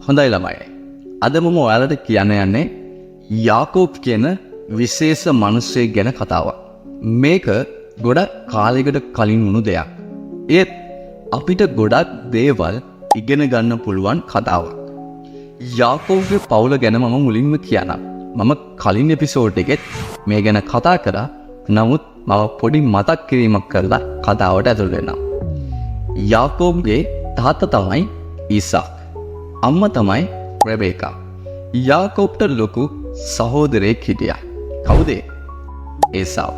හොඳයි ළමයි. අද මම ඔයාලට කියන්න යන්නේ යාකෝබ් කියන විශේෂ මිනිහෙක් ගැන කතාවක්. මේක ගොඩක් කාලයකට කලින් වුණු දෙයක්. ඒත් අපිට ගොඩක් දේවල් ඉගෙන ගන්න පුළුවන් කතාවක්. යාකෝබ්ගේ පවුල ගැන මම මුලින්ම කියන්නම්. මම කලින් එපිසෝඩ් එකෙත් මේ ගැන කතා කරා. නමුත් මම පොඩි මතක් කිරීමක් කරලා කතාවට ඇතුල් වෙනවා. යාකෝබ්ගේ තාත්තා තමයි ඊසාක්. අම්මා තමයි රෙබේකා. යාකෝබ්ට ලොකු සහෝදරයෙක් හිටියා. කවුද? ඒසාව්.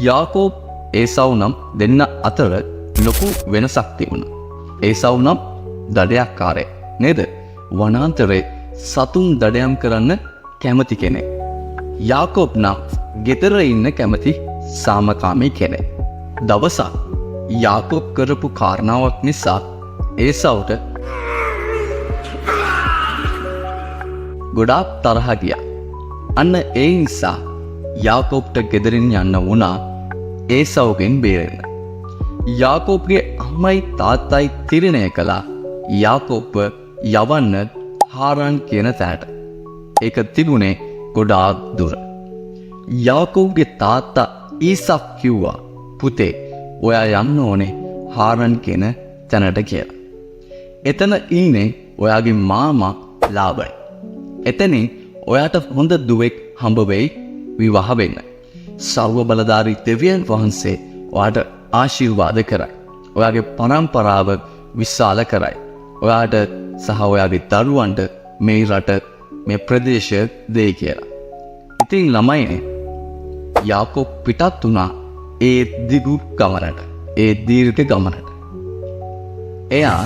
යාකෝබ් ඒසාව් නම් දෙන්න අතර ලොකු වෙනසක් තිබුණා. ඒසාව් නම් දඩයක්කාරයෙක් නේද? වනාන්තරේ සතුන් දඩයම් කරන්න කැමති කෙනෙක්. යාකෝබ් නම් ගෙදර ඉන්න කැමති සාමකාමී කෙනෙක්. දවසක් යාකෝබ් කරපු කාරණාවක් නිසා ඒසාව්ට ගොඩාක් තරහ ගියා. අන්න ඒ නිසා යාකෝබ්ට ගෙදරින් යන්න වුණා ඒසාව්ගෙන් බේරෙන්න. යාකෝබ්ගේ අම්මයි තාත්තයි තිරණය කළා යාකෝබ්ව යවන්න හාරන් කියන තැනට. ඒක තිබුණේ ගොඩාක් දුර. යාකෝබ්ගේ තාත්තා ඊසාක් කිව්වා පුතේ ඔයා යන්න ඕනේ හාරන් කියන තැනට කියලා. එතන ඉන්නේ ඔයාගේ මාමා ලාබන්. එතනින් ඔයාට හොඳ දුවෙක් හම්බ වෙයි විවාහ වෙන්න. සර්ව බලධාරී දෙවියන් වහන්සේ ඔයාට ආශිර්වාද කරයි. ඔයාගේ පරම්පරාව විශාල කරයි. ඔයාට සහ ඔයාගේ දරුවන්ට මේ රට මේ ප්‍රදේශය දෙයි කියලා. ඉතින් ළමයිනේ යාකෝබ් පිටත් වුණා ඒ දිගු ගමනට. ඒ දීර්ඝ ගමනට. එයා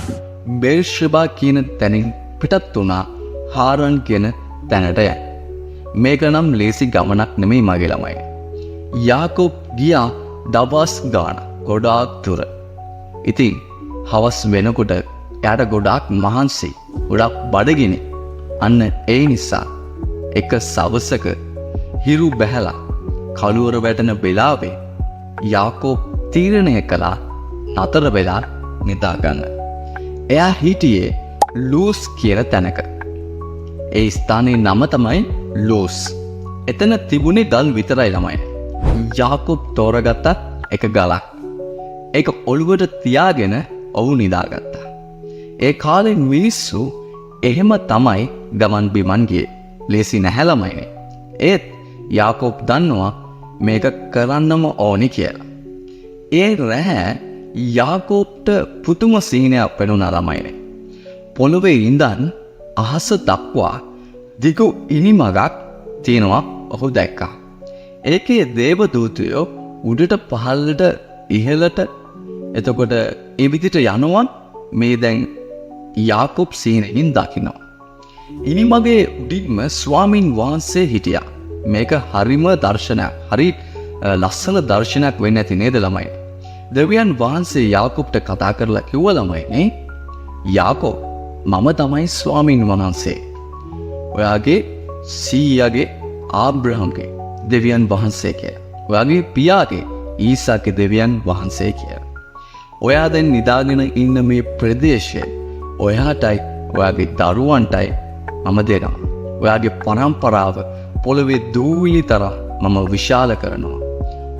බෙර්ෂෙබා කියන තැනින් පිටත් වුණා හාරන් කියන තැනට යන්න. මේක නම් ලේසි ගමනක් නෙමෙයි මගේ ළමයි. යාකෝබ් ගියා දවස් ගාන ගොඩාක් දුර. ඉතින් හවස් වෙනකොට එයාට ගොඩාක් මහන්සි, ගොඩාක් බඩගිනි. අන්න ඒ නිසා එක සවසක හිරු බැහැලා කළුවර වැටෙන වෙලාවේ යාකෝබ් තීරණය කළා නතර වෙලා නිදා ගන්න. එයා හිටියේ ලූස් කියන තැනක. ඒ ස්ථානයේ නම තමයි ලෝස්. එතන තිබුණේ ගල් විතරයි ළමයි. යාකෝබ් තෝරගත්ත එක ගලක්. ඒක ඔළුවට තියාගෙන ඔහු නිදාගත්තා. ඒ කාලේ මිනිස්සු එහෙම තමයි ගමන් බිමන් ගියේ. ලේසි නැහැ ළමයිනේ. ඒත් යාකෝබ් දන්නවා මේක කරන්නම ඕනි කියලා. ඒ රෑ යාකෝබ්ට පුදුම සිහිනයක් පෙනුණා ළමයිනේ. පොළොවේ ඉඳන් අහස දක්වා දිගු ඉනිමගක් තියෙනවා ඔහු දැක්කා. ඒකේ දේවදූතයෝ උඩට පහළට ඉහළට එතකොට ඒ විදිහට යනවා මේ දැන් යාකෝබ් සීනෙන් දකිනවා. ඉනිමගේ උඩින්ම ස්වාමින් වහන්සේ හිටියා. මේක හරිම දර්ශනයක්. හරි ලස්සන දර්ශනයක් වෙන්න ඇති නේද ළමයි? දෙවියන් වහන්සේ යාකෝබ්ට කතා කරලා කිව්වා ළමයිනේ යාකෝබ් මම තමයි ස්වාමින් වහන්සේ. ඔයාගේ සීයාගේ ආබ්‍රහම්ගේ දෙවියන් වහන්සේ කියලා. ඔයාගේ පියාගේ ඊසාක්ගේ දෙවියන් වහන්සේ කියලා. ඔයා දැන් නිදාගෙන ඉන්න මේ ප්‍රදේශයේ ඔයාටයි ඔයාගේ දරුවන්ටයි මම දෙනවා. ඔයාගේ පරම්පරාව පොළවේ දූවිලි තරම් මම විශාල කරනවා.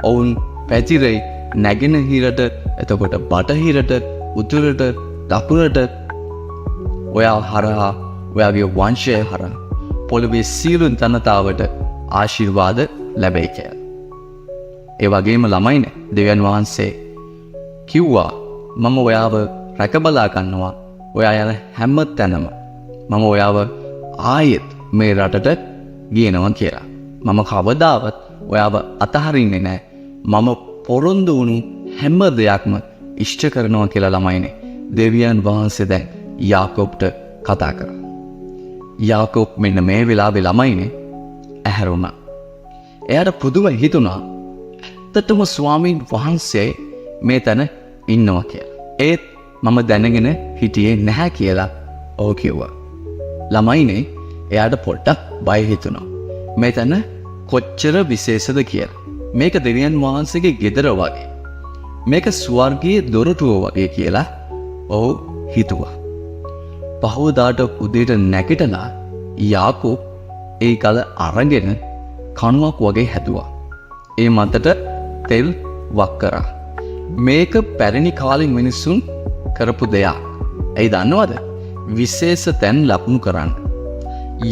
ඔවුන් පැතිරෙයි නැගෙනහිරට, එතකොට බටහිරට, උතුරට, දකුණට ඔයා හරහා ඔයාගේ වංශය හරහා පොළවේ සියලු ජනතාවට ආශිර්වාද ලැබෙයි කියලා. ඒ වගේම ළමයිනේ දෙවියන් වහන්සේ කිව්වා මම ඔයාව රැකබලා ගන්නවා. ඔයා යන හැම තැනම මම ඔයාව ආයෙත් මේ රටට ගේනවා කියලා. මම කවදාවත් ඔයාව අතහරින්නේ නැහැ. මම පොරොන්දු වුණු හැම දෙයක්ම ඉෂ්ට කරනවා කියලා ළමයිනේ දෙවියන් වහන්සේ දැන් යාකෝබ්ට කතා කරා. යාකෝබ් මෙන්න මේ වෙලාවේ ළමයිනේ ඇහැරුණා. එයාට පුදුම හිතුණා ඇත්තටම ස්වාමීන් වහන්සේ මේ තැන ඉන්නවා කියලා. ඒත් මම දැනගෙන හිටියේ නැහැ කියලා ඔහු කිව්වා. ළමයිනේ එයාට පොඩ්ඩක් බය හිතුණා. මේ තැන කොච්චර විශේෂද කියලා. මේක දෙවියන් වහන්සේගේ ගෙදර වගේ. මේක ස්වර්ගයේ දොරටුව වගේ කියලා ඔහු හිතුවා. පහවදාට උදේට නැගිටලා යාකෝබ් ඒ ගල අරගෙන කණුවක් වගේ හැදුවා. ඒ මතට තෙල් වක් කරා. මේක පැරණි කාලේ මිනිසුන් කරපු දෙයක්. ඇයි දන්නවද? විශේෂ තැන් ලකුණු කරන්න.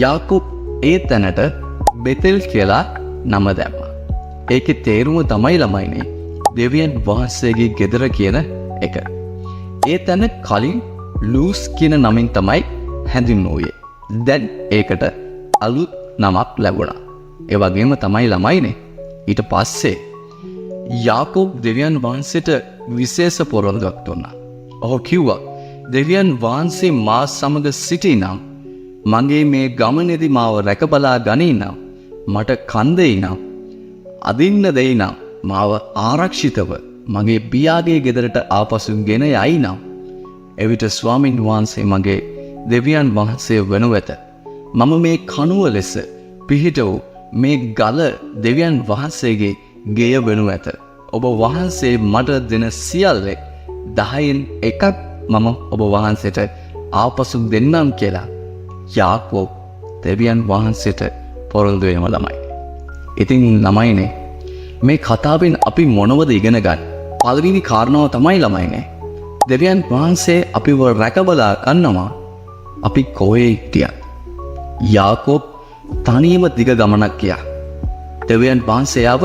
යාකෝබ් ඒ තැනට බෙතෙල් කියලා නම දැම්මා. ඒකේ තේරුම තමයි ළමයිනේ දෙවියන් වහන්සේගේ ගෙදර කියන එක. ඒ තැන කලින් ලූස් කියන නමින් තමයි හැඳින්වුවේ. දැන් ඒකට අලුත් නමක් ලැබුණා. ඒ වගේම තමයි ළමයිනේ ඊට පස්සේ යාකෝබ් දෙවියන් වහන්සේට විශේෂ පොරොන්දුවක් දුන්නා. ඔහු කිව්වා දෙවියන් වහන්සේ මා සමග සිටිනම් මගේ මේ ගමනේදී මාව රැකබලා ගනිනම් මට කන් දෙයිනම් අදින්න දෙයිනම් මාව ආරක්ෂිතව මගේ පියාගේ ගෙදරට ආපසු ගෙන යයිනම් එවිට ස්වාමින් වහන්සේ මගේ දෙවියන් වහන්සේ වනු ඇත. මම මේ කණුව ලෙස පිහිට වූ මේ ගල දෙවියන් වහන්සේගේ ගෙය වනු ඇත. ඔබ වහන්සේ මට දෙන සියල්ලේ 10න් එකක් මම ඔබ වහන්සේට ආපසු දෙන්නම් කියලා යාකෝබ් දෙවියන් වහන්සේට පොරොන්දු වෙනව ළමයි. ඉතින් ළමයිනේ මේ කතාවෙන් අපි මොනවද ඉගෙන ගන්න? පළවෙනි කාරණාව තමයි ළමයිනේ දෙවියන් වහන්සේ අපිව රැකබලා ගන්නවා අපි කොහේ හිටියත්. යාකෝබ් තනියම දිග ගමනක් ගියා. දෙවියන් වහන්සේ ආව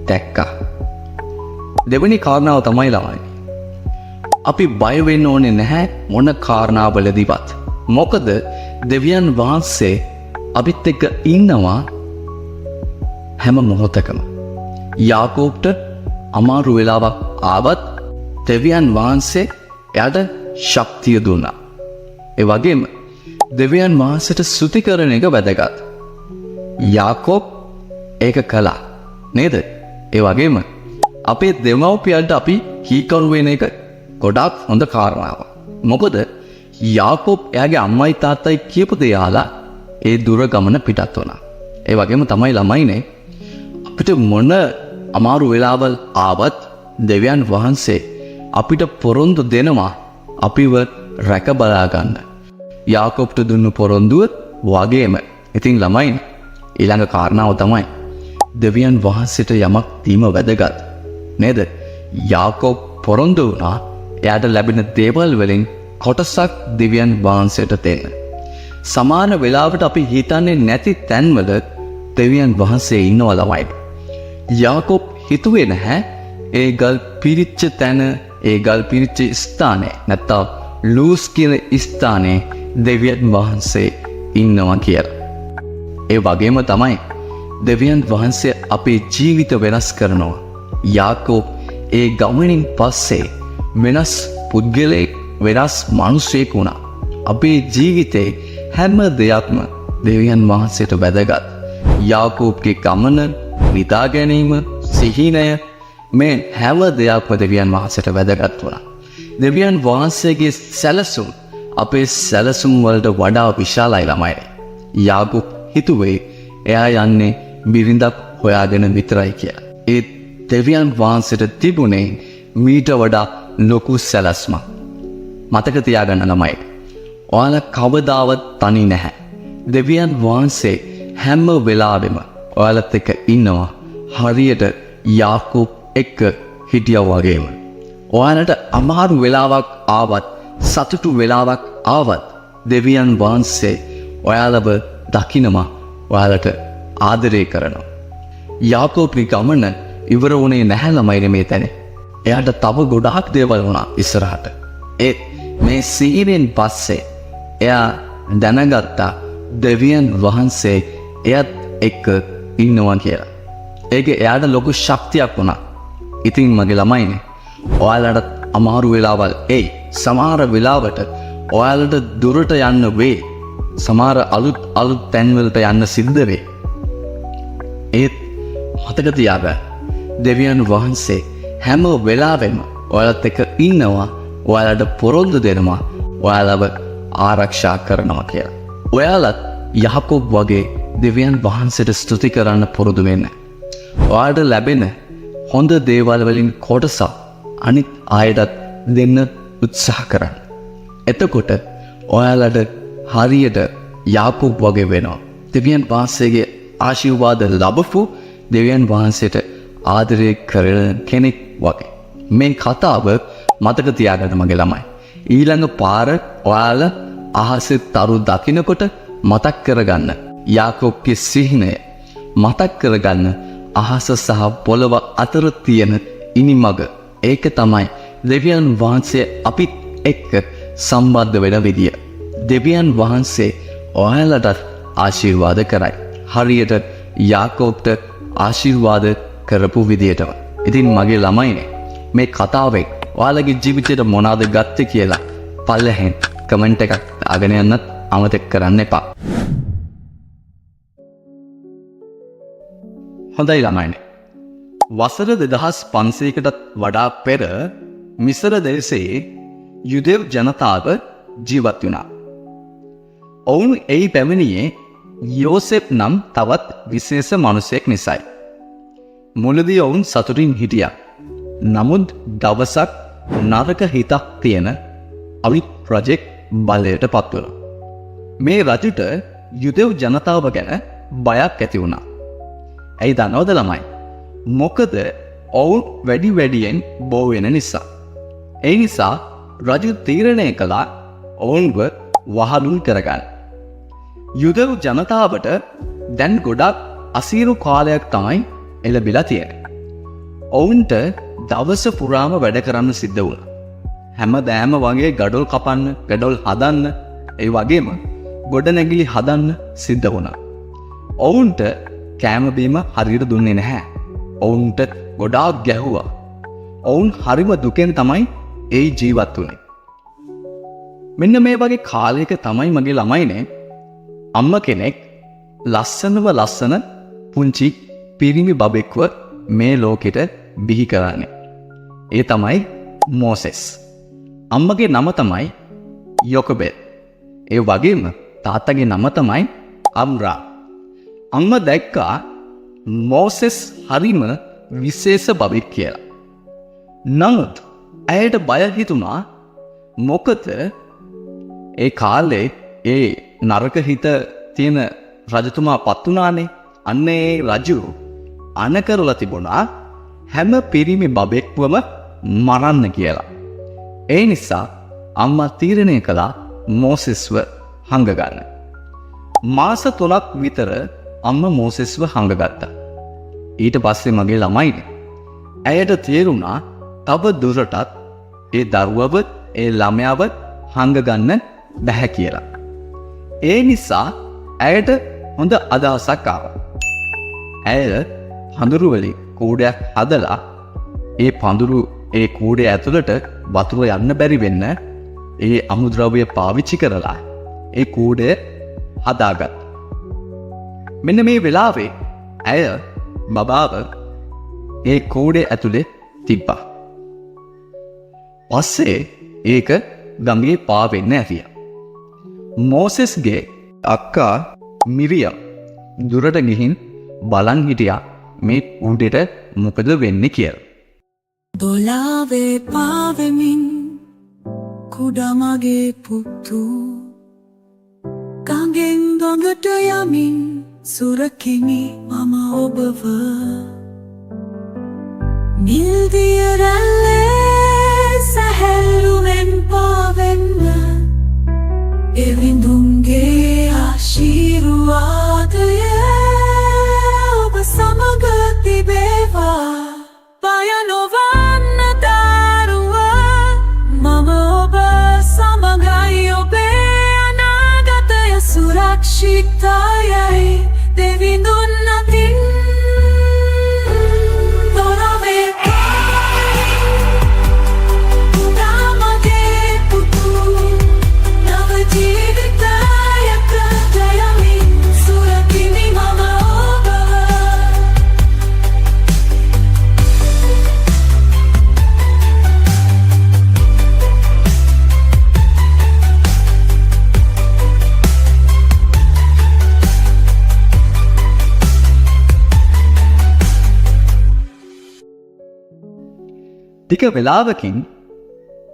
දැක්කා. දෙවෙනි කාරණාව තමයි ළමයි අපි බය වෙන්න ඕනේ නැහැ මොන කාරණාවලදීවත්. මොකද දෙවියන් වහන්සේ අපිත් එක්ක ඉන්නවා හැම මොහොතකම. යාකෝබ්ට අමාරු වෙලාවක් ආවත් දෙවියන් වහන්සේ එයාට ශක්තිය දුන්නා. ඒ වගේම දෙවියන් වහන්සේට ස්තුති කරන එක වැදගත්. යාකෝබ් ඒක කළා නේද? ඒ වගේම අපේ දෙමව්පියන්ට අපි කීකරු වෙන එක ගොඩාක් හොඳ කාරණාවක්. මොකද යාකෝබ් එයාගේ අම්මයි තාත්තයි කියපු දේ අහලා ඒ දුර ගමන පිටත් වුණා. ඒ වගේම තමයි ළමයිනේ අපිට මොන අමාරු වෙලාවල් ආවත් දෙවියන් වහන්සේ අපිට පොරොන්දු දෙනවා අපිව රැක බලා ගන්න. යාකෝබ්ට දුන්නු පොරොන්දුව වගේම. ඉතින් ළමයින් ඊළඟ කාරණාව තමයි දෙවියන් වහන්සේට යමක් දීම වැදගත් නේද? යාකෝබ් පොරොන්දු වුණා එයාට ලැබෙන දේවල් වලින් කොටසක් දෙවියන් වහන්සේට දෙන්න. සමාන වෙලාවට අපි හිතන්නේ නැති තැන්වල දෙවියන් වහන්සේ ඉන්නවා ළමයි. යාකෝබ් හිතුවේ නැහැ ඒ ගල් පිරිච්ච තැන ඒ ගල් පිරිච්ච ස්ථානේ නැත්තම් ලූස් කියන ස්ථානේ දෙවියන් වහන්සේ ඉන්නවා කියලා. ඒ වගේම තමයි දෙවියන් වහන්සේ අපේ ජීවිත වෙනස් කරනවා. යාකෝබ් ඒ ගමනින් පස්සේ වෙනස් පුද්ගලයෙක් වෙනස් මිනිසෙක් වුණා. අපේ ජීවිතේ හැම දෙයක්ම දෙවියන් වහන්සේට වැදගත්. යාකෝබ්ගේ ගමන, නිදා ගැනීම, සිහිනය මේ හැම දෙයක්ම දෙවියන් වහන්සේට වැදගත් වුණා. දෙවියන් වහන්සේගේ සැලසුම් අපේ සැලසුම් වලට වඩා විශාලයි ළමයි. යාකෝබ් හිතුවේ එයා යන්නේ බිරිඳක් හොයාගෙන විතරයි කියලා. ඒ දෙවියන් වහන්සේට තිබුණේ මීට වඩා ලොකු සැලැස්මක්. මතක තියාගන්න ළමයි. ඔයාලා කවදාවත් තනි නැහැ. දෙවියන් වහන්සේ හැම වෙලාවෙම ඔයාලත් එක්ක ඉන්නවා. හරියට යාකෝබ් එක්ක හිටියා වගේම. ඔයාලට අමාරු වෙලාවක් ආවත් සතුටු වෙලාවක් ආවත් දෙවියන් වහන්සේ ඔයාලව දකිනවා, ඔයාලට ආදරය කරනවා. යාකෝබ්ගේ ගමන ඉවර වුණේ නැහැ ළමයි මේ තැන. එයාට තව ගොඩාක් දේවල් වුණා ඉස්සරහට. ඒත් මේ සිහිනෙන් පස්සේ එයා දැනගත්තා දෙවියන් වහන්සේ එයත් එක්ක ඉන්නවා කියලා. ඒක එයාට ලොකු ශක්තියක් වුණා. ඉතින් මගේ ළමයිනේ ඔයාලට අමාරු වෙලාවල් එයි. සමහර වෙලාවට ඔයාලට දුරට යන්න වේ. සමහර අලුත් තැන්වලට යන්න සිද්ධ වේ. ඒත් මතක තියාගන්න දෙවියන් වහන්සේ හැම වෙලාවෙම ඔයාලත් එක්ක ඉන්නවා, ඔයාලට පොරොන්දු දෙනවා, ඔයාලව ආරක්ෂා කරනවා කියලා. ඔයාලත් යාකෝබ් වගේ දෙවියන් වහන්සේට ස්තුති කරන්න පුරුදු වෙන්න. ඔයාලට ලැබෙන හොඳ දේවල් වලින් කොටසක් අනිත් අයටත් දෙන්න උත්සාහ කරන්න. එතකොට ඔයාලට හරියට යාකෝබ් වගේ වෙනවා. දෙවියන් වහන්සේගේ ආශිර්වාද ලැබපු දෙවියන් වහන්සේට ආදරය කරන කෙනෙක් වගේ. මේ කතාව මතක තියාගන්න මගේ ළමයි. ඊළඟ පාර ඔයාලා අහසේ තරු දකින්නකොට මතක් කරගන්න යාකෝබ්ගේ සිහිනය. මතක් කරගන්න අහස සහ පොළව අතර තියෙන ඉනිමග. ඒක තමයි දෙවියන් වහන්සේ අපිත් එක්ක සම්බන්ධ වෙන විදිය. දෙවියන් වහන්සේ ඔයාලට ආශිර්වාද කරයි. හරියට යාකෝබ්ට ආශිර්වාද කරපු විදියටම. ඉතින් මගේ ළමයිනේ මේ කතාවෙන් ඔයාලගේ ජීවිතේට මොනවද ගත්තේ කියලා පල්ලෙහෙන් කමෙන්ට් එකක් දාගෙන යන්නත් අමතක කරන්න එපා. හොඳයි ළමයිනේ. වසර 2500කටත් වඩා පෙර මිසර දේශයේ යුදෙව් ජනතාව ජීවත් වුණා. ඔවුන් එහි පැමිණියේ යෝසෙප් නම් තවත් විශේෂ මිනිසෙක් නිසායි. මුලදී ඔවුන් සතුටින් හිටියා. නමුත් දවසක් නරක හිතක් තියෙන අවිත් රජෙක් බලයට පත් වුණා. මේ රජුට යුදෙව් ජනතාව ගැන බයක් ඇති වුණා. ඇයි දන්නවද ළමයි? මොකද ඔවුන් වැඩියෙන් බෝ වෙන නිසා. ඒ නිසා රජු තීරණය කළා ඔවුන්ව වහලුන් කරගන්න. යුදෙව් ජනතාවට දැන් ගොඩක් අසීරු කාලයක් තමයි එළබිලා තියෙන්නේ. ඔවුන්ට දවස පුරාම වැඩ කරන්න සිද්ධ වුණා. හැමදාම වගේ ගඩොල් කපන්න, ගඩොල් හදන්න, ඒ වගේම ගොඩනැගිලි හදන්න සිද්ධ වුණා. ඔවුන්ට කෑම බීම හරියට දුන්නේ නැහැ. ඔවුන්ට ගොඩාක් ගැහුවා. ඔවුන් හරිම දුකෙන් තමයි ඒ ජීවත් වුණේ. මෙන්න මේ වගේ කාලයක තමයි මගේ ළමයිනේ අම්ම කෙනෙක් ලස්සන පුංචි පිරිමි බබෙක්ව මේ ලෝකෙට බිහි කරන්නේ. ඒ තමයි මෝසෙස්. අම්මගේ නම තමයි යොකබෙල්. ඒ වගේම තාත්තගේ නම තමයි අම්රා. අම්ම දැක්කා මෝසෙස් හරිම විශේෂ බබෙක් කියලා. නමුත් ඇයට බය හිතුණා. මොකද ඒ කාලේ ඒ නරක හිත තියෙන රජතුමා පත් වුණානේ. අන්න ඒ රජු අණ කරලා තිබුණා හැම පිරිමි බබෙක්වම මරන්න කියලා. ඒ නිසා අම්මා තීරණය කළා මෝසෙස්ව හංගගන්න. මාස 3ක් විතර අම්ම මෝසෙස්ව හංගගත්තා. ඊට පස්සේ මගේ ළමයිනේ ඇයට තේරුණා තව දුරටත් ඒ දරුවව ඒ ළමයාව හංගගන්න බැහැ කියලා. ඒ නිසා ඇයට හොඳ අදහසක් ආවා. ඇය පඳුරු වලින් කූඩයක් හදලා ඒ පඳුරු ඒ කූඩේ ඇතුළට වතුර යන්න බැරි වෙන්න ඒ අමුද්‍රව්‍ය පාවිච්චි කරලා ඒ කූඩය හදාගත්තා. මෙන්න මේ වෙලාවේ ඇය බබාව ඒ කූඩේ ඇතුලේ තිබ්බා. පස්සේ ඒක ගඟේ පාවෙන්න ඇතියා. මෝසෙස්ගේ අක්කා මිරියම් දුරට ගිහින් බලන් හිටියා මේ කූඩේට මොකද වෙන්නේ කියලා. දොලාවේ පාවෙමින් කුඩමගේ පුතු ගඟෙන් දොඟට යමින් සුරකිමි මම ඔබව නිල්දිය රැල්ලේ සැහැල්ලුවෙන් පාවෙන්න එවිඳුන්ගේ ආශිර්වාදය ඔබ සමග තිබේවා. බය නොවන්න දරුවා මම ඔබ සමගයි. ඔබේ අනාගතය සුරක්ෂිතයි දෙවිඳුන් අතින්. ටික වෙලාවකින්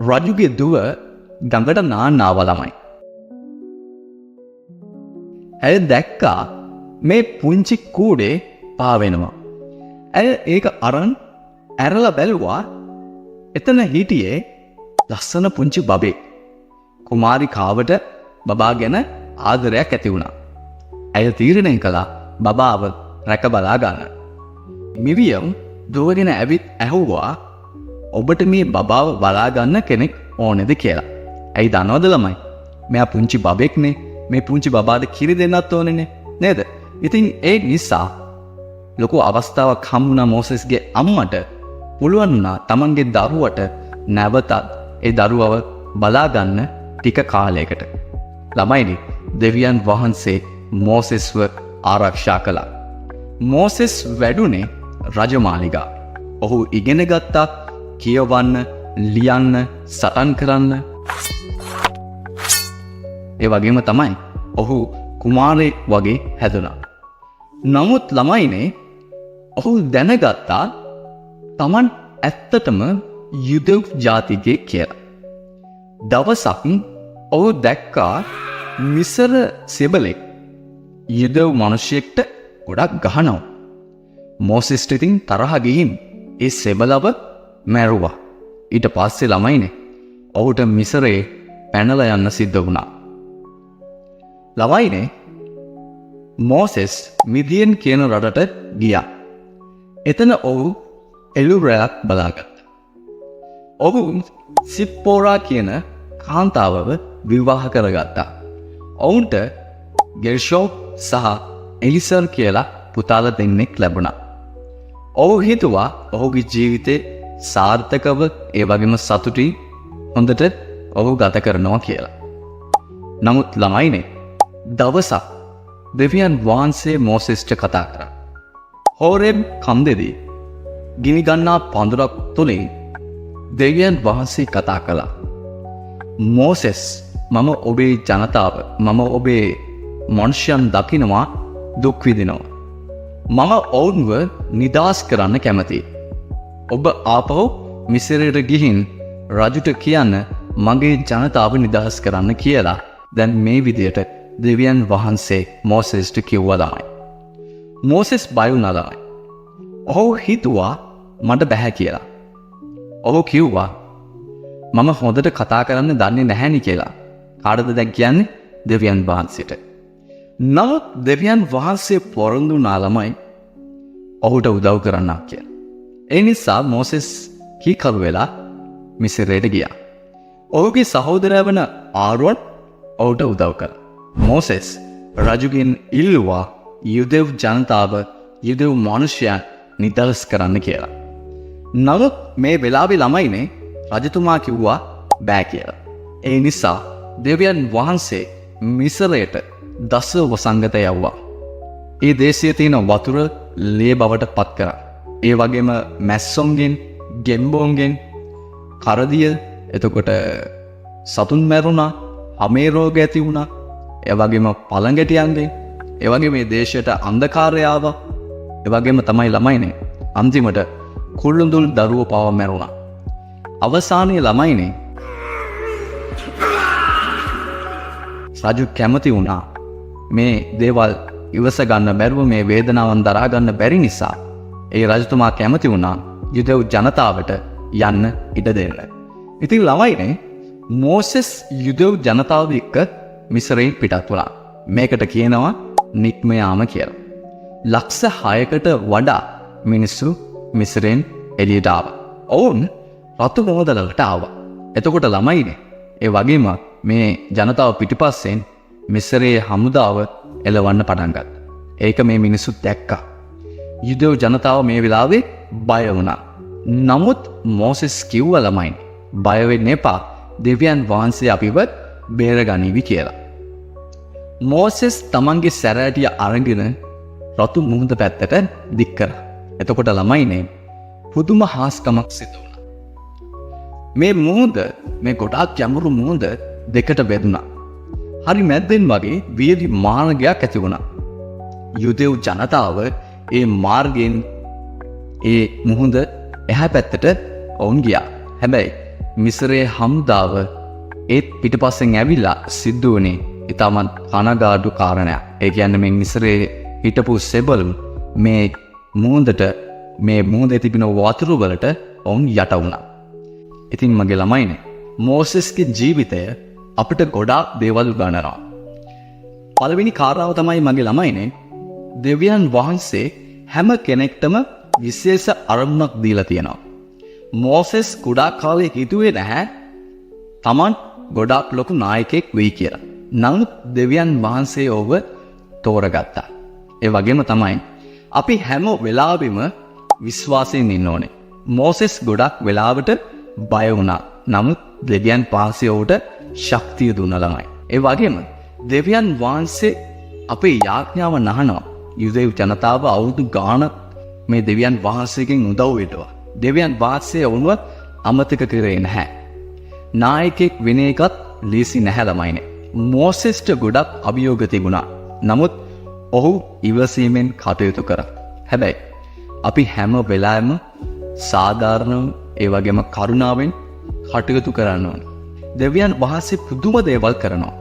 රජුගේ දුව ගඟට නාන්න ආවා ළමයි. ඇය දැක්කා මේ පුංචි කූඩේ පාවෙනවා. ඇය ඒක අරන් ඇරලා බැලුවා එතන හිටියේ ලස්සන පුංචි බබෙක්. කුමාරිකාවට බබා ගැන ආදරයක් ඇති වුණා. ඇය තීරණය කළා බබාව රැක බලා ගන්න. මිරියම් දුවගෙන ඇවිත් ඇහුවා ඔබට මේ බබාව බලා ගන්න කෙනෙක් ඕනේද කියලා. ඇයි දන්නවද ළමයි? මෙයා පුංචි බබෙක්නේ. මේ පුංචි බබාට කිරි දෙන්නත් ඕනේනේ නේද? ඉතින් ඒ නිසා ලොකු අවස්ථාවක් හම්බුණා මෝසෙස්ගේ අම්මට. පුළුවන් වුණා තමන්ගේ දරුවට නැවතත් ඒ දරුවව බලා ගන්න ටික කාලයකට. ළමයිනි දෙවියන් වහන්සේ මෝසෙස්ව ආරක්ෂා කළා. මෝසෙස් වැඩුණේ රජමාලිගා. ඔහු ඉගෙන ගත්තා කියවන්න, ලියන්න, සටන් කරන්න. ඒ වගේම තමයි ඔහු කුමාරයෙක් වගේ හැදුණා. නමුත් ළමයිනේ ඔහු දැනගත්තා තමන් ඇත්තටම යුදෙව් ජාතිකයෙක් කියලා. දවසක් ඔහු දැක්කා මිසර සෙබලෙක් යුදෙව් මිනිහෙක්ට ගොඩක් ගහනවා. මෝසෙස්ට ඉතින් තරහ ගිහින් ඒ සෙබලව මැරුවා. ඊට පස්සේ ළමයිනේ ඔහුට මිසරේ පැනලා යන්න සිද්ධ වුණා. ළමයිනේ මෝසෙස් මිදියන් කියන රටට ගියා. එතන ඔහු එළුරැයක් බලාගත්තා. ඔහු සිප්පෝරා කියන කාන්තාවව විවාහ කරගත්තා. ඔවුන්ට ගෙර්ෂෝම් සහ එලිසර් කියලා පුතාලා දෙන්නෙක් ලැබුණා. ඔහු හිතුවා ඔහුගේ ජීවිතේ සාර්ථකව ඒ වගේම සතුටින් හොඳට ඔහු ගත කරනවා කියලා. නමුත් ළමයිනේ දවසක් දෙවියන් වහන්සේ මෝසෙස්ට කතා කරා. හෝරෙබ් කන්දේදී ගිනි ගන්නා පඳුරක් තුලින් දෙවියන් වහන්සේ කතා කළා. මෝසෙස් මම ඔබේ ජනතාව මම ඔබේ මනුෂ්‍යයන් දකිනවා දුක් විඳිනවා. මම ඔවුන්ව නිදහස් කරන්න කැමතියි. ඔබ ආපහු මිසරයට ගිහින් රජුට කියන්න මගේ ජනතාව නිදහස් කරන්න කියලා. දැන් මේ විදියට දෙවියන් වහන්සේ මෝසෙස්ට කිව්වා ළමයි. මෝසෙස් බය වුණා ළමයි. ඔහු හිතුවා මට බැහැ කියලා. ඔහු කිව්වා මම හොඳට කතා කරන්න දන්නේ නැහැනි කියලා. කාටද දැන් කියන්නේ? දෙවියන් වහන්සේට. නමුත් දෙවියන් වහන්සේ පොරොන්දු වුණා ළමයි ඔහුට උදව් කරන්නක් කියලා. ඒ නිසා මෝසෙස් කීකරු වෙලා මිසරයට ගියා. ඔහුගේ සහෝදරයා වන ආරොන් ඔහුට උදව් කළා. මෝසෙස් රජුගෙන් ඉල්ලුවා යුදෙව් ජනතාව යුදෙව් මිනිසයන් නිදහස් කරන්න කියලා. නමුත් මේ වෙලාවේ ළමයිනේ රජතුමා කිව්වා බෑ කියලා. ඒ නිසා දෙවියන් වහන්සේ මිසරයට දස වසංගත යවුවා. ඒ දේශයේ තියෙන වතුර ලේ බවට පත් කරා. ඒ වගේම මැස්සොන්ගෙන්, ගෙම්බෝන්ගෙන් කරදිය, එතකොට සතුන් මැරුණා, හමේ රෝග ඇති වුණා. ඒ වගේම පළඟැටියන්ගෙන්, ඒ වගේ මේ දේශයට අන්ධකාරය ආවා. ඒ වගේම තමයි ළමයිනේ අන්තිමට කුළුඳුල් දරුවෝ පව මැරුණා. අවසානයේ ළමයිනේ රජු කැමති වුණා මේ දේවල් ඉවස ගන්න බැරුව මේ වේදනාවන් දරා ගන්න බැරි නිසා ඒ රජතුමා කැමති වුණා යුදෙව් ජනතාවට යන්න ඉඩ දෙන්න. ඉතින් ළමයිනේ මෝසෙස් යුදෙව් ජනතාව එක්ක මිසරයෙන් පිටත් වුණා. මේකට කියනවා නික්ම යාම කියලා. ලක්ෂ 6කට වඩා මිනිස්සු මිසරෙන් එළියට ආවා. ඔවුන් රතු මොහොතලකට ආවා. එතකොට ළමයිනේ ඒ වගේම මේ ජනතාව පිටිපස්සෙන් මිසරයේ හමුදාව එලවන්න පටන් ගත්තා. ඒක මේ මිනිස්සු දැක්කා. යුදෙව් ජනතාව මේ වෙලාවේ බය වුණා. නමුත් මෝසෙස් කිව්වා ළමයිනේ බය වෙන්න එපා. දෙවියන් වහන්සේ අපිව බේරගනිවි කියලා. මෝසෙස් තමන්ගේ සැරෑටිය අරගෙන රතු මුහුද පැත්තට දික් කරා. එතකොට ළමයිනේ පුදුම හාස්කමක් සිදු වුණා. මේ මුහුද මේ ගොඩාක් යමුරු මුහුද දෙකට බෙදුණා. හරි මැද්දෙන් වගේ වියලි මාර්ගයක් ඇති වුණා. යුදෙව් ජනතාව ඒ මාර්ගයෙන් ඒ මුහුද එහා පැත්තට ඔවුන් ගියා. හැබැයි මිසරයේ හමුදාව ඒත් පිටපස්සෙන් ඇවිල්ලා සිද්ධ වුණේ ඉතාමත් කනගාටු කාරණයක්. ඒ කියන්නේ මේ මිස්රේ හිටපු සෙබළුන් මේ මුහුදේ තිබෙන වතුර වලට ඔවුන් යට වුණා. ඉතින් මගේ ළමයිනේ මෝසෙස්ගේ ජීවිතය අපිට ගොඩාක් දේවල් ගන්නවා. පළවෙනි කාරණාව තමයි මගේ ළමයිනේ දෙවියන් වහන්සේ හැම කෙනෙක්ටම විශේෂ අරමුණක් දීලා තියෙනවා. මෝසෙස් කුඩා කාලේ හිතුවේ නැහැ Taman ගොඩාක් ලොකු නායකයෙක් වෙයි කියලා. නමුත් දෙවියන් වහන්සේ ඔබ තෝරගත්තා. ඒ වගේම තමයි අපි හැම වෙලාවෙම විශ්වාසයෙන් ඉන්න ඕනේ. මෝසෙස් ගොඩක් වෙලාවට බය වුණා. නමුත් දෙවියන් වහන්සේ ඔහුට ශක්තිය දුන්නා ළමයි. ඒ වගේම දෙවියන් වහන්සේ අපේ යාඥාව නහනවා. යුදෙව් ජනතාව අවුරුදු ගාණක් මේ දෙවියන් වහන්සේගෙන් උදව් වෙනවා. දෙවියන් වහන්සේ වුණව අමතක කරේ නැහැ. නායකයෙක් වෙන එකත් ලීසි නැහැ ළමයිනේ. මෝසෙස්ට ගොඩක් අභියෝග තිබුණා. නමුත් ඔහු ඉවසීමෙන් කටයුතු කරා. හැබැයි අපි හැම වෙලාවෙම සාධාරණව ඒ වගේම කරුණාවෙන් කටයුතු කරන්න ඕනේ. දෙවියන් වහන්සේ පුදුම දේවල් කරනවා.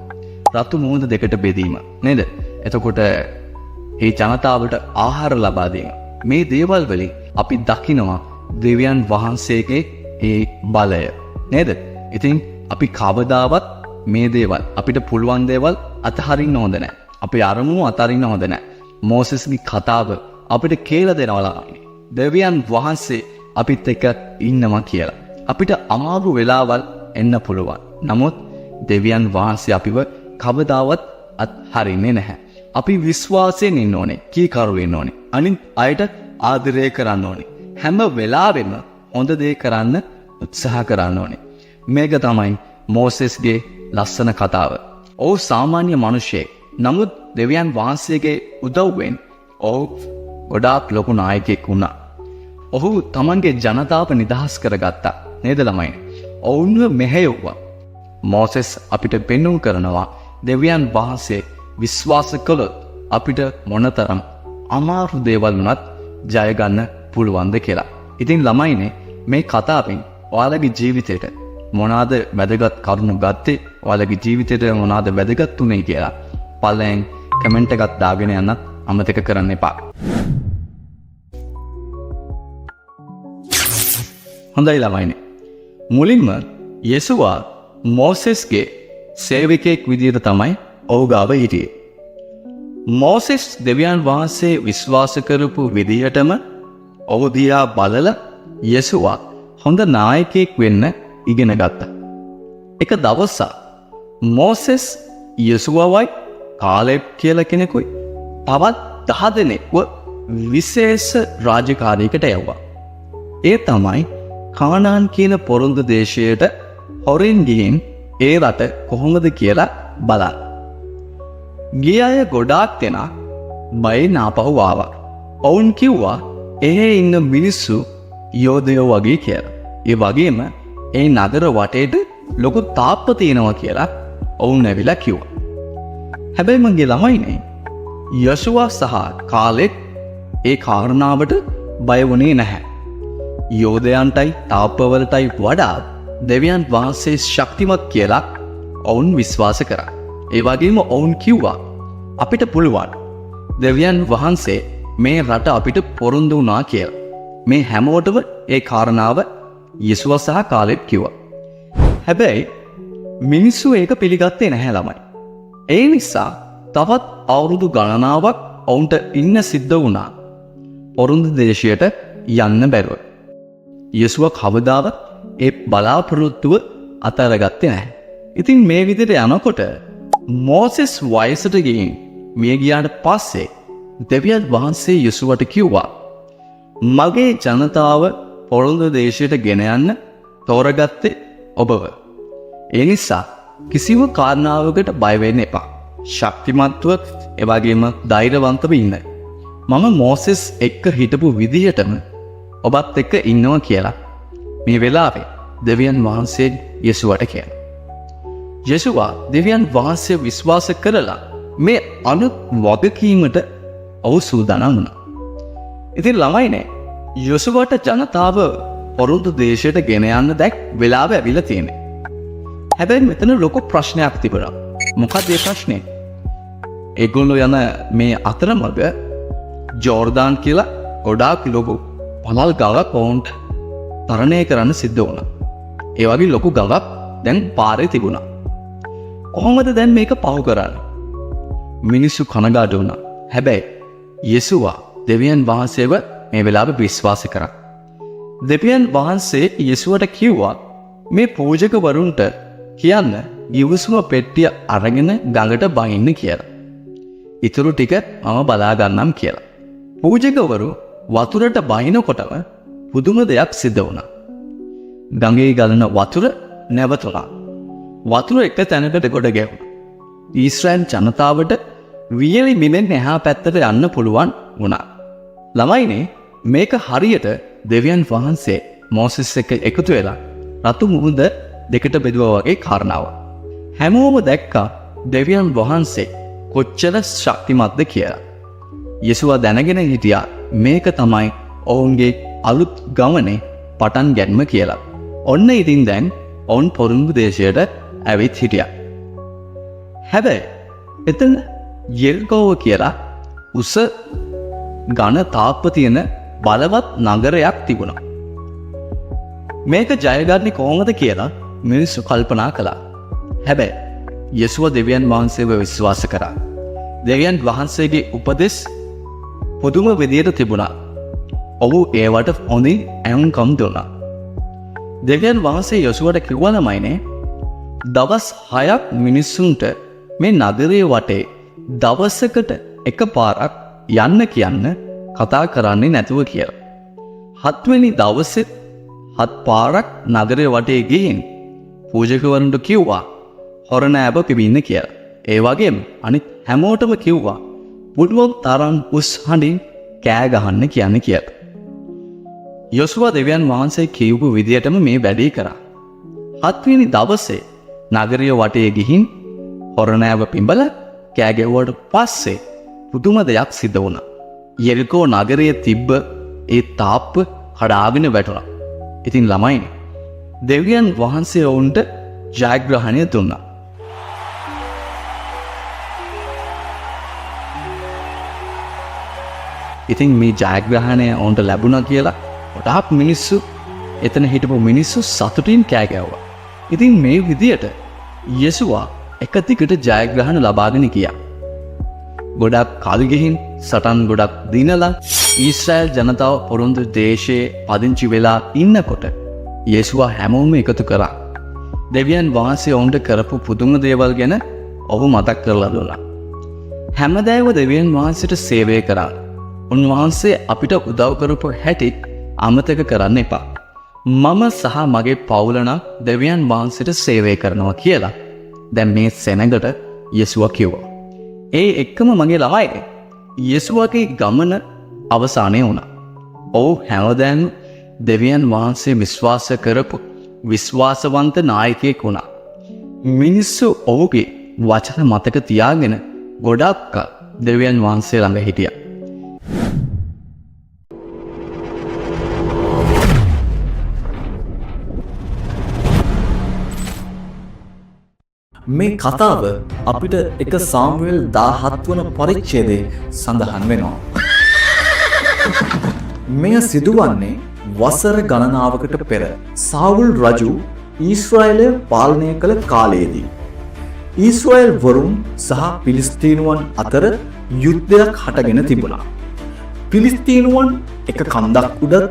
රතු මුහුද දෙකට බෙදීම නේද? එතකොට ඒ ජනතාවට ආහාර ලබා දීම. මේ දේවල් වලින් අපි දකිනවා දෙවියන් වහන්සේගේ ඒ බලය නේද? ඉතින් අපි කවදාවත් මේ දේවල් අපිට පුළුවන් දේවල් අතහරින්න හොඳ නැහැ. අපේ අරමුණු අතහරින්න හොඳ නැහැ. මෝසෙස්ගේ කතාව අපිට කියලා දෙනවා දෙවියන් වහන්සේ අපිත් එක්ක ඉන්නවා කියලා. අපිට අමාරු වෙලාවල් එන්න පුළුවන්. නමුත් දෙවියන් වහන්සේ අපිව කවදාවත් අත්හරින්නේ නැහැ. අපි විශ්වාසයෙන් ඉන්න ඕනේ. කීකරු වෙන්න ඕනේ. අනිත් අයට ආදරය කරන්න ඕනේ. හැම වෙලාවෙම හොඳ දේ කරන්න උත්සාහ කරන්න ඕනේ. මේක තමයි මෝසෙස්ගේ ලස්සන කතාව. ඔහු සාමාන්‍ය මිනිසෙක්. නමුත් දෙවියන් වහන්සේගේ උදව්වෙන් ඔහු ගොඩාක් ලොකු නායකයෙක් වුණා. ඔහු තමන්ගේ ජනතාව නිදහස් කරගත්තා. නේද ළමයි? ඔවුන්ව මෙහෙයුවා. මෝසෙස් අපිට පෙන්වුම් කරනවා දෙවියන් වහන්සේ විශ්වාස කළොත් අපිට මොනතරම් අමාරු දේවල් වුණත් ජය ගන්න පුළුවන්ද කියලා. ඉතින් ළමයිනේ මේ කතාවෙන් ඔයාලගේ ජීවිතේට මොනවාද වැදගත් කරුණු ගත්තේ? ඔයාලගේ ජීවිතේට මොනවාද වැදගත් උනේ කියලා පළවෙන් කමෙන්ට් එකක් දාගෙන යන්නත් අමතක කරන්න එපා. හොඳයි ළමයිනේ. මුලින්ම යේසුවා මෝසෙස්ගේ සේවකයෙක් විදිහට තමයි ඔහු ගාව හිටියේ. මෝසෙස් දෙවියන් වහන්සේ විශ්වාස කරපු විදිහටම ඔහු දිහා බලලා යේසුවා හොඳ නායකයෙක් වෙන්න ඉගෙන ගත්තා. එක දවසක් මෝසෙස් යේසුවවයි කාලෙබ් කියලා කෙනෙකුයි තවත් 10 දෙනෙක්ව විශේෂ රාජකාරියකට යවුවා. ඒ තමයි කානාන් කියන පොරොන්දු දේශයට හොරින් ගිහින් ඒ රට කොහොමද කියලා බලන්න. ගිය අය ගොඩාක් දෙනා බයෙන් ආපහු ආවා. ඔවුන් කිව්වා එහෙ ඉන්න මිනිස්සු යෝධයෝ වගේ කියලා. ඒ වගේම ඒ නගර වටේට ලොකු තාප්ප තියෙනවා කියලා ඔවුන් ඇවිල්ලා කිව්වා. හැබැයි මගේ ළමයිනේ යෂුවා සහ කාලෙබ් ඒ කාරණාවට බය වුණේ නැහැ. යෝධයන්ටයි තාප්පවලටයි වඩා දෙවියන් වහන්සේ ශක්තිමත් කියලා ඔවුන් විශ්වාස කරා. ඒ වගේම ඔවුන් කිව්වා අපිට පුළුවන් දෙවියන් වහන්සේ මේ රට අපිට පොරොන්දු වුණා කියලා. මේ හැමෝටම ඒ කාරණාව යේසුවා සහ කාලෙබ් කිව්වා. හැබැයි මිනිස්සු ඒක පිළිගත්තේ නැහැ ළමයි. ඒ නිසා තවත් අවුරුදු ගණනාවක් ඔවුන්ට ඉන්න සිද්ධ වුණා. පොරොන්දු දේශයට යන්න බැරුව. යේසුවා කවදාවත් ඒ බලාපොරොත්තුව අතහැරගත්තේ නැහැ. ඉතින් මේ විදිහට යනකොට මෝසෙස් වයසට ගිහින් මිය ගියාට පස්සේ දෙවියන් වහන්සේ යේසුවට කිව්වා මගේ ජනතාව පොරොන්දු දේශයට ගෙන යන්න තෝරගත්තේ ඔබව. ඒ නිසා කිසිම කාරණාවකට බය වෙන්න එපා. ශක්තිමත්ව ඒ වගේම ධෛර්යවන්තව ඉන්න. මම මෝසෙස් එක්ක හිටපු විදිහටම ඔබත් එක්ක ඉන්නවා කියලා මේ වෙලාවේ දෙවියන් වහන්සේ යේසුවට කියනවා. යේසුවා දෙවියන් වහන්සේ විශ්වාස කරලා මේ අනුත් වගකීමට ඔහු සූදානම් වුණා. ඉතින් ළමයිනේ යේසුවට ජනතාව පොරොන්දු දේශයට ගෙන යන්න දැක් වෙලාව ඇවිල්ලා තියෙනවා. හැබැයි මෙතන ලොකු ප්‍රශ්නයක් තිබුණා. මොකක්ද ඒ ප්‍රශ්නේ? ඒගොල්ලෝ යන මේ අතරමඟ ජෝර්දාන් කියලා ගොඩාක් ලොකු පළල් ගඟක් ඔවුන්ට තරණය කරන්න සිද්ධ වුණා. ඒ වගේ ලොකු ගඟක් දැන් පාරේ තිබුණා. කොහොමද දැන් මේක පහු කරන්නේ? මිනිස්සු කනගාටු වුණා. හැබැයි යේසුවා දෙවියන් වහන්සේව මේ වෙලාවේ විශ්වාස කරා. දෙවියන් වහන්සේ යේසුවට කිව්වා මේ පූජකවරුන්ට කියන්න ගිවිසුම පෙට්ටිය අරගෙන ගඟට බහින්න කියලා. ඊටු ටික මම බලා ගන්නම් කියලා. පූජකවරු වතුරට බහිනකොටම පුදුම දෙයක් සිද්ධ වුණා. ගඟේ ගලන වතුර නැවතුණා. වතුර එක තැනකට ගොඩ ගැහුණා. ඊශ්‍රායල් ජනතාවට වියලි මිලෙන් එහා පැත්තට යන්න පුළුවන් වුණා. ළමයිනේ මේක හරියට දෙවියන් වහන්සේ මෝසෙස් එක්ක එකතු වෙලා රතු මුහුද දෙකට බෙදුවා වගේ කාරණාව. හැමෝම දැක්කා දෙවියන් වහන්සේ කොච්චර ශක්තිමත්ද කියලා. යේසුවා දැනගෙන හිටියා මේක තමයි ඔවුන්ගේ අලුත් ගමනේ පටන් ගැනීම කියලා. ඔන්න ඉතින් දැන් ඔවුන් පොරුන්දු දේශයට ඇවිත් හිටියා. හැබැයි එතන යෙරිකෝව කියලා උස ඝන තාප්ප තියෙන බලවත් නගරයක් තිබුණා. මේක ජයගන්නේ කොහොමද කියලා මිනිස්සු කල්පනා කළා. හැබැයි යේසුව දෙවියන් වහන්සේව විශ්වාස කරා. දෙවියන් වහන්සේගේ උපදෙස් පුදුම විදියට තිබුණා. ඔහු ඒවට හොඳින් ඇහුම්කම් දුන්නා. දෙවියන් වහන්සේ යේසුවට කිව්වා ළමයිනේ දවස් 6ක් මිනිස්සුන්ට මේ නගරයේ වටේ දවසකට එකපාරක් යන්න කියන්න කතා කරන්නේ නැතුව කියලා. 7 වෙනි දවසේ 7 පාරක් නගරයේ වටේ ගිහින් පූජකවරුන්ට කිව්වා හොරණෑබ පිබින්න කියලා. ඒ වගේම අනිත් හැමෝටම කිව්වා පුළුවන් තරම් උස් හඬින් කෑ ගහන්න කියන්න කියලා. යොසුවා දෙවියන් වහන්සේ කියපු විදියටම මේ වැඩේ කරා. 7 වෙනි දවසේ නගරය වටේ ගිහින් හොරණෑව පිඹලා කෑ ගැවුවට පස්සේ පුදුම දෙයක් සිද්ධ වුණා. යෙරිකෝ නගරයේ තිබ්බ ඒ තාප්ප කඩාගෙන වැටුණා. ඉතින් ළමයිනේ දෙවියන් වහන්සේ ඔවුන්ට ජයග්‍රහණය දුන්නා. ඉතින් මේ ජයග්‍රහණය ඔවුන්ට ලැබුණා කියලා ගොඩාක් මිනිස්සු එතන හිටපු මිනිස්සු සතුටින් කෑ ගැව්වා. ඉතින් මේ විදියට යේසුවා එක දිගට ජයග්‍රහණ ලබාගෙන ගියා. ගොඩක් කල් ගිහින් සටන් ගොඩක් දිනලා ඊශ්‍රායල් ජනතාව පොරොන්දු දේශයේ පදිංචි වෙලා ඉන්නකොට යේසුවා හැමෝම එකතු කරා. දෙවියන් වහන්සේ ඔවුන්ට කරපු පුදුම දේවල් ගැන ඔහු මතක් කරලා දුන්නා. හැමදාම දෙවියන් වහන්සේට සේවය කරා. උන්වහන්සේ අපිට උදව් කරපු හැටි අමතක කරන්න එපා. මම සහ මගේ පවුල නම් දෙවියන් වහන්සේට සේවය කරනවා කියලා දැන් මේ සෙනඟට යේසුවා කිව්වා. ඒ එක්කම මගේ ළමයි යේසුවාගේ ගමන අවසානය වුණා. ඔහු හැමදාම දෙවියන් වහන්සේ විශ්වාස කරපු විශ්වාසවන්ත නායකයෙක් වුණා. මිනිස්සු ඔහුගේ වචන මතක තියාගෙන ගොඩක් දෙවියන් වහන්සේ ළඟ හිටියා. මේ කතාව අපිට එක සාමුවෙල් 17 වන පරිච්ඡේදයේ සඳහන් වෙනවා. මෙය සිදුවන්නේ වසර ගණනාවකට පෙර සාවුල් රජු ඊශ්‍රායලය පාලනය කළ කාලයේදී. ඊශ්‍රායල් වරුන් සහ පිලිස්තීනුවන් අතර යුද්ධයක් හටගෙන තිබුණා. පිලිස්තීනුවන් එක කන්දක් උඩත්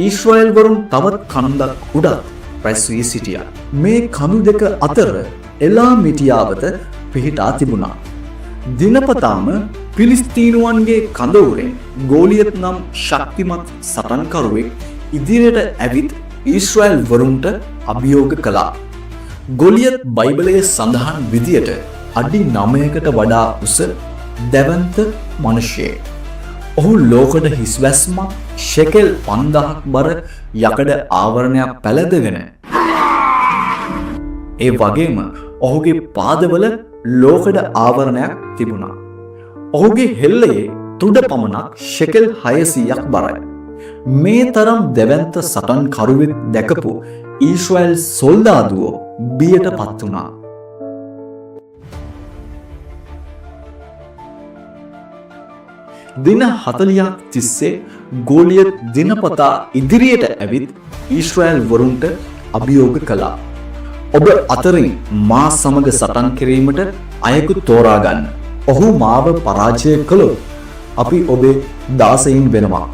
ඊශ්‍රායල් වරුන් තවත් කන්දක් උඩත් රැස් වී සිටියා. මේ කඳු දෙක අතර එලා මිටියාවත පිහිටා තිබුණා. දිනපතාම පිලිස්තීනුවන්ගේ කඳවුරෙන් ගෝලියත් නම් ශක්තිමත් සටන්කරුවෙක් ඉදිරියට ඇවිත් ඊශ්‍රායල් වරුන්ට අභියෝග කළා. ගෝලියත් බයිබලයේ සඳහන් විදියට අඩි 9කට වඩා උස දැවන්ත මිනිසෙක්. ඔහු ලෝකඩ හිස්වැස්මක් ෂෙකෙල් 5000ක් බර යකඩ ආවරණයක් පැළඳගෙන ඒ වගේම ඔහුගේ පාදවල ලෝකඩ ආවරණයක් තිබුණා. ඔහුගේ හෙල්ලයේ තුඩ පමණක් ෂෙකෙල් 600ක් බරයි. මේ තරම් දැවැන්ත සටන්කරුවෙක් දැකපු ඊශ්‍රායල් සොල්දාදුවෝ බියට පත් වුණා. දින 40ක් තිස්සේ ගෝලියත් දිනපතා ඉදිරියට ඇවිත් ඊශ්‍රායල් වරුන්ට අභියෝග කළා. ඔබ අතරින් මා සමග සටන් කිරීමට අයෙකු තෝරා ගන්න. ඔහු මාව පරාජය කළොත් අපි ඔබේ දාසයින් වෙනවා.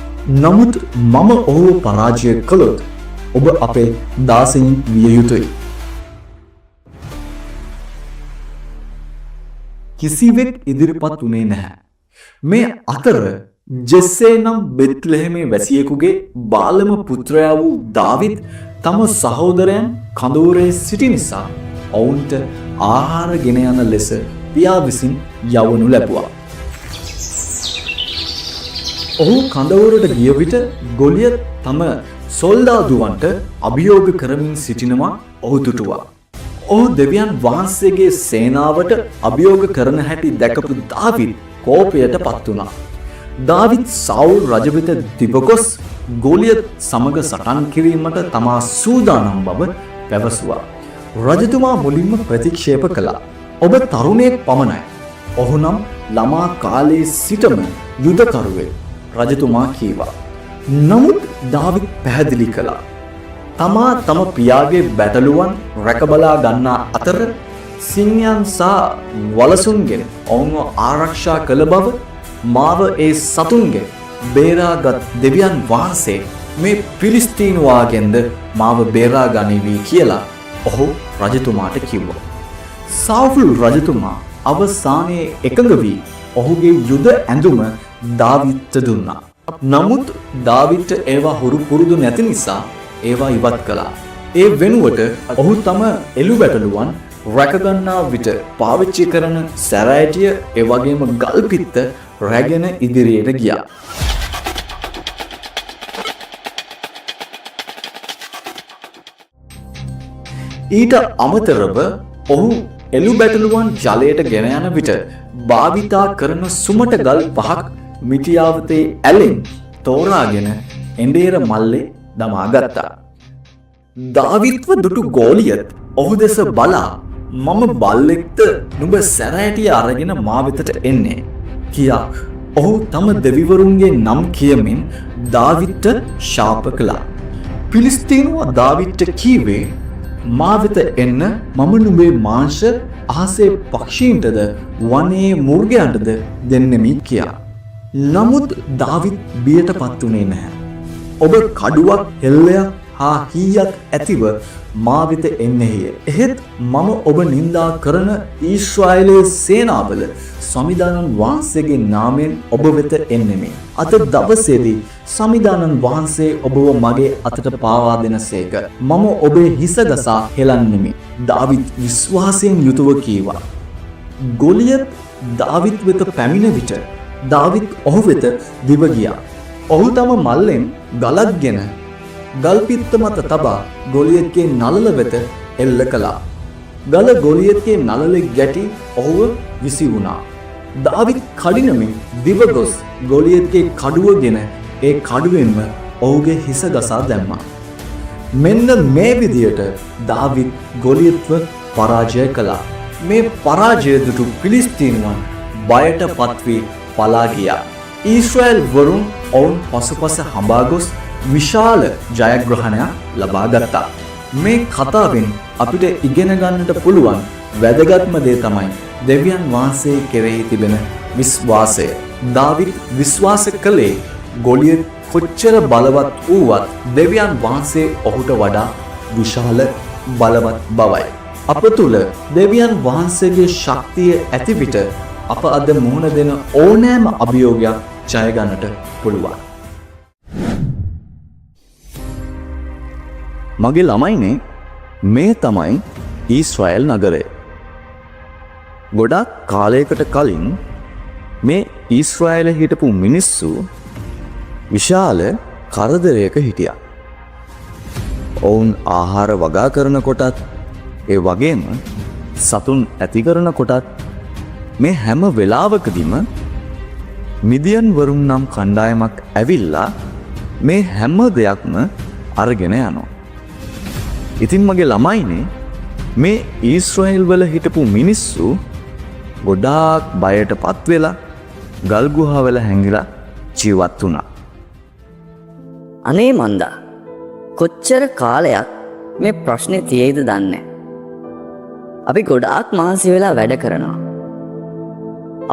නමුත් මම ඔහුව පරාජය කළොත් ඔබ අපේ දාසයින් විය යුතුයි. කිසිවෙක් ඉදිරිපත් වුණේ නැහැ. මේ අතර ජෙස්සේ නම් බෙත්ලෙහෙමේ වැසියෙකුගේ බාලම පුත්‍රයා වූ දාවිද් තම සහෝදරයන් කඳවුරේ සිටි නිසා ඔවුන්ට ආහාර ගෙන යන ලෙස පියා විසින් යවනු ලැබුවා. ඔහු කඳවුරට ගිය විට ගොලියත් තම සොල්දාදුවන්ට අභියෝග කරමින් සිටිනවා ඔහු දුටුවා. ඔහු දෙවියන් වහන්සේගේ සේනාවට අභියෝග කරන හැටි දැකපු දාවිද් කෝපයට පත් වුණා. දාවිද් සවුල් රජ වෙත දිවගොස් ගෝලියත් සමග සටන් කිරීමට තමා සූදානම් බව පැවසුවා. රජතුමා මුලින්ම ප්‍රතික්ෂේප කළා. ඔබ තරුණයෙක් පමණයි. ඔහු නම් ළමා කාලයේ සිටම යුදකරුවෙක්. රජතුමා කීවා. නමුත් දාවිද් පැහැදිලි කළා. තමා තම පියාගේ බැටළුවන් රැකබලා ගන්නා අතර සිංහයන් සහ වලසුන්ගෙන් ඔවුන්ව ආරක්ෂා කළ බව මාව ඒ සතුන්ගෙන් බේරාගත් දෙවියන් වහන්සේ මේ පිලිස්තීනුවාගෙන්ද මාව බේරා ගනිවී කියලා ඔහු රජතුමාට කිව්වා. සාවුල් රජතුමා අවසානයේ එකඟ වී ඔහුගේ යුද ඇඳුම දාවිද්ට දුන්නා. නමුත් දාවිද්ට ඒවා හුරු පුරුදු නැති නිසා ඒවා ඉවත් කළා. ඒ වෙනුවට ඔහු තම එළු බැටළුවන් රැකගන්නා විට පාවිච්චි කරන සැරෑටිය ඒ වගේම ගල් පිත්ත රැගෙන ඉදිරියට ගියා. ඊට අමතරව ඔහු එළු බැටළුවන් ජලයට ගෙන යන විට භාවිතා කරන සුමට ගල් 5ක් මිටියාවතේ ඇලෙන් තෝරාගෙන එඬේර මල්ලේ දමා ගත්තා. දාවිද්ව දුටු ගෝලියත් ඔහු දෙස බලා මම බල්ලෙක්ද නුඹ සැරෑටිය අරගෙන මා වෙතට එන්නේ කියා ඔහු තම දෙවිවරුන්ගේ නම් කියමින් දාවිද්ට ශාප කළා. පිලිස්තීනුවා දාවිද්ට කීවේ මා වෙත එන්න මම නුඹේ මාංශ අහසේ පක්ෂීන්ටද වනයේ මෘගයන්ටද දෙන්නෙමි කියා. නමුත් දාවිද් බියටපත් වුණේ නැහැ. ඔබ කඩුවක් හෙල්ලයක් හා හීයක් ඇතිව මා වෙත එන්නේය. එහෙත් මම ඔබ නින්දා කරන ඊශ්‍රායලයේ සේනාවල සමිදානන් වහන්සේගේ නාමයෙන් ඔබ වෙත එන්නෙමි. අද දවසේදී සමිදානන් වහන්සේ ඔබව මගේ අතට පාවා දෙනසේක. මම ඔබේ හිස ගසා හෙලන්නෙමි. දාවිද් විශ්වාසයෙන් යුතුව කීවා. ගොලියත් දාවිද් වෙත පැමිණ විට දාවිද් ඔහු වෙත දිව ගියා. ඔහු තම මල්ලෙන් ගලක්ගෙන ගල්පිත්ත මත තබා ගොලියත්ගේ නළල වෙත එල්ල කළා. ගල ගොලියත්ගේ නළලේ ගැටි ඔහුව විසි වුණා. දාවිද් කඩිනමින් දිව ගොස් ගොලියත්ගේ කඩුවගෙන ඒ කඩුවෙන්ම ඔහුගේ හිස ගසා දැම්මා. මෙන්න මේ විදියට දාවිද් ගොලියත්ව පරාජය කළා. මේ පරාජය දුටු පිලිස්තීනුවන් බයට පත්වී පලා ගියා. ඊශ්‍රායල් වරුන් ඔවුන් පසුපස හඹා ගොස් විශාල ජයග්‍රහණයක් ලබා ගත්තා. මේ කතාවෙන් අපිට ඉගෙන ගන්නට පුළුවන් වැදගත්ම දේ තමයි දෙවියන් වහන්සේ කෙරෙහි තිබෙන විශ්වාසය. දාවිද් විශ්වාස කළේ ගොලියත් කොච්චර බලවත් වුවත් දෙවියන් වහන්සේ ඔහුට වඩා විශාල බලවත් බවයි. අප තුළ දෙවියන් වහන්සේගේ ශක්තිය ඇති විට අප අද මුහුණ දෙන ඕනෑම අභියෝගයක් ජය ගන්නට පුළුවන්. මගේ ළමයිනේ මේ තමයි ඊශ්‍රායල් නගරය. ගොඩක් කාලයකට කලින් මේ ඊශ්‍රායල හිටපු මිනිස්සු විශාල කරදරයක හිටියා. ඔවුන් ආහාර වගා කරන කොටත් ඒ වගේම සතුන් ඇති කරන කොටත් මේ හැම වෙලාවකදීම මිදියන් වරුන් නම් කණ්ඩායමක් ඇවිල්ලා මේ හැම දෙයක්ම අරගෙන යනවා. ඉතින් මගේ ළමයිනේ මේ ඊශ්‍රායල් වල හිටපු මිනිස්සු ගොඩාක් බයට පත් වෙලා ගල් ගුහාවල හැංගිලා ජීවත් වුණා. අනේ මන්දා කොච්චර කාලයක් මේ ප්‍රශ්නේ තියෙයිද දන්නේ. අපි ගොඩාක් මහන්සි වෙලා වැඩ කරනවා.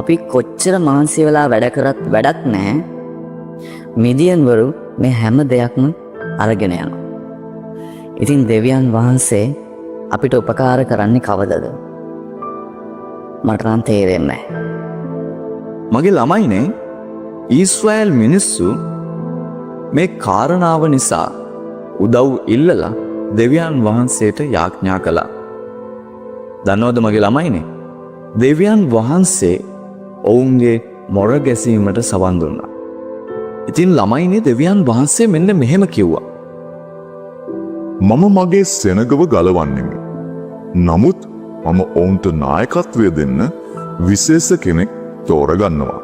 අපි කොච්චර මහන්සි වෙලා වැඩ කරත් වැඩක් නැහැ. මිදියන් වරු මේ හැම දෙයක්ම අරගෙන යනවා. ඉතින් දෙවියන් වහන්සේ අපිට උපකාර කරන්නේ කවදද? මට නම් තේරෙන්නේ නැහැ. මගේ ළමයිනේ ඊශ්‍රායල් මිනිස්සු මේ කාරණාව නිසා උදව් ඉල්ලලා දෙවියන් වහන්සේට යාඥා කළා. දන්නවද මගේ ළමයිනේ? දෙවියන් වහන්සේ ඔවුන්ගේ මොර ගැසීමට සවන් දුන්නා. ඉතින් ළමයිනේ දෙවියන් වහන්සේ මෙන්න මෙහෙම කිව්වා. මම මගේ සෙනගව ගලවන්නෙමි. නමුත් මම ඔවුන්ට නායකත්වය දෙන්න විශේෂ කෙනෙක් තෝරගන්නවා.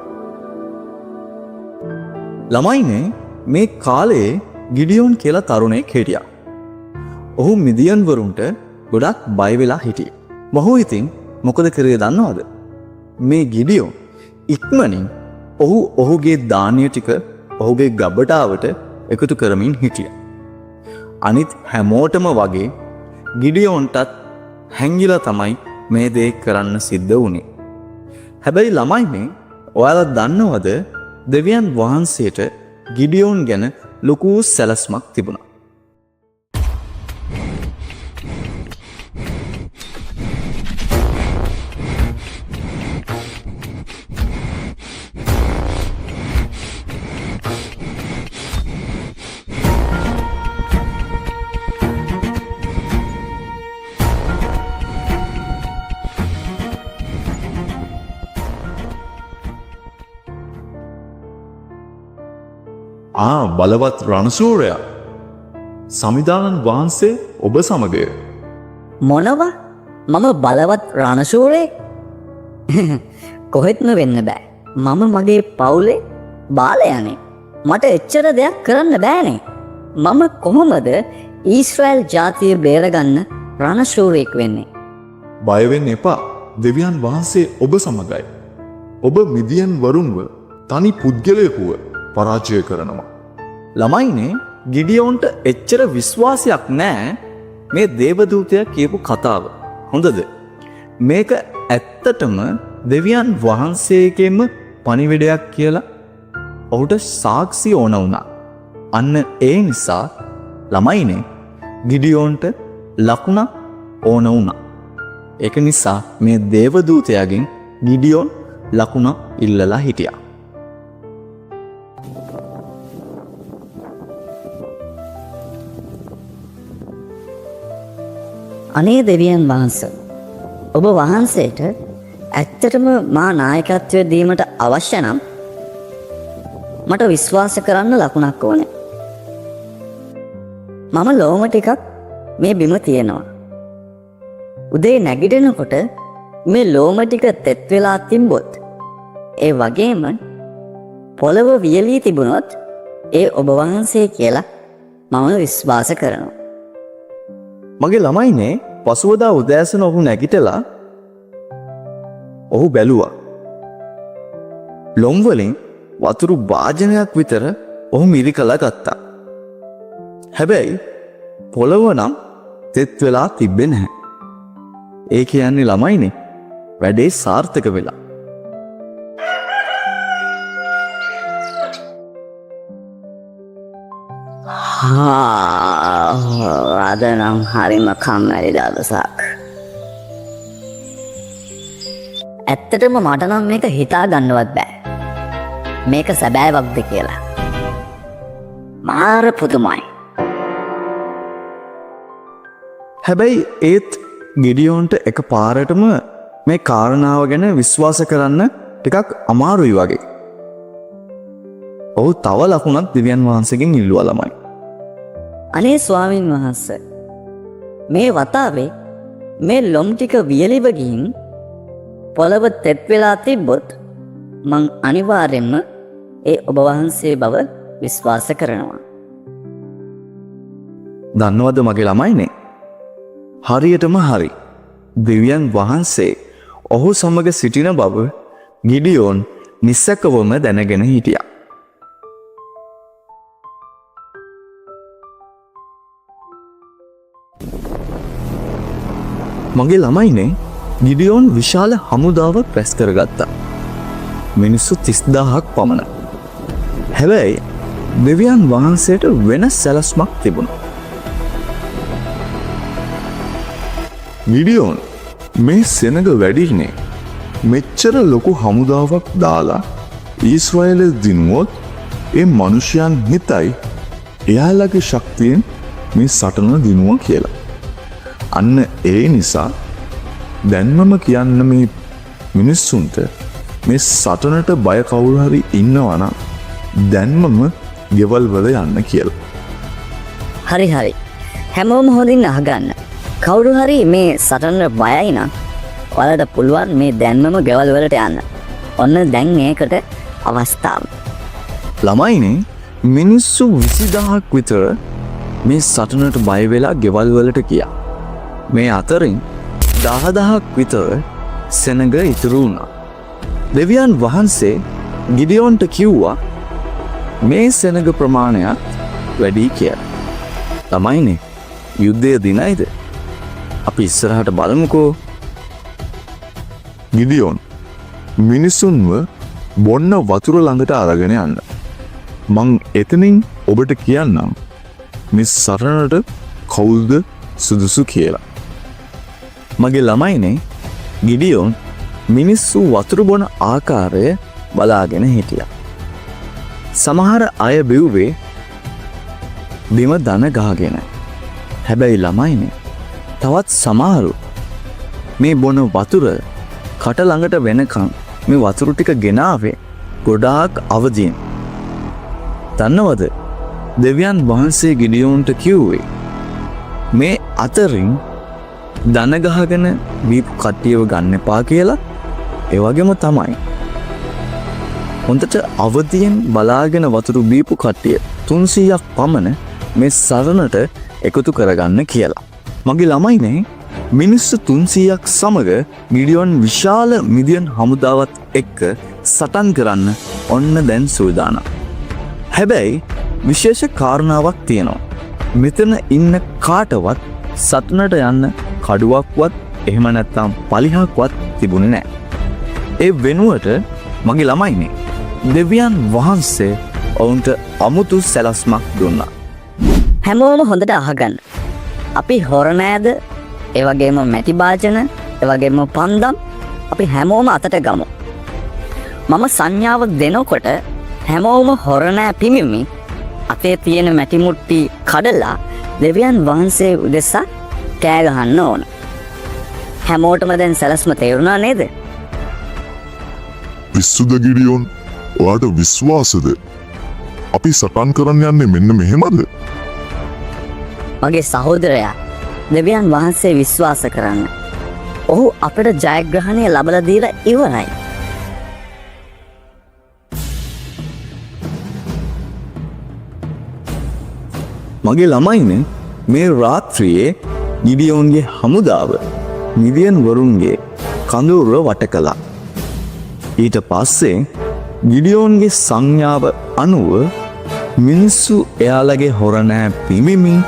ළමයිනේ මේ කාලේ ගිඩියෝන් කියලා තරුණයෙක් හිටියා. ඔහු මිදියන් වරුන්ට ගොඩක් බය වෙලා හිටියේ. මොහු ඉතින් මොකද කරේ දන්නවද? මේ ගිඩියෝන් ඉක්මනින් ඔහුගේ දානය ටික ඔහුගේ ගබඩාවට එකතු කරමින් හිටියා. අනිත් හැමෝටම වගේ ගිඩියෝන්ටත් හැංගිලා තමයි මේ දේ කරන්න සිද්ධ වුණේ. හැබැයි ළමයිනේ ඔයාලා දන්නවද දෙවියන් වහන්සේට ගිඩියෝන් ගැන ලොකු සැලස්මක් තිබුණා. බලවත් රණශූරයා සමිදානන් වහන්සේ ඔබ සමගය. මොනවා? මම බලවත් රණශූරයෙක්? කොහෙත්ම වෙන්න බෑ. මම මගේ පවුලේ බාලයනේ. මට එච්චර දෙයක් කරන්න බෑනේ. මම කොහොමද ඊශ්‍රායල් ජාතිය බේරගන්න රණශූරයෙක් වෙන්නේ? බය වෙන්න එපා. දෙවියන් වහන්සේ ඔබ සමගයි. ඔබ මිදියන් වරුන්ව තනි පුද්ගලයෙකුව පරාජය කරනවා. ළමයිනේ ගිඩියෝන්ට එච්චර විශ්වාසයක් නෑ මේ දේවදූතය කියපු කතාව. හොඳද? මේක ඇත්තටම දෙවියන් වහන්සේගෙන්ම පණිවිඩයක් කියලා ඔහුට සාක්ෂි ඕන වුණා. අන්න ඒ නිසා ළමයිනේ ගිඩියෝන්ට ලකුණක් ඕන වුණා. ඒක නිසා මේ දේවදූතයාගෙන් ගිඩියෝන් ලකුණක් ඉල්ලලා හිටියා. අනේ දෙවියන් වහන්සේ, ඔබ වහන්සේට ඇත්තටම මා නායකත්වය දීමට අවශ්‍ය නම් මට විශ්වාස කරන්න ලකුණක් ඕනේ. මම ලෝම ටිකක් මේ බිම තියෙනවා. උදේ නැගිටිනකොට මේ ලෝම ටික තෙත් වෙලා තිබ්බොත්, ඒ වගේම පොළව වියලී තිබුණොත් ඒ ඔබ වහන්සේ කියලා මම විශ්වාස කරනවා. මගේ ළමයිනේ පසුවදා උදෑසන ඔහු නැගිටලා ඔහු බැලුවා. ලොම් වලින් වතුරු භාජනයක් විතර ඔහු මිරිකලා ගත්තා. හැබැයි පොළව නම් තෙත් වෙලා තිබ්බේ නැහැ. ඒ කියන්නේ ළමයිනේ වැඩේ සාර්ථක වෙලා. අද නම් හරිම කම්මැලි දවසක්. ඇත්තටම මට නම් මේක හිතා ගන්නවත් බෑ. මේක සැබෑවක්ද කියලා. මාර පුදුමයි. හැබැයි ඒත් ගිඩියෝන්ට එක පාරටම මේ කාරණාව ගැන විශ්වාස කරන්න ටිකක් අමාරුයි වගේ. ඔහු තව ලකුණක් දෙවියන් වහන්සේගෙන් ඉල්ලුවා ළමයි. අනේ ස්වාමින් වහන්සේ, මේ වතාවේ මේ ලොම් ටික වියලිව ගිහින් පොළව තෙත් වෙලා තිබ්බොත් මං අනිවාර්යෙන්ම ඒ ඔබ වහන්සේ බව විශ්වාස කරනවා. දන්නවද මගේ ළමයිනේ? හරියටම හරි. දෙවියන් වහන්සේ ඔහු සමග සිටින බව ගිඩියෝන් නිස්සකවම දැනගෙන හිටියා. මගේ ළමයිනේ ගිඩියෝන් විශාල හමුදාවක් රැස් කරගත්තා. මිනිස්සු 30000ක් පමණ. හැබැයි දෙවියන් වහන්සේට වෙනස් සැලැස්මක් තිබුණා. ගිඩියෝන් මේ සෙනග වැඩින්නේ මෙච්චර ලොකු හමුදාවක් දාලා ඊශ්‍රායල දිනුවොත් ඒ මනුෂ්‍යයන් හිතයි එයාලගේ ශක්තියෙන් මේ සටන දිනුවා කියලා. අන්න ඒ නිසා දැන්මම කියන්න මේ මිනිස්සුන්ට මේ සටනට බය කවුරු හරි ඉන්නවනම් දැන්මම ගෙවල් වල යන්න කියලා. හරි හරි. හැමෝම හොඳින් අහගන්න. කවුරු හරි මේ සටනට බයයි නම් ඔයාලට පුළුවන් මේ දැන්මම ගෙවල් වලට යන්න. ඔන්න දැන් මේකට අවස්ථාව. ළමයිනේ මිනිස්සු 20000ක් විතර මේ සටනට බය වෙලා ගෙවල් වලට ගියා. මේ අතරින් 10000ක් විතර සෙනග ඉතුරු වුණා. දෙවියන් වහන්සේ ගිඩියෝන්ට කිව්වා මේ සෙනග ප්‍රමාණයක් වැඩි කියලා. ළමයිනේ යුද්ධය දිනයිද? අපි ඉස්සරහට බලමුකෝ. ගිඩියෝන් මිනිසුන්ව බොන්න වතුර ළඟට අරගෙන යන්න. මං එතනින් ඔබට කියන්නම් මේ සටනට කවුල්ද සුදුසු කියලා. මගේ ළමයිනේ ගිඩියෝන් මිනිස්සු වතුර බොන ආකාරය බලාගෙන හිටියා. සමහර අය බිව්වේ බිම දන ගහගෙන. හැබැයි ළමයිනේ තවත් සමහරු මේ බොන වතුර කට ළඟට වෙනකන් මේ වතුර ටික ගෙනාවේ ගොඩාක් අවදියෙන්. දන්නවද දෙවියන් වහන්සේ ගිඩියෝන්ට කිව්වේ මේ අතරින් දන ගහගෙන බීපු කට්ටියව ගන්න එපා කියලා. ඒ වගේම තමයි හොඳට අවදියෙන් බලාගෙන වතුර බීපු කට්ටිය 300ක් පමණ මේ සරණට එකතු කරගන්න කියලා. මගේ ළමයිනේ මිනිස්සු 300ක් සමග ගිඩියෝන් විශාල මිදියන් හමුදාවත් එක්ක සටන් කරන්න ඔන්න දැන් සූදානම්. හැබැයි විශේෂ කාරණාවක් තියෙනවා. මෙතන ඉන්න කාටවත් සටනට යන්න කඩුවක්වත් එහෙම නැත්නම් පලිහක්වත් තිබුණේ නැහැ. ඒ වෙනුවට මගේ ළමයිනේ දෙවියන් වහන්සේ ඔවුන්ට අමුතු සැලැස්මක් දුන්නා. හැමෝම හොඳට අහගන්න. අපි හොරණෑද, ඒ වගේම මැටි භාජන, ඒ වගේම පන්දම් අපි හැමෝම අතට ගමු. මම සංඥාව දෙනකොට හැමෝම හොරණෑ පිමිමි අතේ තියෙන මැටි මුට්ටි කඩලා දෙවියන් වහන්සේ උදෙසා කෑ ගහන්න ඕන. හැමෝටම දැන් සැලැස්ම තේරුණා නේද? පිස්සුද ගිඩියෝන්? ඔයාට විශ්වාසද? අපි සටන් කරන්න යන්නේ මෙන්න මෙහෙමද? මගේ සහෝදරයා දෙවියන් වහන්සේ විශ්වාස කරන්න. ඔහු අපට ජයග්‍රහණය ලබලා දීලා ඉවරයි. මගේ ළමයිනේ මේ රාත්‍රියේ ගිඩියෝන්ගේ හමුදාව මිදියන් වරුන්ගේ කඳවුර වට කළා. ඊට පස්සේ ගිඩියෝන්ගේ සංඥාව අනුව මිනිස්සු එයාලගේ හොරණෑ පිමිමින්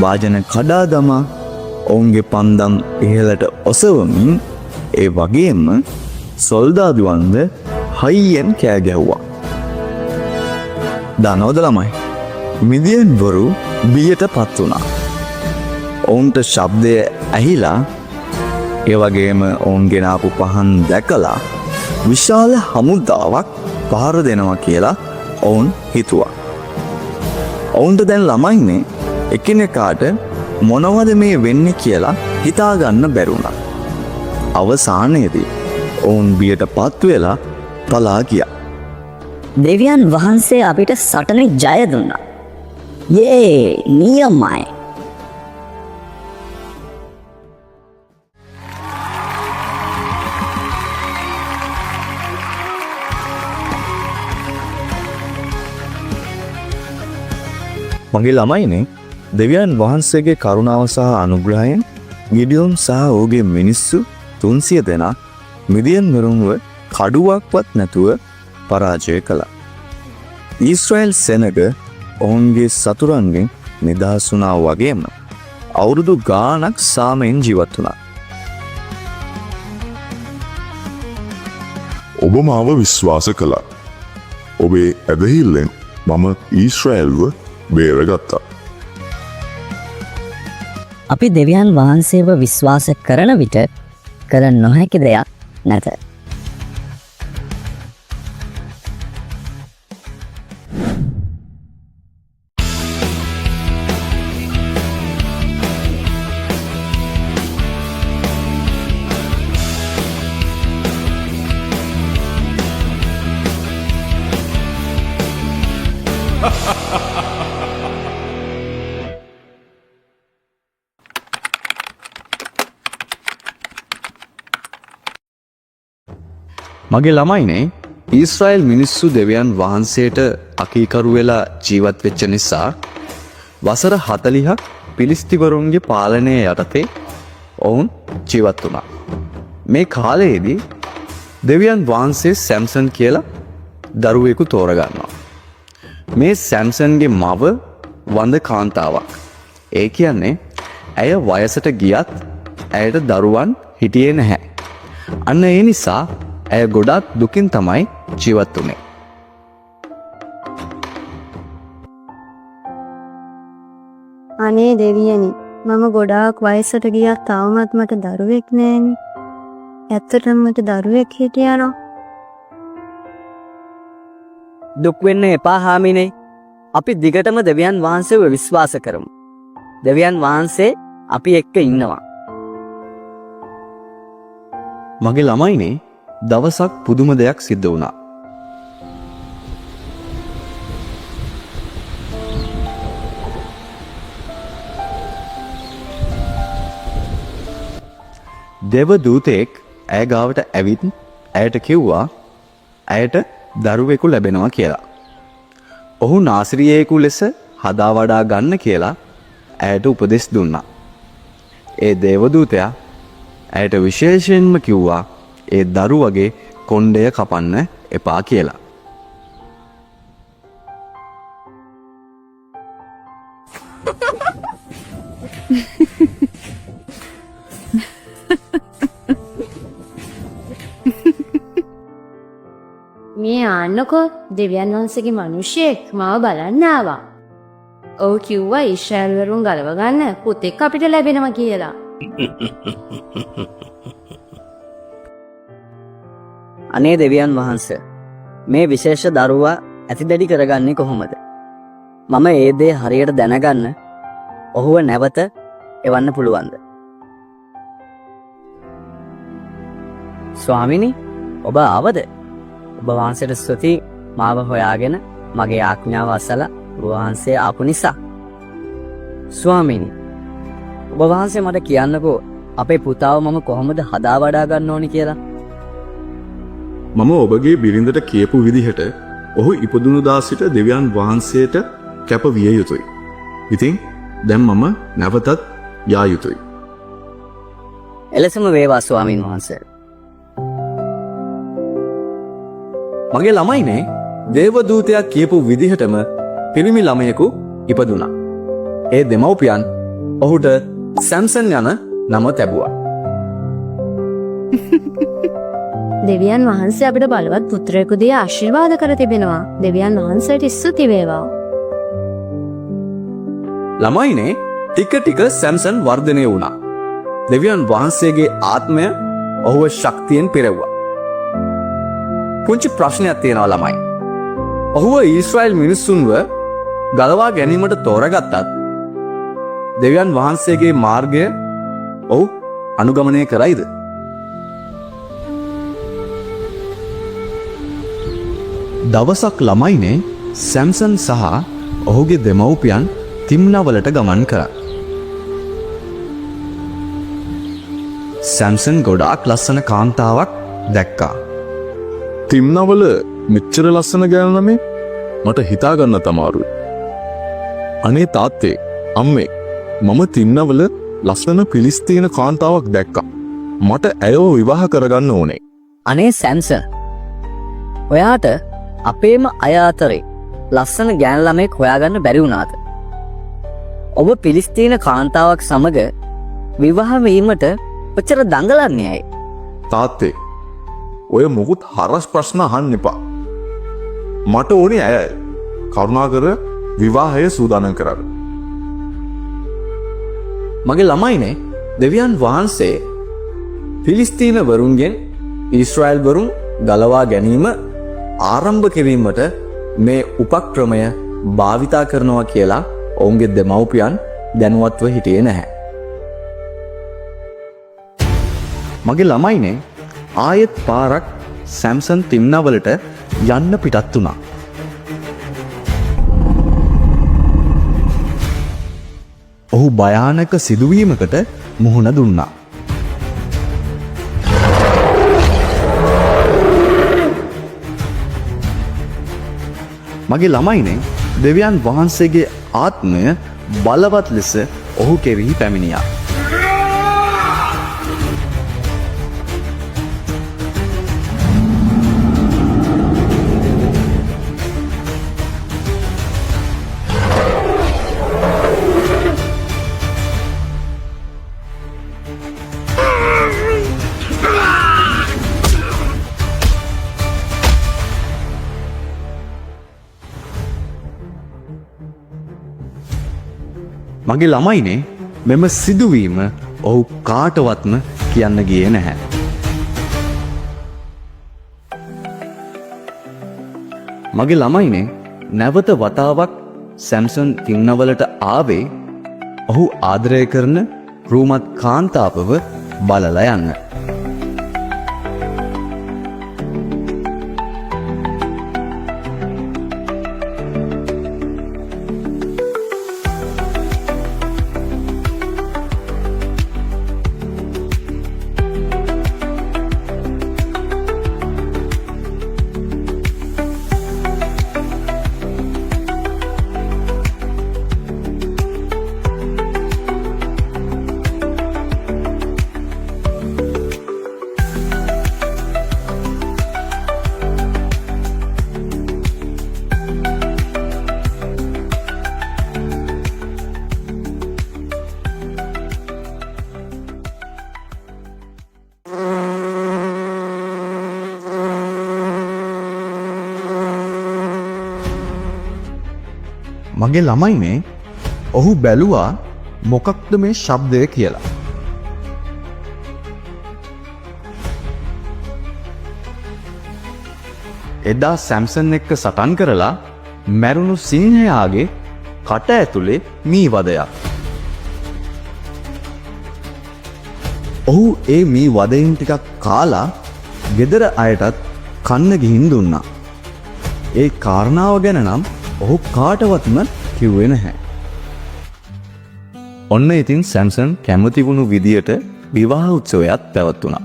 වාජන කඩා දමා ඔවුන්ගේ පන්දම් ඉහළට ඔසවමින් ඒ වගේම සොල්දාදුවන්ද හයියෙන් කෑ ගැහුවා. දනවද ළමයි? මිදියන් වරු බියට පත් වුණා. ඔවුන්ට ශබ්දය ඇහිලා ඒ වගේම ඔවුන් ගෙනාපු පහන් දැකලා විශාල හමුදාවක් පහර දෙනවා කියලා ඔවුන් හිතුවා. ඔවුන්ට දැන් ළමයිනේ එකිනෙකාට මොනවද මේ වෙන්නේ කියලා හිතාගන්න බැරුණා. අවසානයේදී ඔවුන් බියට පත් වෙලා පලා ගියා. දෙවියන් වහන්සේ අපිට සටනේ ජය දුන්නා. යේ නියමයි. මගේ ළමයිනේ දෙවියන් වහන්සේගේ කරුණාව සහ අනුග්‍රහයෙන් ගිඩියෝන් සහ ඔහුගේ මිනිස්සු 300 දෙනා මිදියන් වරුන්ව කඩුවක්වත් නැතුව පරාජය කළා. ඊශ්‍රායල් සෙනග ඔවුන්ගේ සතුරන්ගෙන් නිදහස් වුණා වගේම අවුරුදු ගාණක් සාමයෙන් ජීවත් වුණා. ඔබ මාව විශ්වාස කළා. ඔබේ ඇදහිල්ලෙන් මම ඊශ්‍රෑල්ව බේරගත්තා. අපි දෙවියන් වහන්සේව විශ්වාස කරන විට කළ නොහැකි දෙයක් නැත. මගේ ළමයිනේ ඊශ්‍රායල් මිනිස්සු දෙවියන් වහන්සේට අකීකරු වෙලා ජීවත් වෙච්ච නිසා වසර 40ක් පිලිස්තිවරුන්ගේ පාලනය යටතේ ඔවුන් ජීවත් වුණා. මේ කාලයේදී දෙවියන් වහන්සේ සැම්සන් කියලා දරුවෙකු තෝරගන්නවා. මේ සැම්සන්ගේ මව වඳ කාන්තාවක්. ඒ කියන්නේ ඇය වයසට ගියත් ඇයට දරුවන් හිටියේ නැහැ. අන්න ඒ නිසා ඇය ගොඩාක් දුකින් තමයි ජීවත් වුනේ. අනේ දෙවියනි, මම ගොඩාක් වයසට ගියත් තවමත් මට දරුවෙක් නෑනේ. ඇත්තටම මට දරුවෙක් හිටියනෝ. දුක් වෙන්න එපා හාමිනේ. අපි දිගටම දෙවියන් වහන්සේව විශ්වාස කරමු. දෙවියන් වහන්සේ අපි එක්ක ඉන්නවා. මගේ ළමයිනේ දවසක් පුදුම දෙයක් සිද්ධ වුණා. දෙව දූතෙක් ඇය ගාවට ඇවිත් ඇයට කිව්වා ඇයට දරුවෙකු ලැබෙනවා කියලා. ඔහු නාසිරියෙකු ලෙස හදා වඩා ගන්න කියලා ඇයට උපදෙස් දුන්නා. ඒ දේවදූතයා ඇයට විශේෂයෙන්ම කිව්වා ඒ දරුවගේ කොණ්ඩය කපන්න එපා කියලා. මේ ආන්නකෝ දෙවියන් වහන්සේගේ මිනිහෙක් මාව බලන්න ආවා. ඔව් කිව්වා ඊශ්‍රායල් වරුන් ගලව ගන්න පුතෙක් අපිට ලැබෙනවා කියලා. අනේ දෙවියන් වහන්සේ, මේ විශේෂ දරුවා ඇතිදැඩි කරගන්නේ කොහොමද? මම ඒ දේ හරියට දැනගන්න ඔහුව නැවත එවන්න පුළුවන්ද? ස්වාමිනී, ඔබ ආවද? ඔබ වහන්සේට ස්තුති මාව හොයාගෙන මගේ ආඥාව අසලා ඔබ වහන්සේ ආපු නිසා. ස්වාමිනී, ඔබ වහන්සේ මට කියන්නකෝ අපේ පුතාව මම කොහොමද හදා වඩා ගන්න ඕනි කියලා. මම ඔබගේ බිරිඳට කියපු විදිහට ඔහු ඉපදුණු දා සිට දෙවියන් වහන්සේට කැප විය යුතුයි. ඉතින් දැන් මම නැවතත් යා යුතුයි. එලෙසම වේවා ස්වාමීන් වහන්සේ. මගේ ළමයිනේ දේවදූතයා කියපු විදිහටම පිරිමි ළමයෙකු ඉපදුනා. ඒ දෙමව්පියන් ඔහුට සැම්සන් යන නම තැබුවා. දෙවියන් වහන්සේ අපිට බලවත් පුත්‍රයෙකු දී ආශිර්වාද කර තිබෙනවා. දෙවියන් වහන්සේට ස්තුති වේවා. ළමයිනේ ටික ටික සැම්සන් වර්ධනය වුණා. දෙවියන් වහන්සේගේ ආත්මය ඔහුව ශක්තියෙන් පෙරවුවා. පුංචි ප්‍රශ්නයක් තියෙනවා ළමයි. ඔහුව ඊශ්‍රායල් මිනිස්සුන්ව ගලවා ගැනීමට තෝරගත්තත් දෙවියන් වහන්සේගේ මාර්ගය ඔහු අනුගමනය කරයිද? දවසක් ළමයිනේ සැම්සන් සහ ඔහුගේ දෙමව්පියන් තිම්නාවලට ගමන් කරා. සැම්සන් ගොඩාක් ලස්සන කාන්තාවක් දැක්කා. තිම්නවල මෙච්චර ලස්සන ගෑනු ළමේ මට හිතාගන්න තමාරුයි. අනේ තාත්තේ, අම්මේ, මම තිම්නවල ලස්සන පිලිස්තීන කාන්තාවක් දැක්කා. මට ඇයව විවාහ කරගන්න ඕනේ. අනේ සැම්සන්, ඔයාට අපේම අය අතරේ ලස්සන ගෑනු ළමෙක් හොයාගන්න බැරි වුණාද? ඔබ පිලිස්තීන කාන්තාවක් සමග විවාහ වීමට ඔච්චර දඟලන්නේ ඇයි? තාත්තේ, ඔය මොකුත් හරස් ප්‍රශ්න අහන්න එපා. මට ඕනේ ඇයයි. කරුණාකර විවාහය සූදානම් කරන්න. මගේ ළමයිනේ දෙවියන් වහන්සේ ෆිලිස්තීන වරුන්ගෙන් ඊශ්‍රායල් වරුන් ගලවා ගැනීම ආරම්භ කිරීමට මේ උපක්‍රමය භාවිතා කරනවා කියලා ඔවුන්ගේ දෙමව්පියන් දැනුවත්ව හිටියේ නැහැ. මගේ ළමයිනේ ආයෙත් පාරක් සැම්සන් තිම්නවලට යන්න පිටත් වුණා. ඔහු භයානක සිදුවීමකට මුහුණ දුන්නා. මගේ ළමයිනේ දෙවියන් වහන්සේගේ ආත්මය බලවත් ලෙස ඔහු කෙරෙහි පැමිණියා. මගේ ළමයිනේ මෙම සිදුවීම ඔහු කාටවත්ම කියන්න ගියේ නැහැ. මගේ ළමයිනේ නැවත වතාවක් සැම්සන් තින්නවලට ආවේ ඔහු ආදරය කරන රූමත් කාන්තාවව බලලා යන්න. මගේ ළමයිනේ ඔහු බැලුවා මොකක්ද මේ ශබ්දය කියලා. එදා සැම්සන් එක්ක සටන් කරලා මැරුණු සිංහයාගේ කට ඇතුලේ මී වදයක්. ඔහු ඒ මී වදයෙන් ටිකක් කාලා ගෙදර අයටත් කන්න ගිහින් දුන්නා. ඒ කාරණාව ගැන නම් ඔහු කාටවත්ම කිව්වේ නැහැ. ඔන්න ඉතින් සැම්සන් කැමති වුණු විදියට විවාහ උත්සවයක් පැවැත්වුණා.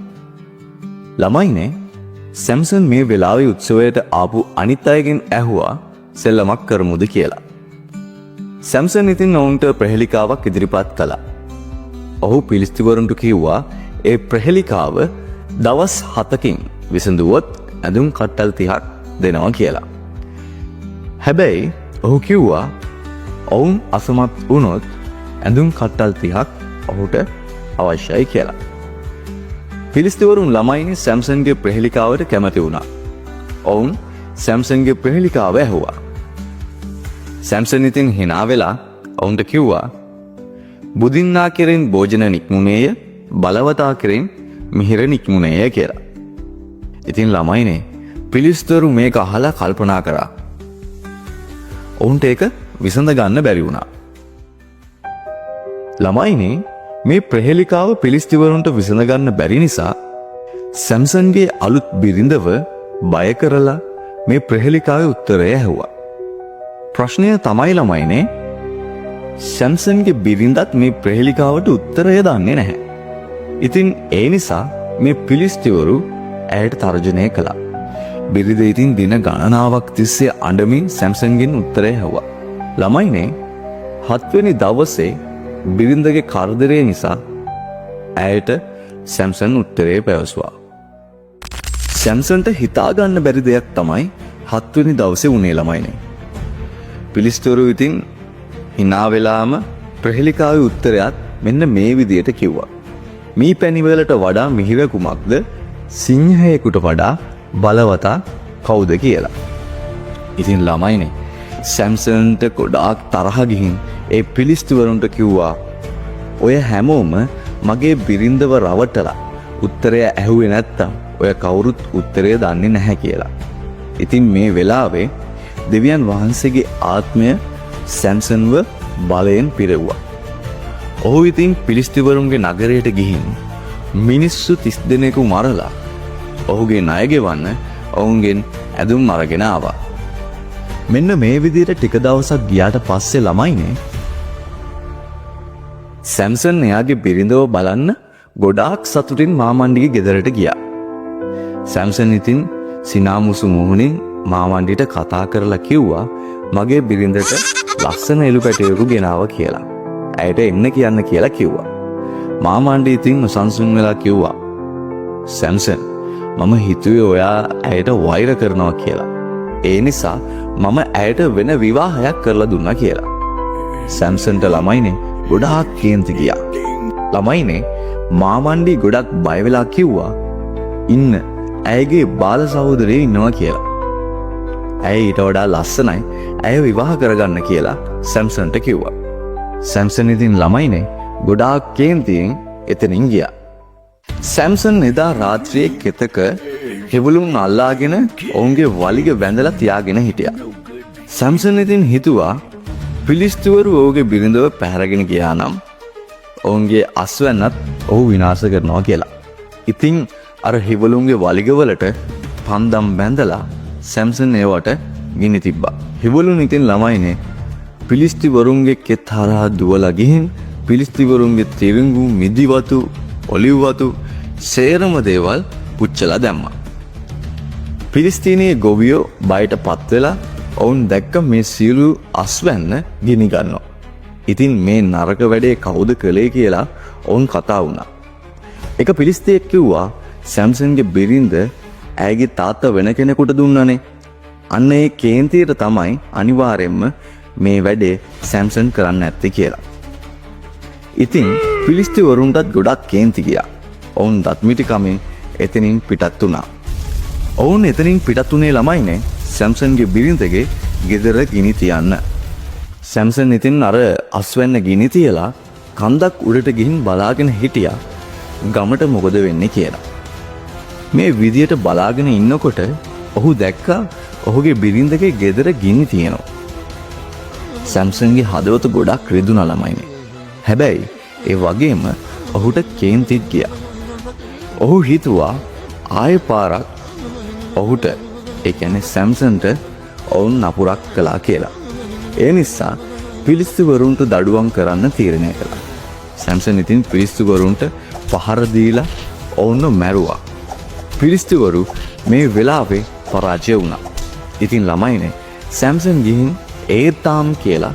ළමයිනේ සැම්සන් මේ වෙලාවේ උත්සවයට ආපු අනිත් අයගෙන් ඇහුවා සෙල්ලමක් කරමුද කියලා. සැම්සන් ඉතින් ඔවුන්ට ප්‍රහෙලිකාවක් ඉදිරිපත් කළා. ඔහු පිලිස්තිවරුන්ට කිව්වා ඒ ප්‍රහෙලිකාව දවස් 7කින් විසඳුවොත් ඇඳුම් කට්ටල් 30ක් දෙනවා කියලා. හැබැයි ඔහු කිව්වා ඔවුන් අසමත් වුණොත් ඇඳුම් කට්ටල් 30ක් ඔහුට අවශ්‍යයි කියලා. පිලිස්තිවරුන් ළමයිනේ සැම්සන්ගේ ප්‍රහෙලිකාවට කැමති වුණා. ඔවුන් සැම්සන්ගේ ප්‍රහෙලිකාව ඇහුවා. සැම්සන් ඉතින් hina වෙලා ඔවුන්ට කිව්වා බුදින්නා කෙරෙන් භෝජන නික්මුණේය බලවතා කෙරෙන් මිහිර නික්මුණේය කියලා. ඉතින් ළමයිනේ පිලිස්තිවරු මේක අහලා කල්පනා කරා. ඔවුන්ට ඒක විසඳ ගන්න බැරි වුණා. ළමයිනේ මේ ප්‍රහෙලිකාව පිලිස්තිවරුන්ට විසඳ ගන්න බැරි නිසා සැම්සන්ගේ අලුත් බිරිඳව බය කරලා මේ ප්‍රහෙලිකාවේ උත්තරය ඇහුවා. ප්‍රශ්නය තමයි ළමයිනේ සැම්සන්ගේ බිරිඳත් මේ ප්‍රහෙලිකාවට උත්තරය දන්නේ නැහැ. ඉතින් ඒ නිසා මේ පිලිස්තිවරු ඇයට තර්ජනය කළා. බිරිඳ ඉතින් දින ගණනාවක් තිස්සේ අඬමින් සැම්සන්ගෙන් උත්තරය ඇහුවා. ළමයිනේ 7 වෙනි දවසේ බිරිඳගේ කරදරය නිසා ඇයට සැම්සන් උත්තරේ පැවසුවා. සැම්සන්ට හිතාගන්න බැරි දෙයක් තමයි 7 වෙනි දවසේ වුණේ ළමයිනේ. පිලිස්තිවරු ඉතින් hina වෙලාම ප්‍රහෙලිකාවේ උත්තරයත් මෙන්න මේ විදියට කිව්වා. මී පැණි වලට වඩා මිහිර කුමක්ද සිංහයෙකුට වඩා බලවතා කවුද කියලා. ඉතින් ළමයිනේ සැම්සන්ට ගොඩාක් තරහ ගිහින් ඒ පිලිස්තුවරුන්ට කිව්වා ඔය හැමෝම මගේ බිරිඳව රවටලා උත්තරය ඇහුවේ නැත්තම් ඔය කවුරුත් උත්තරය දන්නේ නැහැ කියලා. ඉතින් මේ වෙලාවේ දෙවියන් වහන්සේගේ ආත්මය සැම්සන්ව බලයෙන් පිරෙව්වා. ඔහු ඉතින් පිලිස්තිවරුන්ගේ නගරයට ගිහින් මිනිස්සු 30 දෙනෙකු මරලා ඔහුගේ ණය ගෙවන්න ඔවුන්ගෙන් ඇදුම් අරගෙන ආවා. මෙන්න මේ විදිහට ටික දවසක් ගියාට පස්සේ ළමයිනේ සැම්සන් එයාගේ බිරිඳව බලන්න ගොඩාක් සතුටින් මාමණ්ඩිගේ ගෙදරට ගියා. සැම්සන් ඉතින් සිනාමුසු මුහුණින් මාමණ්ඩිට කතා කරලා කිව්වා මගේ බිරිඳට ලස්සන එළු පැටියෙකු ගෙනාවා කියලා. ඇයට එන්න කියන්න කියලා කිව්වා. මාමණ්ඩි ඉතින් සංසුන් වෙලා කිව්වා සැම්සන් මම හිතුවේ ඔයා ඇයට වෛර කරනවා කියලා. ඒ නිසා මම ඇයට වෙන විවාහයක් කරලා දුන්නා කියලා. සැම්සන්ට ළමයිනේ ගොඩාක් කේන්ති ගියා. ළමයිනේ මාමණ්ඩි ගොඩක් බය වෙලා කිව්වා ඉන්න ඇයගේ බාල සහෝදරයෙක් ඉන්නවා කියලා. ඇය ඊට වඩා ලස්සනයි ඇය විවාහ කරගන්න කියලා සැම්සන්ට කිව්වා. සැම්සන් ඉතින් ළමයිනේ ගොඩාක් කේන්තියෙන් එතනින් ගියා. සැම්සන් එදා රාත්‍රියේ කෙතක හෙවුලුන් අල්ලාගෙන ඔවුන්ගේ වලිග වැඳලා තියාගෙන හිටියා. සැම්සන් ඉතින් හිතුවා පිලිස්තුවරු ඔහුගේ බිරිඳව පැහැරගෙන ගියා නම් ඔවුන්ගේ අස්වැන්නත් ඔහු විනාශ කරනවා කියලා. ඉතින් අර හෙවුලුන්ගේ වලිගවලට පන්දම් බැඳලා සැම්සන් ඒවට ගිනි තිබ්බා. හෙවුලුන් ඉතින් ළමයිනේ පිලිස්තිවරුන්ගේ කෙත් හරහා දුවලා ගිහින් පිලිස්තිවරුන්ගේ තෙවිඟු මිදිවතු ඔලිව් වතු සේරම දේවල් පුච්චලා දැම්මා. පිලිස්තීනයේ ගොවියෝ බයට පත් වෙලා ඔවුන් දැක්ක මේ සියලු අස්වැන්න ගිනි ගන්නවා. ඉතින් මේ නරක වැඩේ කවුද කළේ කියලා ඔවුන් කතා වුණා. එක පිලිස්තියෙක් කිව්වා සැම්සන්ගේ බිරිඳ ඇයගේ තාත්තා වෙන කෙනෙකුට දුන්නනේ. අන්න ඒ කේන්තියට තමයි අනිවාර්යෙන්ම මේ වැඩේ සැම්සන් කරන්න ඇත්තේ කියලා. ඉතින් පිලිස්තිවරුන්ටත් ගොඩක් කේන්ති ගියා. ඔවුන් දත්මිටි කමින් එතනින් පිටත් වුණා. ඔවුන් එතනින් පිටත් වුණේ ළමයිනේ සැම්සන්ගේ බිරිඳගේ ගෙදර ගිනි තියන්න. සැම්සන් ඉතින් අර අස්වැන්න ගිනි තියලා කන්දක් උඩට ගිහින් බලාගෙන හිටියා ගමට මොකද වෙන්නේ කියලා. මේ විදියට බලාගෙන ඉන්නකොට ඔහු දැක්කා ඔහුගේ බිරිඳගේ ගෙදර ගිනි තියෙනවා. සැම්සන්ගේ හදවත ගොඩක් රිදුනා ළමයිනේ. හැබැයි ඒ වගේම ඔහුට කේන්තිත් ගියා. ඔහු හිතුවා ආයෙ පාරක් ඔහුට ඒ කියන්නේ සැම්සන්ට ඔවුන් නපුරක් කළා කියලා. ඒ නිසා පිලිස්තිවරුන්ට දඩුවම් කරන්න තීරණය කළා. සැම්සන් ඉතින් පිලිස්තිවරුන්ට පහර දීලා ඔවුන්ව මැරුවා. පිලිස්තිවරු මේ වෙලාවේ පරාජය වුණා. ඉතින් ළමයිනේ සැම්සන් ගිහින් ඒතාම් කියලා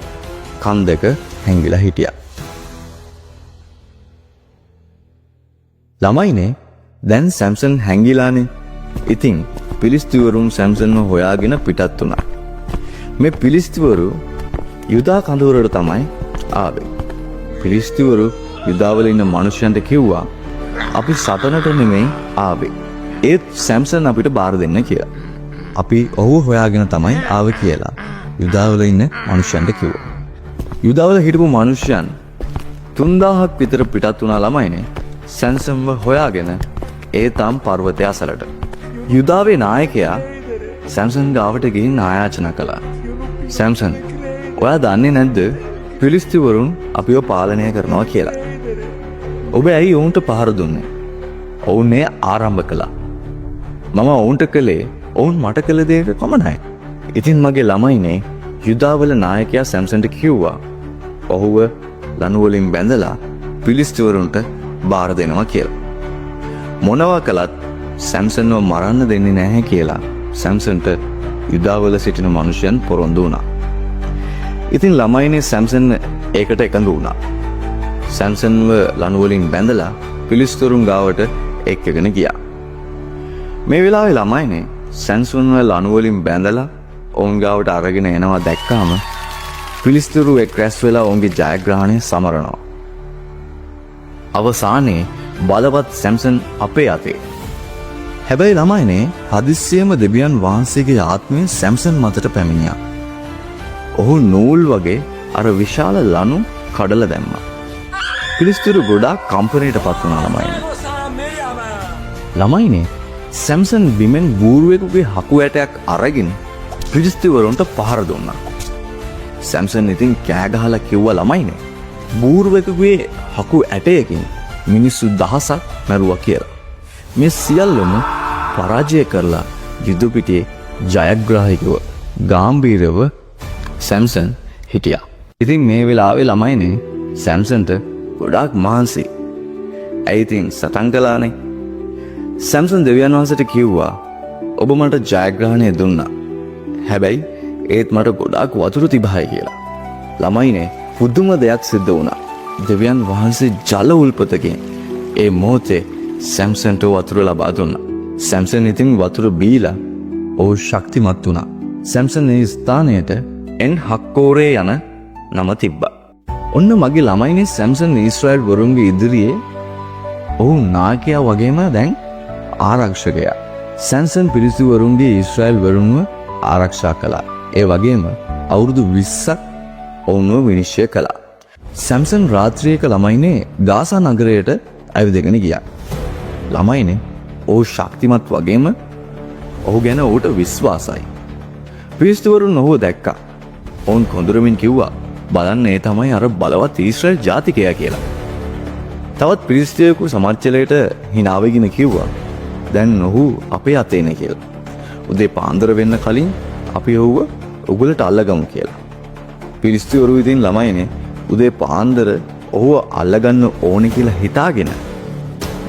කන්දක හැංගිලා හිටියා. ළමයිනේ දැන් සැම්සන් හැංගිලානේ. ඉතින් පිලිස්තිවරුන් සැම්සන්ව හොයාගෙන පිටත් වුණා. මේ පිලිස්තිවරු යුදා කඳවුරට තමයි ආවේ. පිලිස්තිවරු යුදාවල ඉන්න මිනිස්සුන්ට කිව්වා අපි සටනට නෙමෙයි ආවේ. ඒත් සැම්සන් අපිට බාර දෙන්න කියලා. අපි ඔහු හොයාගෙන තමයි ආවේ කියලා යුදාවල ඉන්න මිනිස්සුන්ට කිව්වා. යුදාවල හිටපු මිනිස්සුන් 3000ක් විතර පිටත් වුණා ළමයිනේ. සැම්සන්ව හොයාගෙන ඒතම් පර්වතය අසලට. යුදාවේ නායකයා සැම්සන් ගාවට ගිහින් ආයාචනා කළා. සැම්සන්, ඔයා දන්නේ නැද්ද පිලිස්තිවරුන් අපිව පාලනය කරනවා කියලා? ඔබ ඇයි ඔවුන්ට පහර දුන්නේ? ඔවුන් එය ආරම්භ කළා. මම ඔවුන්ට කළේ ඔවුන් මට කළ දේක පමණයි. ඉතින් මගේ ළමයිනේ යුදාවල නායකයා සැම්සන්ට කිව්වා ඔහුව ලණුවලින් බැඳලා පිලිස්තිවරුන්ට බාර දෙනවා කියලා. මොනවා කළත් සැම්සන්ව මරන්න දෙන්නේ නැහැ කියලා සැම්සන්ට යුදාවල සිටින මිනිසයන් පොරොන්දු වුණා. ඉතින් ළමයිනේ සැම්සන් ඒකට එකඟ වුණා. සැම්සන්ව ලණුවලින් බැඳලා පිලිස්තිවරුන් ගාවට එක්කගෙන ගියා. මේ වෙලාවේ ළමයිනේ සැම්සන්ව ලණුවලින් බැඳලා ඔවුන් ගාවට අරගෙන එනවා දැක්කාම පිලිස්තිවරු එක් රැස් වෙලා ඔවුන්ගේ ජයග්‍රහණය සමරනවා. අවසානයේ බලවත් සැම්සන් අපේ අතේ. හැබැයි ළමයිනේ හදිස්සියම දෙවියන් වහන්සේගේ ආත්මය සැම්සන් මතට පැමිණියා. ඔහු නූල් වගේ අර විශාල ලනු කඩලා දැම්මා. පිලිස්තිරු ගොඩාක් කම්පනයට පත් වුණා ළමයිනේ. ළමයිනේ සැම්සන් බිමෙන් බූරුවෙකුගේ හකු ඇටයක් අරගෙන පිලිස්තිවරුන්ට පහර දුන්නා. සැම්සන් ඉතින් කෑ ගහලා කිව්වා ළමයිනේ බූරුවෙකුගේ හකු ඇටයකින් මිනිස්සු දහසක් මැරුවා කියලා. මේ සියල්ලම පරාජය කරලා යුද පිටියේ ජයග්‍රාහකව ගාම්භීරව සැම්සන් හිටියා. ඉතින් මේ වෙලාවේ ළමයිනේ සැම්සන්ට ගොඩාක් මහන්සි. ඇයි ඉතින් සටන් කළානේ. සැම්සන් දෙවියන් වහන්සේට කිව්වා ඔබ මට ජයග්‍රහණය දුන්නා. හැබැයි ඒත් මට ගොඩාක් වතුර තිබහයි කියලා. ළමයිනේ පුදුම දෙයක් සිද්ධ වුණා. දෙවියන් වහන්සේ ජල උල්පතකින් ඒ මොහොතේ සැම්සන්ට වතුර ලබා දුන්නා. සැම්සන් ඉතින් වතුර බීලා ඔහු ශක්තිමත් වුණා. සැම්සන් මේ ස්ථානයට එන් හක්කෝරේ යන නම තිබ්බා. ඔන්න මගේ ළමයිනේ සැම්සන් ඊශ්‍රායෙල් වරුන්ගේ ඉදිරියේ ඔහු නායකයා වගේම දැන් ආරක්ෂකයා. සැම්සන් පිරිසිවරුන්ගේ ඊශ්‍රායෙල් වරුන්ව ආරක්ෂා කළා. ඒ වගේම අවුරුදු 20ක් ඔවුන්ව විනිශ්චය කළා. සැම්සන් රාත්‍රියක ළමයිනේ ගාසා නගරයට ඇවිදගෙන ගියා. ළමයිනේ ඔහු ශක්තිමත් වගේම ඔහු ගැන ඔහුට විශ්වාසයි. පිරිසිවරුන් ඔහුව දැක්කා. ඔවුන් කොඳුරමින් කිව්වා බලන්න ඒ තමයි අර බලවත් ඊශ්‍රායෙල් ජාතිකයා කියලා. තවත් පිරිසියෙකු සමච්චලයට hinaවෙගෙන කිව්වා දැන් ඔහු අපේ අතේ නේ කියලා. උදේ පාන්දර වෙන්න කලින් අපි ඔහුව උගලට අල්ලගමු කියලා. පිරිසිවරු ඉතින් ළමයිනේ උදේ පාන්දර ඔහුව අල්ලගන්න ඕනේ කියලා හිතාගෙන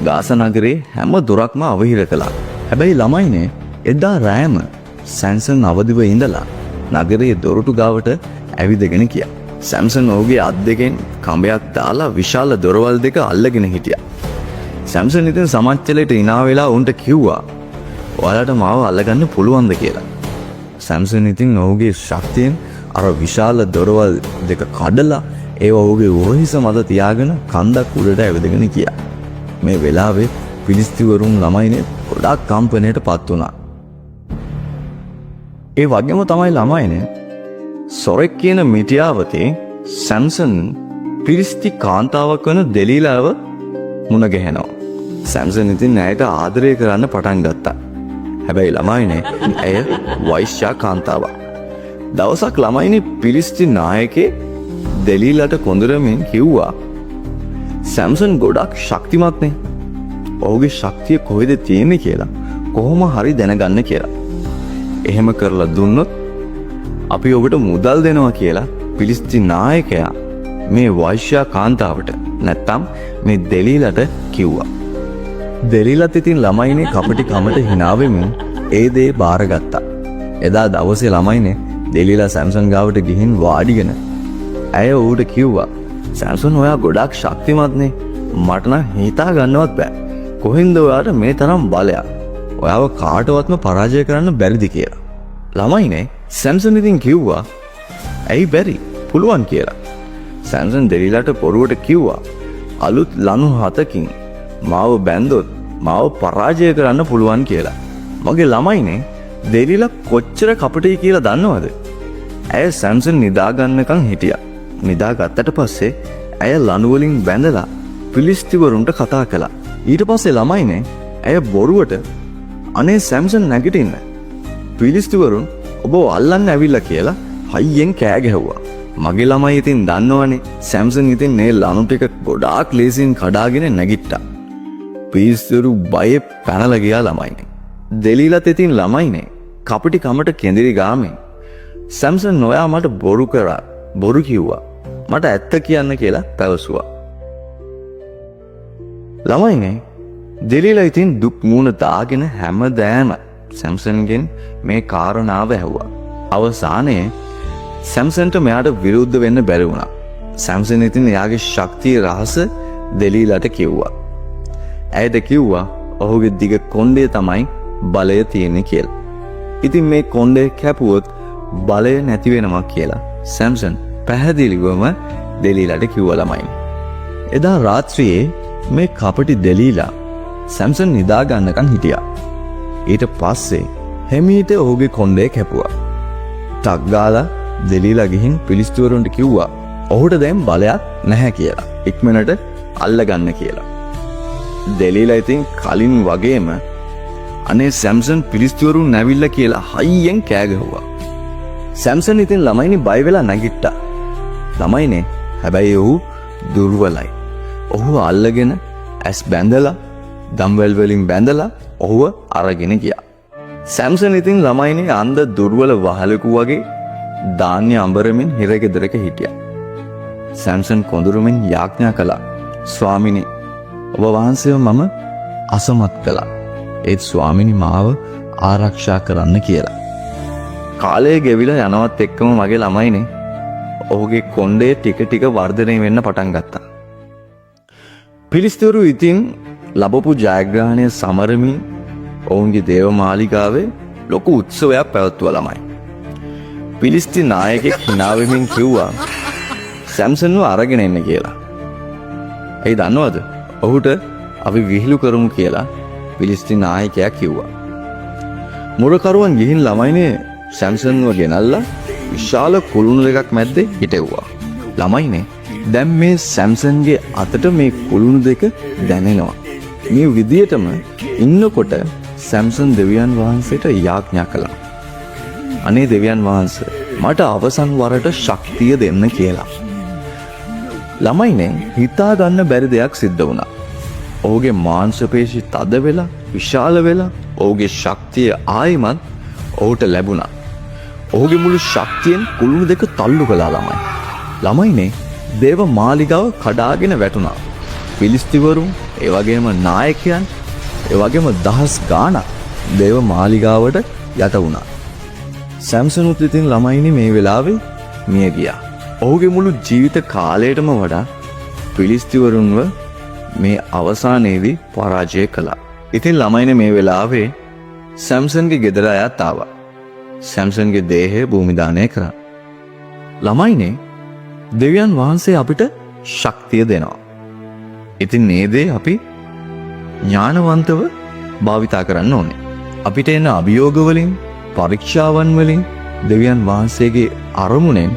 ගාසා නගරේ හැම දොරක්ම අවහිර කළා. හැබැයි ළමයිනේ එදා රෑම සැම්සන් අවදිව ඉඳලා නගරයේ දොරටු ගාවට ඇවිදගෙන ගියා. සැම්සන් ඔහුගේ අත් දෙකෙන් කඹයක් දාලා විශාල දොරවල් දෙක අල්ලගෙන හිටියා. සැම්සන් ඉතින් සමච්චලයට hina වෙලා උන්ට කිව්වා ඔයාලට මාව අල්ලගන්න පුළුවන්ද කියලා. සැම්සන් ඉතින් ඔහුගේ ශක්තියෙන් අර විශාල දොරවල් දෙක කඩලා ඒව ඔහුගේ උරහිස මත තියාගෙන කන්දක් උඩට ඇවිදගෙන ගියා. මේ වෙලාවේ පිලිස්තිවරුන් ළමයිනේ ගොඩාක් කම්පනයට පත් වුණා. ඒ වගේම තමයි ළමයිනේ සොරෙක් කියන මිටියාවතේ සැම්සන් පිරිස්ති කාන්තාවක් වන දෙලීලාව මුණ ගැහෙනවා. සැම්සන් ඉතින් ඇයට ආදරය කරන්න පටන් ගත්තා. හැබැයි ළමයිනේ ඇය වෛශ්‍යා කාන්තාවක්. දවසක් ළමයිනේ පිලිස්ති නායකේ දෙලීලාට කොඳුරමින් කිව්වා සැම්සන් ගොඩක් ශක්තිමත්නේ. ඔහුගේ ශක්තිය කොහෙද තියෙන්නේ කියලා කොහොම හරි දැනගන්න කියලා. එහෙම කරලා දුන්නොත් අපි ඔබට මුදල් දෙනවා කියලා පිලිස්ති නායකයා මේ වෛශ්‍යා කාන්තාවට නැත්තම් මේ දෙලීලට කිව්වා. දෙලීලත් ඉතින් ළමයිනේ කපටි කමට hina වෙමින් ඒ දේ බාරගත්තා. එදා දවසේ ළමයිනේ දෙලීලා සැම්සන් ගාවට ගිහින් වාඩිගෙන ඇය ඌට කිව්වා සැම්සන් ඔයා ගොඩාක් ශක්තිමත්නේ. මට නම් හිතා ගන්නවත් බෑ. කොහෙන්ද ඔයාට මේ තරම් බලයක්? ඔයාව කාටවත්ම පරාජය කරන්න බැරිද කියලා. ළමයිනේ සැම්සන් ඉතින් කිව්වා ඇයි බැරි පුළුවන් කියලා. සැම්සන් දෙලීලාට පොරුවට කිව්වා අලුත් ලනු 7කින් මාව බැන්දොත් මාව පරාජය කරන්න පුළුවන් කියලා. මගේ ළමයිනේ දෙලීලා කොච්චර කපටයි කියලා දන්නවද? ඇය සැම්සන් නිදාගන්නකම් හිටියා. නිදාගත්තට පස්සේ ඇය ලනු වලින් බැඳලා පිලිස්තිවරුන්ට කතා කළා. ඊට පස්සේ ළමයිනේ ඇය බොරුවට අනේ සැම්සන් නැගිටින්න. පිලිස්තිවරුන් ඔබ අල්ලන්න ඇවිල්ලා කියලා හයියෙන් කෑ ගැහුවා. මගේ ළමයි ඉතින් දන්නවනේ සැම්සන් ඉතින් මේ ලනු ටික ගොඩාක් ලේසියෙන් කඩාගෙන නැගිට්ටා. පිලිස්තිවරු බයේ පැනලා ගියා ළමයිනේ. දෙලීලත් ඉතින් ළමයිනේ කපටි කමට කෙඳිරි ගාමින් සැම්සන් ඔයා මට බොරු කරා බොරු කිව්වා. මට ඇත්ත කියන්න කියලා පැවසුවා. ළමයිනේ දෙලීලා ඉතින් දුක් මූණ දාගෙන හැමදෑම සැම්සන්ගෙන් මේ කාරණාව ඇහුවා. අවසානයේ සැම්සන්ට මෙයාට විරුද්ධ වෙන්න බැරි වුණා. සැම්සන් ඉතින් එයාගේ ශක්තිය රහස දෙලීලාට කිව්වා. ඇයට කිව්වා ඔහුගේ දිග කොණ්ඩේ තමයි බලය තියෙන්නේ කියලා. ඉතින් මේ කොණ්ඩේ කැපුවොත් බලය නැති වෙනවා කියලා සැම්සන් පැහැදිලිවම දෙලීලාට කිව්වා ළමයින්. එදා රාත්‍රියේ මේ කපටි දෙලීලා සැම්සන් නිදා ගන්නකන් හිටියා. ඊට පස්සේ හෙමීට ඔහුගේ කොණ්ඩේ කැපුවා. ටක් ගාලා දෙලීලා ගිහින් පිලිස්තුවරුන්ට කිව්වා ඔහුට දැන් බලයක් නැහැ කියලා. ඉක්මනට අල්ලගන්න කියලා. දෙලීලා ඉතින් කලින් වගේම අනේ සැම්සන් පිලිස්තුවරුන් නැවිල්ලා කියලා හයියෙන් කෑ ගැහුවා. සැම්සන් ඉතින් ළමයිනේ බය වෙලා නැගිට්ටා. ළමයිනේ හැබැයි ඔහු දුර්වලයි. ඔහුව අල්ලගෙන ඇස් බැඳලා දම්වැල් වලින් බැඳලා ඔහුව අරගෙන ගියා. සැම්සන් ඉතින් ළමයිනේ අන්ධ දුර්වල වහලෙකු වගේ ධාන්‍ය අඹරමින් හිරගෙදරක හිටියා. සැම්සන් කොඳුරුමින් යාඥා කළා. ස්වාමිනී ඔබ වහන්සේව මම අසමත් කළා. ඒත් ස්වාමිනී මාව ආරක්ෂා කරන්න කියලා. කාලය ගෙවිලා යනවත් එක්කම මගේ ළමයිනේ ඔහුගේ කොණ්ඩේ ටික ටික වර්ධනය වෙන්න පටන් ගත්තා. පිලිස්තුවරු ඉතින් ලැබපු ජයග්‍රහණය සමරමින් ඔවුන්ගේ දේව මාලිගාවේ ලොකු උත්සවයක් පැවැත්වුවා ළමයි. පිලිස්ති නායකෙක් hina වෙමින් කිව්වා සැම්සන්ව අරගෙන එන්න කියලා. ඒ දන්නවද? ඔහුට අපි විහිළු කරමු කියලා පිලිස්ති නායකයා කිව්වා. මුරකරුවන් ගිහින් ළමයිනේ සැම්සන්ව ගෙනල්ලා විශාල කුළුණු දෙකක් මැද්දේ හිටෙව්වා. ළමයිනේ දැන් මේ සැම්සන්ගේ අතට මේ කුළුණු දෙක දැනෙනවා. මේ විදියටම ඉන්නකොට සැම්සන් දෙවියන් වහන්සේට යාඥා කළා. අනේ දෙවියන් වහන්සේ මට අවසන් වරට ශක්තිය දෙන්න කියලා. ළමයිනේ හිතා ගන්න බැරි දෙයක් සිද්ධ වුණා. ඔහුගේ මාංශ පේශි තද වෙලා විශාල වෙලා ඔහුගේ ශක්තිය ආයිමත් ඔහුට ලැබුණා. ඔහුගේ මුළු ශක්තියෙන් කුළුණු දෙක තල්ලු කළා ළමයි. ළමයිනේ දේව මාලිගාව කඩාගෙන වැටුණා. පිලිස්තිවරුන් ඒ වගේම නායකයන් ඒ වගේම දහස් ගාණක් දේව මාලිගාවට යට වුණා. සැම්සනුත් ඉතින් ළමයිනේ මේ වෙලාවේ මිය ගියා. ඔහුගේ මුළු ජීවිත කාලයටම වඩා පිලිස්තිවරුන්ව මේ අවසානයේදී පරාජය කළා. ඉතින් ළමයිනේ මේ වෙලාවේ සැම්සන්ගේ ගෙදර අයත් ආවා. සැම්සන්ගේ දේහය භූමි දානය කරා. ළමයිනේ දෙවියන් වහන්සේ අපිට ශක්තිය දෙනවා. ඉතින් මේ දේ අපි ඥානවන්තව භාවිතා කරන්න ඕනේ. අපිට එන අභියෝග වලින් පරීක්ෂාවන් වලින් දෙවියන් වහන්සේගේ අරමුණෙන්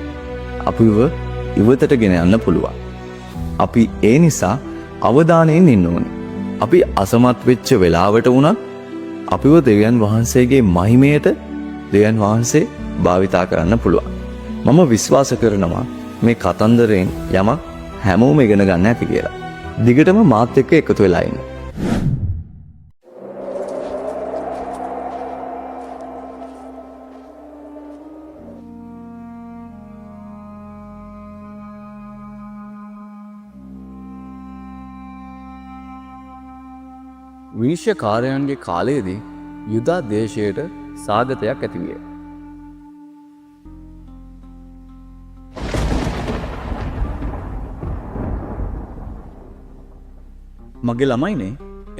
අපිව ඉවතට ගෙන යන්න පුළුවන්. අපි ඒ නිසා අවධානයෙන් ඉන්න ඕනේ. අපි අසමත් වෙච්ච වෙලාවට වුණත් අපිව දෙවියන් වහන්සේගේ මහිමයට දෙවියන් වහන්සේ භාවිතා කරන්න පුළුවන්. මම විශ්වාස කරනවා මේ කතන්දරයෙන් යමක් හැමෝම ඉගෙන ගන්න ඇති කියලා. දිගටම මාත් එක්ක එකතු වෙලා ඉන්න. විනිශ්චයකාරයන්ගේ කාලයේදී යුදා දේශයට සාගතයක් ඇතිවිය. මගේ ළමයිනේ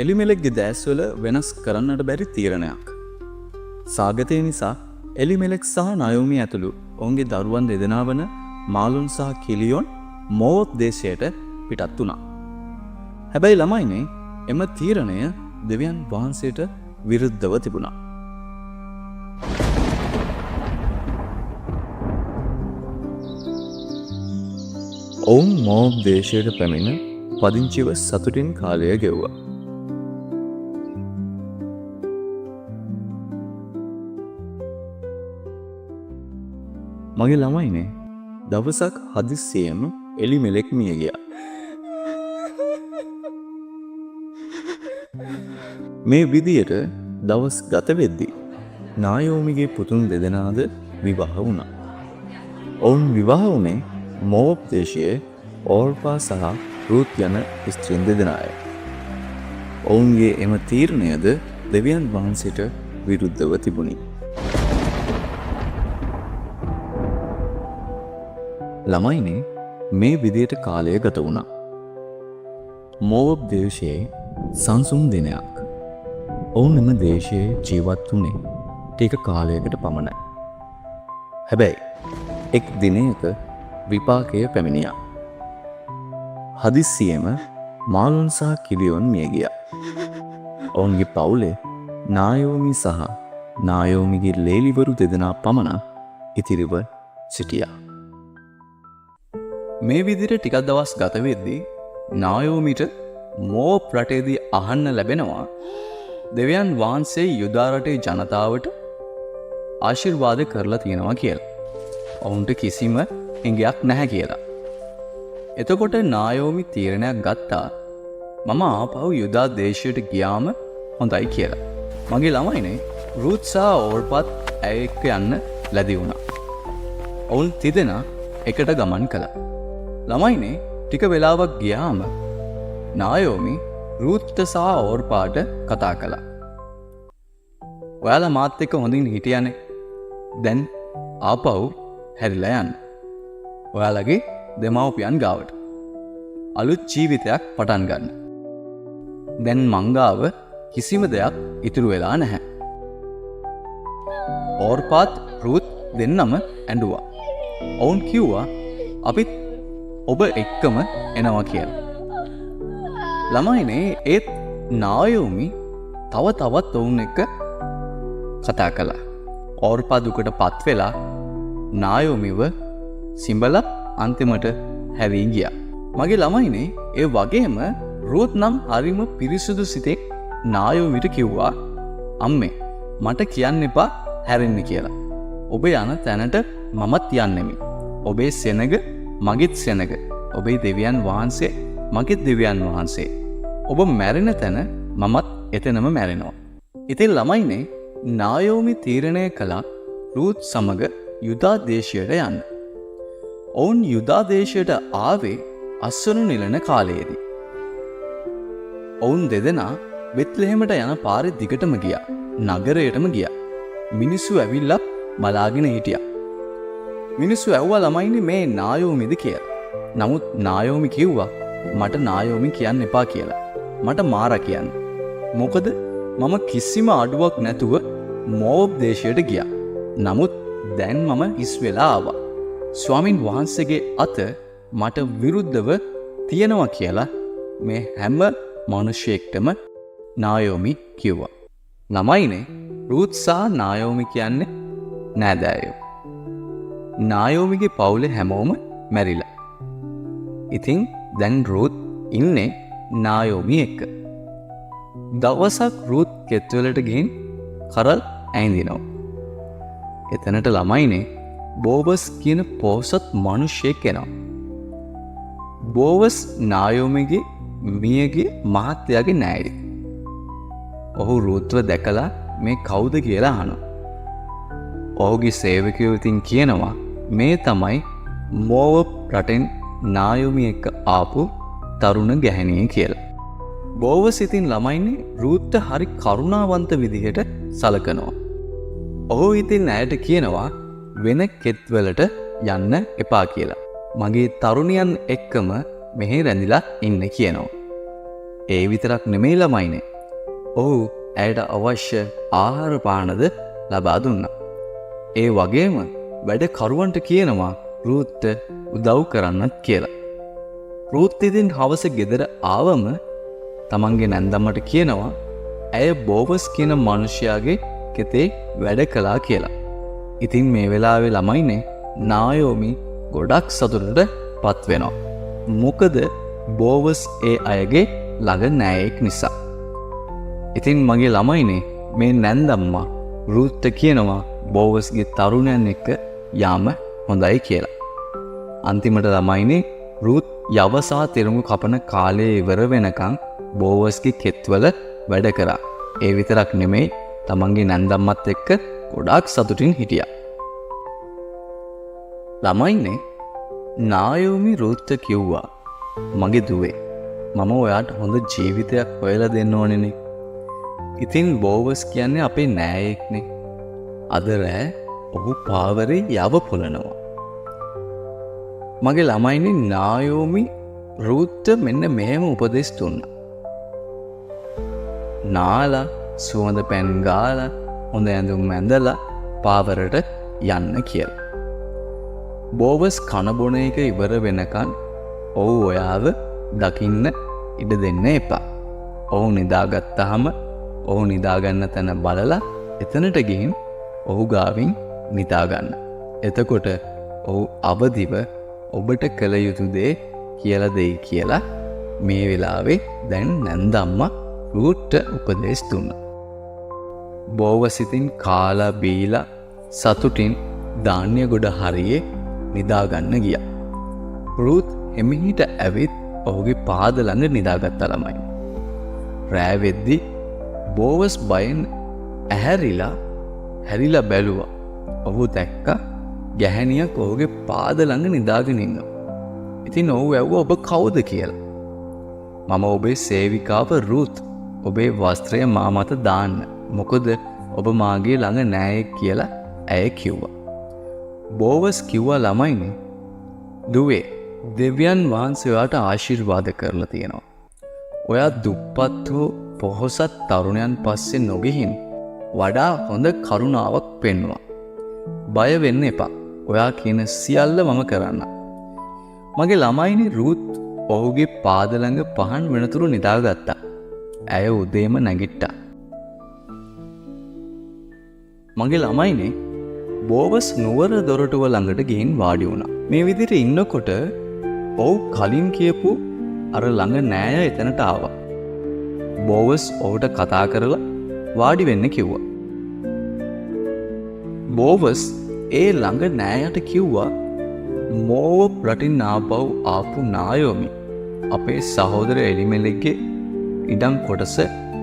එලිමෙලෙක්ගේ දැස්වල වෙනස් කරන්නට බැරි තීරණයක්. සාගතය නිසා එලිමෙලෙක් සහ නයෝමි ඇතුළු ඔවුන්ගේ දරුවන් දෙදෙනා වන මාලුන් සහ කිලියොන් මෝවොත් දේශයට පිටත් වුණා. හැබැයි ළමයිනේ එම තීරණය දෙවියන් වහන්සේට විරුද්ධව තිබුණා. ඔවුන් මෝව් දේශයට පැමිණ පදිංචිව සතුටින් කාලය ගෙව්වා. මගේ ළමයිනේ දවසක් හදිස්සියෙම එලිමෙලෙක් මිය ගියා. මේ විදියට දවස් ගත වෙද්දී නායෝමිගේ පුතුන් දෙදෙනාද විවාහ වුණා. ඔවුන් විවාහ වුණේ මෝවොබ් දේශයේ ඕර්පා සහ රූත් යන ස්ත්‍රීන් දෙදෙනාය. ඔවුන්ගේ එම තීරණයද දෙවියන් වහන්සේට විරුද්ධව තිබුණි. ළමයිනේ මේ විදියට කාලය ගත වුණා. මෝවොබ් දේශයේ සංසුන් දිනයක්. ඔවුන් එම දේශයේ ජීවත් වුණේ ටික කාලයකට පමණයි. හැබැයි එක් දිනයක විපාකය පැමිණියා. හදිස්සියෙම මාලුන් සහ කිලියොන් මිය ගියා. ඔවුන්ගේ පවුලේ නායෝමි සහ නායෝමිගේ ලේලිවරු දෙදෙනා පමණ ඉතිරිව සිටියා. මේ විදිහට ටිකක් දවස් ගත වෙද්දී නායෝමිට මෝප් රටේදී අහන්න ලැබෙනවා දෙවියන් වහන්සේ යුදා රටේ ජනතාවට ආශිර්වාද කරලා තියෙනවා කියලා. ඔවුන්ට කිසිම හිඟයක් නැහැ කියලා. එතකොට නායෝමි තීරණයක් ගත්තා මම ආපහු යුදා දේශයට ගියාම හොඳයි කියලා. මගේ ළමයිනේ රුත් සහ ඕර්පත් ඇය එක්ක යන්න ලැබි වුණා. ඔවුන් තිදෙනා එකට ගමන් කළා. ළමයිනේ ටික වෙලාවක් ගියාම නායෝමි රුත් සහ ඕර්පාට කතා කළා. ඔයාලා මාත් එක්ක හොඳින් හිටියානේ. දැන් ආපහු හැරිලා යන්න. ඔයාලගේ දෙමව්පියන් ගාවට. අලුත් ජීවිතයක් පටන් ගන්න. දැන් මං ගාව කිසිම දෙයක් ඉතුරු වෙලා නැහැ. ඕර්පාත් රුත් දෙන්නම ඇඬුවා. ඔවුන් කිව්වා අපිත් ඔබ එක්කම එනවා කියලා. ළමයිනේ ඒත් නායෝමි තව තවත් ඔවුන් එක්ක කතා කළා. ඕර්පා දුකට පත් වෙලා නායෝමිව සිඹල අන්තිමට හැරී ගියා. මගේ ළමයිනේ ඒ වගේම රුත් නම් හරිම පිරිසුදු සිතෙක් නායෝමිට කිව්වා අම්මේ මට කියන්න එපා හැරෙන්න කියලා. ඔබ යන තැනට මමත් යන්නෙමි. ඔබේ සෙනග මගේත් සෙනග. ඔබේ දෙවියන් වහන්සේ මගේත් දෙවියන් වහන්සේ. ඔබ මැරෙන තැන මමත් එතනම මැරෙනවා. ඉතින් ළමයිනේ නායෝමි තීරණය කළා රුත් සමග යුදා දේශයට යන්න. ඔවුන් යුදා දේශයට ආවේ අස්වනු නිලන කාලයේදී. ඔවුන් දෙදෙනා බෙත්ලෙහෙමට යන පාරේ දිගටම ගියා. නගරයටම ගියා. මිනිස්සු ඇවිල්ලා බලාගෙන හිටියා. මිනිස්සු ඇහුවා ළමයිනේ මේ නායෝමිද කියලා. නමුත් නායෝමි කිව්වා මට නායෝමි කියන්න එපා කියලා. මට මාරා කියන්න. මොකද මම කිසිම අඩුවක් නැතුව මෝබ් දේශයට ගියා. නමුත් දැන් මම හිස් වෙලා ආවා. ස්වාමින් වහන්සේගේ අත මට විරුද්ධව තියෙනවා කියලා මේ හැම මිනිසෙක්ටම නායෝමි කිව්වා. ළමයිනේ රුත් සහ නායෝමි කියන්නේ නෑදෑයෝ. නායෝමිගේ පවුලේ හැමෝම මැරිලා. ඉතින් දැන් රුත් ඉන්නේ නායෝමි එක්ක. දවසක් රුත් කෙත්වලට ගිහින් කරල් ඇඳිනවා. එතනට ළමයිනේ බෝවස් කියන පෝසත් මිනිහෙක් එනවා. බෝවස් නායෝමිගේ මියගේ මහත්තයාගේ නෑයි. ඔහු රුත්ව දැකලා මේ කවුද කියලා අහනවා. ඔහුගේ සේවකයෝ ඉතින් කියනවා මේ තමයි මෝවප් රටෙන් නායෝමි එක්ක ආපු තරුණ ගැහැණිය කියලා. බෝවස් ඉතින් ළමයිනේ රුත්ට හරි කරුණාවන්ත විදිහට සලකනවා. ඔහු ඉතින් ඇයට කියනවා වෙන කෙත්වලට යන්න එපා කියලා. මගේ තරුණියන් එක්කම මෙහි රැඳිලා ඉන්න කියනවා. ඒ විතරක් නෙමෙයි ළමයිනේ. ඔහු ඇයට අවශ්‍ය ආහාර පානද ලබා දුන්නා. ඒ වගේම වැඩ කරුවන්ට කියනවා රුත්ට උදව් කරන්නත් කියලා. රුත් ඉතින් හවස ගෙදර ආවම තමන්ගේ නැන්දම්මට කියනවා ඇය බෝවස් කියන මිනිහයාගේ කෙතේ වැඩ කළා කියලා. ඉතින් මේ වෙලාවේ ළමයිනේ නායෝමි ගොඩක් සතුටට පත් වෙනවා. මොකද බෝවස් ඒ අයගේ ළඟ නෑයෙක් නිසා. ඉතින් මගේ ළමයිනේ මේ නැන්දම්මා රුත්ට කියනවා බෝවස්ගේ තරුණයන් එක්ක යාම හොඳයි කියලා. අන්තිමට ළමයිනේ රුත් යවසා තෙරුඟු කපන කාලය ඉවර වෙනකන් බෝවස්ගේ කෙත්වල වැඩ කරා. ඒ විතරක් නෙමෙයි තමන්ගේ නැන්දම්මත් එක්ක ගොඩාක් සතුටින් හිටියා. ළමයිනේ නායෝමි රුත්ට කිව්වා මගේ දුවේ මම ඔයාට හොඳ ජීවිතයක් හොයලා දෙන්න ඕනෙනේ. ඉතින් බෝවස් කියන්නේ අපේ නෑයෙක්නේ. අද රෑ ඔහු පාවරේ යව පොළනවා. මගේ ළමයිනේ නායෝමි රුත්ට මෙන්න මෙහෙම උපදෙස් දුන්නා. නාලා සුවඳ පැන් ගාලා හොඳ ඇඳුම් ඇඳලා පාවරට යන්න කියලා. බෝවස් කන බොන එක ඉවර වෙනකන් ඔහු ඔයාව දකින්න ඉඩ දෙන්න එපා. ඔහු නිදාගත්තාම ඔහු නිදාගන්න තැන බලලා එතනට ගිහින් ඔහු ගාවින් නිදාගන්න. එතකොට ඔහු අවදිව ඔබට කළ යුතු දේ කියලා දෙයි කියලා මේ වෙලාවේ දැන් නැන්දම්මා රූට්ට උපදේශ දුන්නා. බෝවසිතින් කාලා බීලා සතුටින් ධාන්‍ය ගොඩ හරියේ නිදාගන්න ගියා. රූත් එමිහිට ඇවිත් ඔහුගේ පාද ළඟ නිදාගත්ත ළමයි. රෑ වෙද්දි බෝවස් බයෙන් හැරිලා බැලුවා. ඔහු දැක්ක ගැහැණියක් ඔහුගේ පාද ළඟ නිදාගෙන ඉන්නවා. ඉතින් ඔහු ඇහුවා ඔබ කවුද කියලා. මම ඔබේ සේවිකාව රූත්. ඔබේ වස්ත්‍රය මා මත දාන්න. මොකද ඔබ මාගේ ළඟ නෑයෙක් කියලා ඇය කිව්වා. බෝවස් කිව්වා ළමයිනේ, දුවේ දෙවියන් වහන්සේ ඔයාට ආශිර්වාද කරලා තියෙනවා. ඔයා දුප්පත් හෝ පොහොසත් තරුණයන් පස්සේ නොගිහින් වඩා හොඳ කරුණාවක් පෙන්වුවා. බය වෙන්න එපා. ඔයා කියන සියල්ල මම කරන්න. මගේ ළමයිනේ රූත් ඔහුගේ පාද ළඟ පහන් වෙනතුරු නිදාගත්තා. ඇය උදේම නැගිට්ටා. මගේ ළමයිනේ බෝවස් නුවර දොරටුව ළඟට ගිහින් වාඩි වුණා. මේ විදිහට ඉන්නකොට ඔහු කලින් කියපු අර ළඟ නෑය එතනට ආවා. බෝවස් ඔහුට කතා කරලා වාඩි වෙන්න කිව්වා. බෝවස් ඒ ළඟ නෑයට කිව්වා, මෝව රටින් ආපු නායෝමි අපේ සහෝදර එලිමෙලෙක්ගේ ඉඩම් කොටස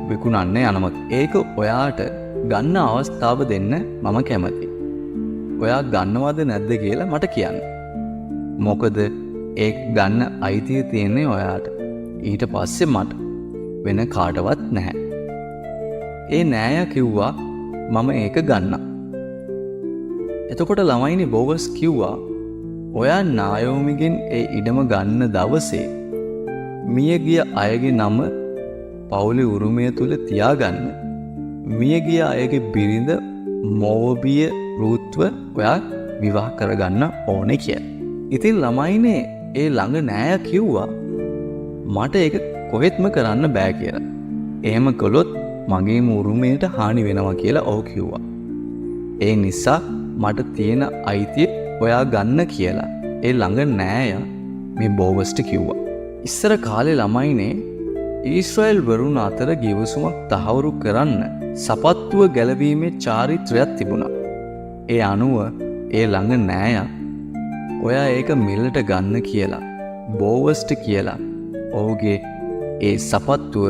විකුණන්න යනමත්. ඒක ඔයාට ගන්න අවස්ථාව දෙන්න මම කැමති. ඔයා ගන්නවද නැද්ද කියලා මට කියන්න. මොකද ඒ ගන්න අයිතිය තියෙන්නේ ඔයාට. ඊට පස්සේ මට වෙන කාටවත් නැහැ. ඒ නෑය කිව්වා මම ඒක ගන්නම්. එතකොට ළමයිනේ බෝවස් කිව්වා, ඔයා නායෝමිගෙන් ඒ ඉඩම ගන්න දවසේ මියගිය අයගේ නම පවුලේ උරුමය තුල තියාගන්න. මියගිය අයගේ බිරිඳ මෝවබිය රූත්ව ඔයා විවාහ කරගන්න ඕනේ කියලා. ඉතින් ළමයිනේ ඒ ළඟ නෑය කිව්වා මට ඒක කොහෙත්ම කරන්න බෑ කියලා. එහෙම කළොත් මගේ උරුමයට හානි වෙනවා කියලා ඔහු කිව්වා. ඒ නිසා මට තියෙන අයිතිය ඔයා ගන්න කියලා ඒ ළඟ නෑය මේ බෝවස්ට කිව්වා. ඉස්සර කාලේ ළමයිනේ ඊශ්‍රායෙල් වරුන් අතර ගිවිසුමක් තහවුරු කරන්න සපත්තුව ගැලවීමේ චාරිත්‍රයක් තිබුණා. ඒ අනුව ඒ ළඟ නෑය ඔයා ඒක මිලට ගන්න කියලා බෝවස්ට කියලා ඔහුගේ ඒ සපත්තුව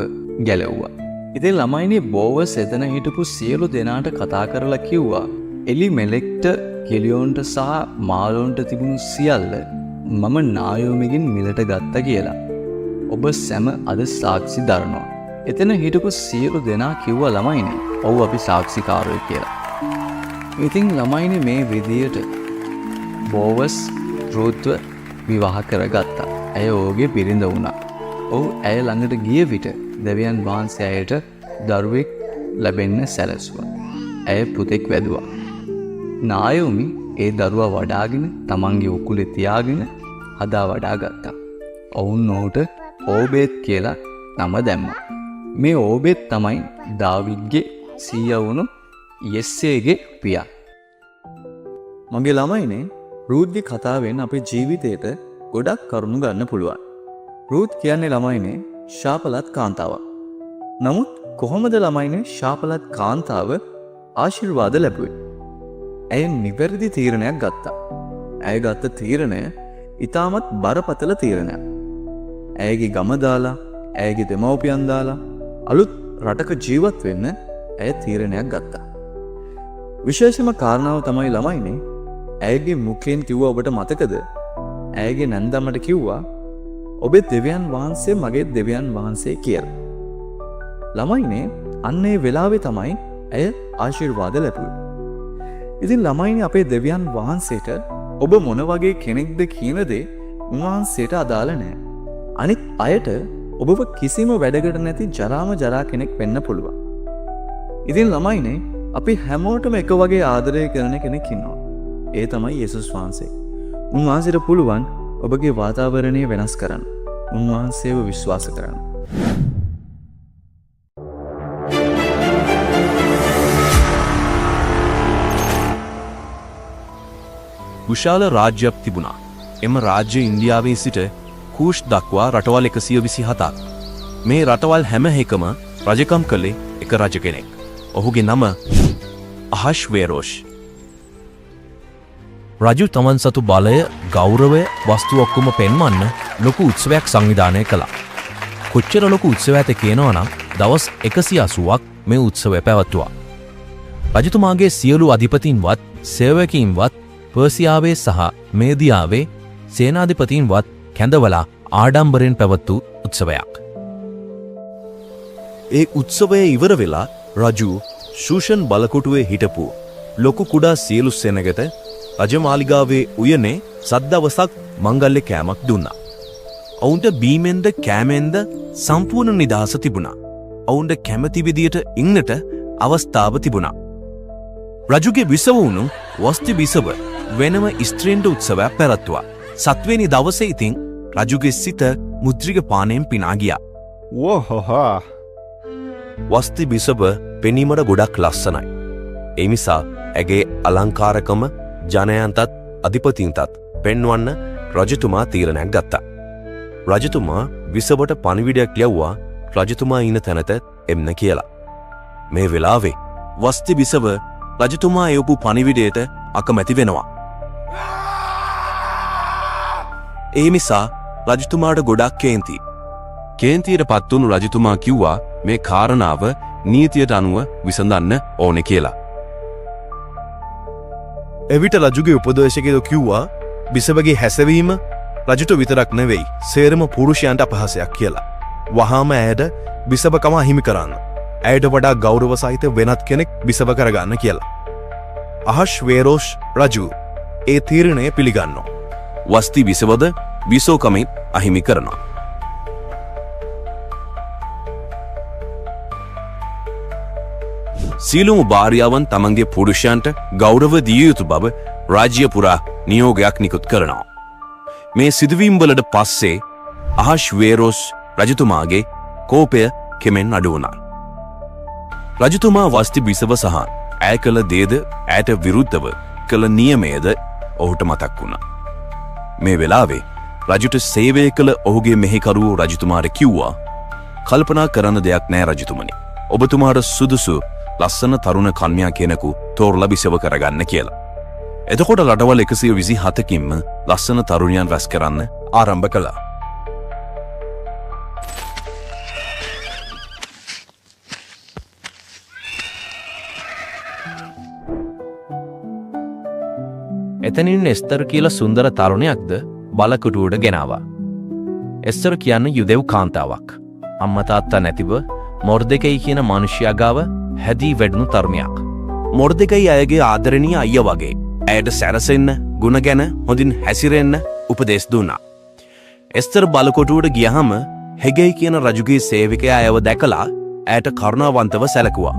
ගැලවුවා. ඉතින් ළමයිනේ බෝවස් එතන හිටපු සියලු දෙනාට කතා කරලා කිව්වා, එලි මෙලෙක්ට කෙලියොන්ට සහ මාලොන්ට තිබුණු සියල්ල මම නායෝමිගෙන් මිලට ගත්ත කියලා. ඔබ සැම අද සාක්ෂි දරනවා. එතන හිටපු සියලු දෙනා කිව්වා ළමයිනේ, ඔව් අපි සාක්ෂිකාරයෝ කියලා. ඉතින් ළමයිනේ මේ විදියට බෝවස් රූත්ව විවාහ කරගත්තා. ඇය ඔහුගේ බිරිඳ වුණා. ඔහු ඇය ළඟට ගිය විට දෙවියන් වහන්සේ ඇයට දරුවෙක් ලැබෙන්න සැලසුවා. ඇය පුතෙක් වැදුවා. නායෝමි ඒ දරුවා වඩාගෙන තමන්ගේ උකුලේ තියාගෙන හදා වඩා ගත්තා. ඔවුන් ඔහුට ඕබේත් කියලා නම දැම්මා. මේ ඕබේත් තමයි දාවිද්ගේ සීයා වුණු යෙස්සේගේ පියා. මගේ ළමයිනේ රූත්ගේ කතාවෙන් අපේ ජීවිතේට ගොඩක් කරුණු ගන්න පුළුවන්. රූත් කියන්නේ ළමයිනේ ශාපලත් කාන්තාවක්. නමුත් කොහොමද ළමයිනේ ශාපලත් කාන්තාව ආශිර්වාද ලැබුවේ? ඇය නිවැරදි තීරණයක් ගත්තා. ඇය ගත්ත තීරණය ඉතාමත් බරපතල තීරණයක්. ඇයගේ ගම දාලා, ඇයගේ දෙමව්පියන් දාලා අලුත් රටක ජීවත් වෙන්න ඇය තීරණයක් ගත්තා. විශේෂම කාරණාව තමයි ළමයිනේ ඇයගේ මුඛයෙන් කිව්වා, ඔබට මතකද? ඇයගේ නැන්දමට කිව්වා, ඔබේ දෙවියන් වහන්සේ මගේ දෙවියන් වහන්සේ කියලා. ළමයිනේ අන්න ඒ වෙලාවේ තමයි ඇය ආශිර්වාද ලැබුවේ. ඉතින් ළමයිනේ අපේ දෙවියන් වහන්සේට ඔබ මොන වගේ කෙනෙක්ද කියන දේ උන්වහන්සේට අදාළ නැහැ. අනිත් අයට ඔබව කිසිම වැඩකට නැති ජරාම ජරා කෙනෙක් වෙන්න පුළුවන්. ඉතින් ළමයිනේ අපි හැමෝටම එක වගේ ආදරය කරන කෙනෙක් ඉන්නවා. ඒ තමයි යේසුස් වහන්සේ. උන්වහන්සේට පුළුවන් ඔබගේ වාතාවරණය වෙනස් කරන්න. උන්වහන්සේව විශ්වාස කරන්න. විශාල රාජ්‍යයක් තිබුණා. එම රාජ්‍ය ඉන්දියාවේ සිට කූෂ් දක්වා රටවල් 127ක්. මේ රටවල් හැම එකම රජකම් කළේ එක රජ කෙනෙක්. ඔහුගේ නම අහශ්වේරෝෂ්. රජු තමන් සතු බලය, ගෞරවය, වස්තු ඔක්කොම පෙන්වන්න ලොකු උත්සවයක් සංවිධානය කළා. කොච්චර ලොකු උත්සවයක් කියනවා නම් දවස් 180ක් මේ උත්සවය පැවැත්වුවා. රජතුමාගේ සියලු අධිපතීන්වත් සේවකීන්වත් පර්සියාවේ සහ මේදියාවේ සේනාධිපතීන්වත් කැඳවලා ආඩම්බරෙන් පැවැත් වූ උත්සවයක්. ඒ උත්සවය ඉවර වෙලා රජු ශූෂන් බලකොටුවේ හිටපු ලොකු කුඩා සියලු සෙනගට රජමාලිගාවේ උයනේ සද්දවසක් මංගල්‍ය කෑමක් දුන්නා. ඔවුන්ට බීමෙන්ද කෑමෙන්ද සම්පූර්ණ නිදහස තිබුණා. ඔවුන්ට කැමති විදියට ඉන්නට අවස්ථාව තිබුණා. රජුගේ විසවුණු වස්ති බිසව වෙනම ස්ත්‍රීන්ට උත්සවයක් පැවැත්වුවා. 7 වෙනි දවසේ ඉතින් රජුගේ සිත මුද්‍රික පානයෙන් පිනා ගියා. වෝහොහා. වස්ති බිසව පෙනීමට ගොඩක් ලස්සනයි. ඒ නිසා ඇගේ අලංකාරකම ජනයන්ටත් අධිපතීන්ටත් පෙන්වන්න රජතුමා තීරණයක් ගත්තා. රජතුමා බිසවට පණිවිඩයක් ලියවුවා රජතුමා ඉන්න තැනට එන්න කියලා. මේ වෙලාවේ වස්ති බිසව රජතුමා එවපු පණිවිඩයට අකමැති වෙනවා. ඒ නිසා රජතුමාට ගොඩක් කේන්ති. කේන්තියට පත් වුණු රජතුමා කිව්වා මේ කාරණාව නීතියට අනුව විසඳන්න ඕනේ කියලා. එවිට රජුගේ උපදේශකයෝ කිව්වා බිසවගේ හැසවීම රජුට විතරක් නෙවෙයි සේරම පුරුෂයන්ට අපහාසයක් කියලා. වහාම ඇයට බිසවකම අහිමි කරන්න. ඇයට වඩා ගෞරව සහිත වෙනත් කෙනෙක් බිසව කරගන්න කියලා. අහශ්වේරෝෂ් රජු ඒ තීරණය පිළිගන්නවා. වස්ති බිසවද බිසෝකමෙන් අහිමි කරනවා. සියලුම භාර්යාවන් තමන්ගේ පුරුෂයන්ට ගෞරව දිය යුතු බව රාජ්‍ය පුරා නියෝගයක් නිකුත් කරනවා. මේ සිදුවීම් වලට පස්සේ අහශ්වේරෝස් රජතුමාගේ කෝපය කෙමෙන් අඩු වුණා. රජතුමා වස්ති බිසව සහ ඇය කළ දේද ඇයට විරුද්ධව කළ නියමයද ඔහුට මතක් වුණා. මේ වෙලාවේ රජුට සේවය කළ ඔහුගේ මෙහෙකරුවෝ රජතුමාට කිව්වා කල්පනා කරන්න දෙයක් නෑ රජතුමනි. ඔබතුමාට සුදුසු ලස්සන තරුණ කන්‍යා කෙනෙකු තෝරලා බිසව කරගන්න කියලා. එතකොට රටවල් 127කින්ම ලස්සන තරුණියන් රැස් කරන්න ආරම්භ කළා. එතනින් එස්තර් කියලා සුන්දර තරුණයක්ද බලකොටුවට ගෙනාවා. එස්තර් කියන්නේ යුදෙව් කාන්තාවක්. අම්මා තාත්තා නැතිව මොර්දෙකයි කියන මිනිසයා ගාව හැදී වැඩුණු තරුණයක්. මොර්දෙකයි අයගේ ආදරණීය අයියා වගේ. ඇයට සැරසෙන්න, ගුණ ගැන හොඳින් හැසිරෙන්න උපදෙස් දුන්නා. එස්තර් බලකොටුවට ගියහම හෙගෙයි කියන රජුගේ සේවකයා අයව දැකලා ඇයට කරුණාවන්තව සැලකුවා.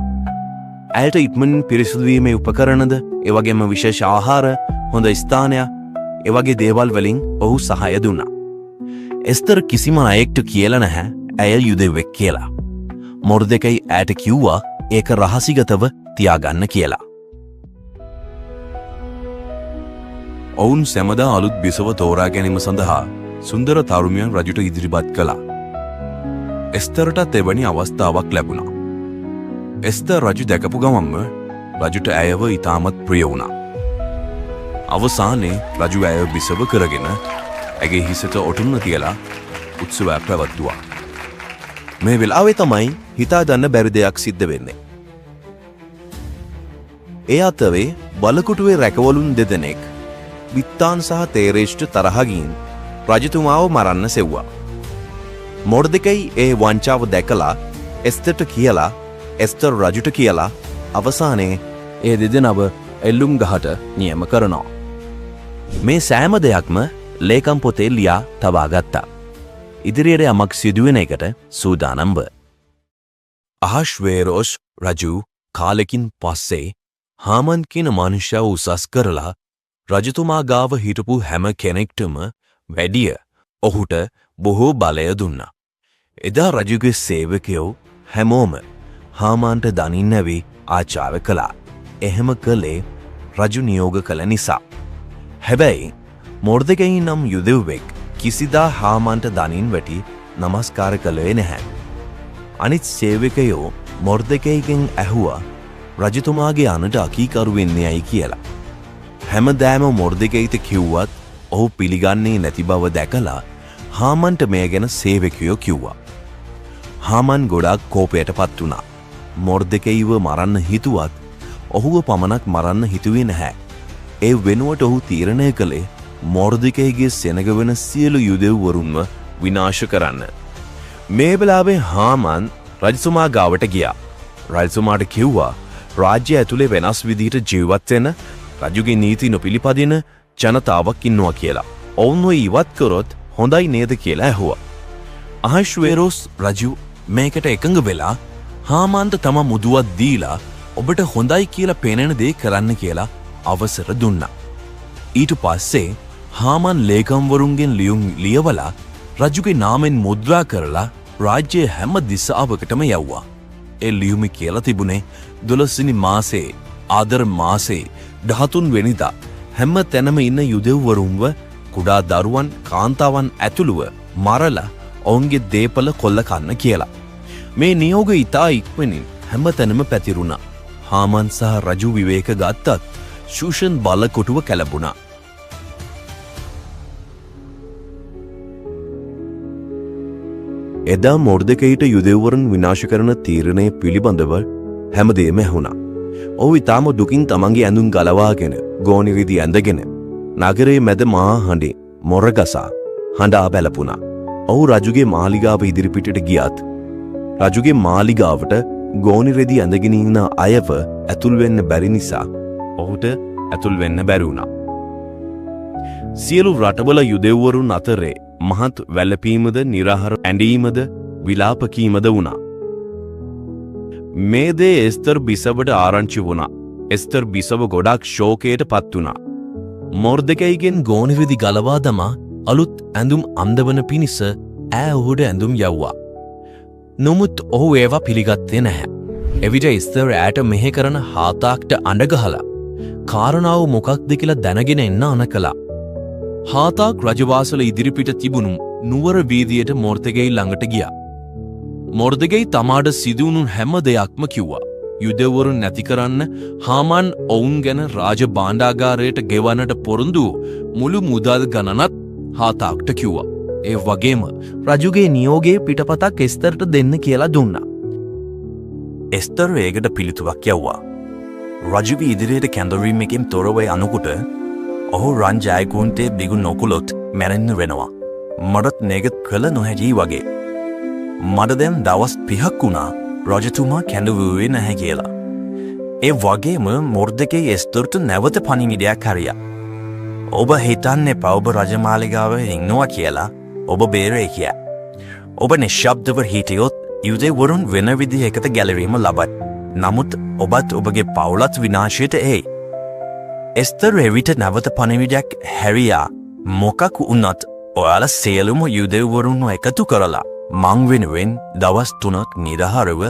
ඇයට ඉක්මනින් පිරිසිදු වීමේ උපකරණද, ඒ වගේම විශේෂ ආහාර, හොඳ ස්ථානයක්, ඒ වගේ දේවල් වලින් ඔහු සහාය දුන්නා. එස්තර් කිසිම අයෙක්ට කියලා නැහැ ඇය යුදෙවෙක් කියලා. මොර්දෙකයි ඇයට කිව්වා ඒක රහසිගතව තියාගන්න කියලා. ඔවුන් සැමදා අලුත් බිසව තෝරා ගැනීම සඳහා සුන්දර තරුණියන් රජුට ඉදිරිපත් කළා. එස්තරටත් එවැනි අවස්ථාවක් ලැබුණා. එස්තර් රජු දැකපු ගමන්ම රජුට ඇයව ඉතාමත් ප්‍රිය වුණා. අවසානයේ රජු ඇයව බිසව කරගෙන ඇගේ හිසට ඔටුන්න තියලා උත්සවයක් පැවැත්තුවා. මේ වෙලාවේ තමයි හිතා ගන්න බැරි දෙයක් සිද්ධ වෙන්නේ. ඒ අතරේ බලකොටුවේ රැකවලුන් දෙදෙනෙක් විත්තාන් සහ තේරේෂ්ට තරහ ගින් රජතුමාව මරන්න සෙව්වා. මොර්දෙකයි ඒ වංචාව දැකලා එස්තරට කියලා එස්තර් රජුට කියලා අවසානයේ ඒ දෙදෙනව එල්ලුම් ගහට නියම කරනවා. මේ සෑම දෙයක්ම ලේකම් පොතේ ලියා තබා ගත්තා. ඉදිරියට යමක් සිදුවෙන එකට සූදානම්ව. අහශ්වේරෝෂ් රජු කාලෙකින් පස්සේ හාමන් කියන මනුෂ්‍යව උසස් කරලා රජතුමා ගාව හිටපු හැම කෙනෙක්ටම වැඩිය ඔහුට බොහෝ බලය දුන්නා. එදා රජුගේ සේවකයෝ හැමෝම හාමාන්ට දනින් නැවී ආචාර කළා. එහෙම කළේ රජු නියෝග කළ නිසා. හැබැයි මොර්දෙකයි නම් යුදෙව්වෙක් කිසිදා හාමන්ට දනින් වැටි නමස්කාර කළේ නැහැ. අනිත් සේවකයෝ මොර්දෙකයිගෙන් ඇහුවා රජතුමාගේ අනට අකීකරු වෙන්නේ ඇයි කියලා. හැමදෑම මොර්දෙකයිට කිව්වත් ඔහු පිළිගන්නේ නැති බව දැකලා හාමන්ට මේ ගැන සේවකයෝ කිව්වා. හාමන් ගොඩාක් කෝපයට පත් වුණා. මොර්දෙකයිව මරන්න හිතුවත් ඔහුව පමණක් මරන්න හිතුවේ නැහැ. ඒ වෙනුවට ඔහු තීරණය කළේ මොර්දෙකයිගේ සෙනග වෙන සියලු යුදෙව්වරුන්ව විනාශ කරන්න. මේ වෙලාවේ හාමන් රජතුමා ගාවට ගියා. රජතුමාට කිව්වා රාජ්‍ය ඇතුලේ වෙනස් විදිහට ජීවත් වෙන රජුගේ නීති නොපිළිපදින ජනතාවක් ඉන්නවා කියලා. ඔවුන්ව ඉවත් කරොත් හොඳයි නේද කියලා ඇහුවා. අහශ්වේරෝස් රජු මේකට එකඟ වෙලා හාමන්ට තම මුදුවක් දීලා ඔබට හොඳයි කියලා පෙනෙන දේ කරන්න කියලා අවසර දුන්නා. ඊට පස්සේ හාමන් ලේකම්වරුන්ගෙන් ලියුම් ලියවලා රජුගේ නාමෙන් මුද්‍රා කරලා රාජ්‍යයේ හැම දිසාවකටම යවුවා. ඒ ලියුමේ කියලා තිබුණේ 12 වෙනි මාසේ ආදර මාසේ 13 වෙනිදා හැම තැනම ඉන්න යුදෙව්වරුන්ව කුඩා දරුවන් කාන්තාවන් ඇතුළුව මරලා ඔවුන්ගේ දේපල කොල්ල කන්න කියලා. මේ නියෝගය ඉතා ඉක්මනින් හැම තැනම පැතිරුණා. හාමන් සහ රජු විවේක ගත්තත් ශූෂන් බලකොටුව කැළඹුණා. එදා මොර්දෙකයිට යුදෙව්වරුන් විනාශ කරන තීරණය පිළිබඳව හැමදේම ඇහුණා. ඔහු ඉතාම දුකින් තමන්ගේ ඇඳුම් ගලවාගෙන ගෝනිරිදි ඇඳගෙන නගරයේ මැද මහා හඬේ මොරගසා හඬා බැලපුණා. ඔහු රජුගේ මාලිගාව ඉදිරිපිටට ගියත් රජුගේ මාලිගාවට ගෝනිරෙදි ඇඳගෙන ඉන්න අයව ඇතුල් වෙන්න බැරි නිසා ඔහුට ඇතුල් වෙන්න බැරි වුණා. සියලු රටවල යුදෙව්වරුන් අතරේ මහත් වැළපීමද නිරාහාර ඇඳීමද විලාප කීමද වුණා. මේ දේ එස්තර් බිසවට ආරංචි වුණා. එස්තර් බිසව ගොඩක් ශෝකයට පත් වුණා. මොර්දෙකයිගෙන් ගෝනිරෙදි ගලවා දමා අලුත් ඇඳුම් අන්දවන පිණිස ඈ ඔහුට ඇඳුම් යවුවා. නමුත් ඔහු ඒවා පිළිගත්තේ නැහැ. එවිට එස්තර් ඈට මෙහෙ කරන හාතාක්ට අඬගහලා කාරණාව මොකක්ද කියලා දැනගෙන එන්න අණ කළා. හාතාක් රජවාසල ඉදිරිපිට තිබුණු නුවර වීදියට මොර්දෙකයි ළඟට ගියා. මොර්දෙකයි තමාට සිදුවුණු හැම දෙයක්ම කිව්වා. යුදෙව්වරුන් නැති කරන්න හාමන් ඔවුන් ගැන රාජ භාණ්ඩාගාරයට ගෙවන්නට පොරොන්දු මුළු මුදල් ගණනත් හාතාක්ට කිව්වා. ඒ වගේම රජුගේ නියෝගයේ පිටපතක් එස්තරට දෙන්න කියලා දුන්නා. එස්තර් ඒකට පිළිතුරක් යවුවා. රජුගේ ඉදිරියට කැඳවීමකින් තොරව යනකොට ඔහු රන් ජයකුන්තේ බිගු නොකුලොත් මැරෙන්න වෙනවා. මටත් මේක කළ නොහැකි වගේ. මට දැන් දවස් 5ක් වුණා රජතුමා කැඳවුවේ නැහැ කියලා. ඒ වගේම මොර්දෙකයි එස්තරට නැවත පණිවිඩයක් හරියා. ඔබ හිතන්නේ ඔබ රජමාලිගාවේ ඉන්නවා කියලා ඔබ බේරේ කියා. ඔබ නිශ්ශබ්දව හිටියොත් යුදෙව්වරුන් වෙන විදිහකට ගැලවීම ලබයි. නමුත් ඔබත් ඔබගේ පවුලත් විනාශයට එයි. එස්තර් එවිට නැවත පණිවිඩයක් හැරියා. මොකක් වුණත් ඔයාලා සියලුම යුදෙව්වරුන්ව එකතු කරලා මං වෙනුවෙන් දවස් 3ක් නිරහරව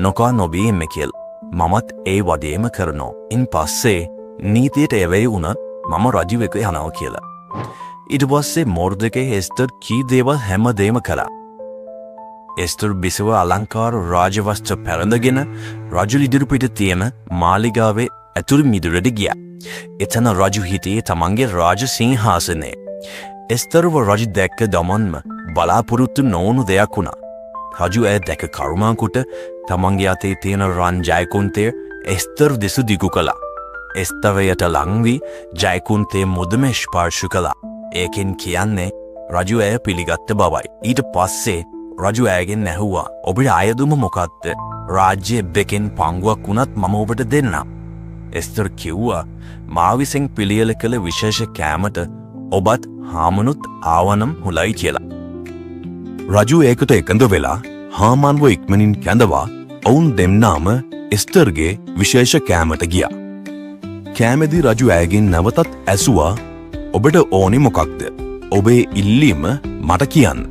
නොකා නොබී එන්න කියලා. මමත් ඒ වගේම කරනවා. ඉන් පස්සේ නීතියට එවෙයි වුණත් මම රජු එක්ක යනවා කියලා. ඊට පස්සේ මොර්දෙකයි එස්තර් කී දේවල් හැමදේම කළා. එස්තර් බිසව අලංකාර රාජවස්ත්‍ර පැළඳගෙන රජු ඉදිරිපිට තියෙන මාලිගාවේ ඇතුළු මිදුරට ගියා. එතන රජු හිටියේ තමන්ගේ රාජ සිංහාසනයේ. එස්තරව රජු දැක්ක දමන්ම බලාපොරොත්තු නොවුණු දෙයක් වුණා. රජු ඇය දැක කරුණාකොට තමන්ගේ අතේ තියෙන රන් ජයකුන්තය එස්තර් දෙස දිගු කළා. එස්තරයට ලං වී ජයකුන්තේ මුදුම ස්පර්ශ කළා. ඒකෙන් කියන්නේ රජු ඇය පිළිගත්ත බවයි. ඊට පස්සේ රජු ඇයගෙන් ඇහුවා ඔබට අයදුම මොකක්ද? රාජ්‍ය දෙකෙන් පංගුවක් වුණත් මම ඔබට දෙන්නම්. එස්තර් කිව්වා මා විසින් පිළියෙල කළ විශේෂ කෑමට ඔබත් හාමනුත් ආවනම් හොඳයි කියලා. රජු ඒකට එකඟ වෙලා හාමන්ව ඉක්මනින් කැඳවා ඔවුන් දෙන්නාම එස්තරගේ විශේෂ කෑමට ගියා. කෑමේදී රජු ඇයගෙන් නැවතත් ඇසුවා ඔබට ඕනේ මොකක්ද? ඔබේ ඉල්ලීම මට කියන්න.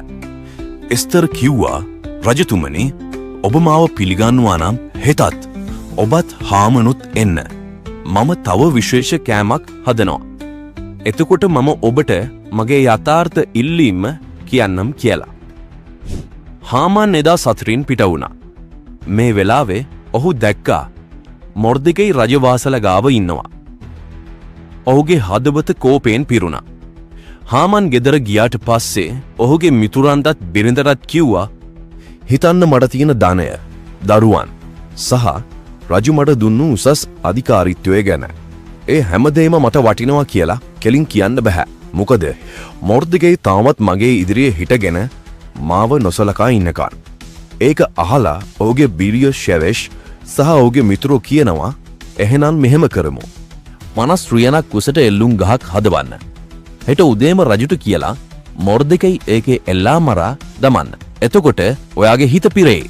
එස්තර් කිව්වා රජතුමනි ඔබ මාව පිළිගන්නවා නම් හෙටත් ඔබත් හාමනුත් එන්න. මම තව විශේෂ කෑමක් හදනවා. එතකොට මම ඔබට මගේ යථාර්ථ ඉල්ලීම කියන්නම් කියලා. හාමාන් එදා සතුටින් පිට වුණා. මේ වෙලාවේ ඔහු දැක්කා මොර්දෙකයි රජවාසල ගාව ඉන්නවා. ඔහුගේ හදවත කෝපයෙන් පිරුණා. හාමාන් ගෙදර ගියාට පස්සේ ඔහුගේ මිතුරන්ටත් බිරිඳටත් කිව්වා හිතන්න මට තියෙන ධනය, දරුවන් සහ රජු මට දුන්නු උසස් අධිකාරීත්වය ගැන. ඒ හැමදේම මට වටිනවා කියලා කෙලින් කියන්න බෑ. මොකද මොර්දෙකයි තාමත් මගේ ඉදිරියේ හිටගෙන මාව නොසලකා ඉන්නකන්. ඒක අහලා ඔහුගේ බිරිය ෂෙවෙෂ් සහ ඔහුගේ මිතුරෝ කියනවා එහෙනම් මෙහෙම කරමු. 50 රියනක් උසට එල්ලුම් ගහක් හදවන්න. හෙට උදේම රජුට කියලා මොර්දෙකයි ඒකේ එල්ලා මරා දමන්න. එතකොට ඔයාගේ හිත පිරේ.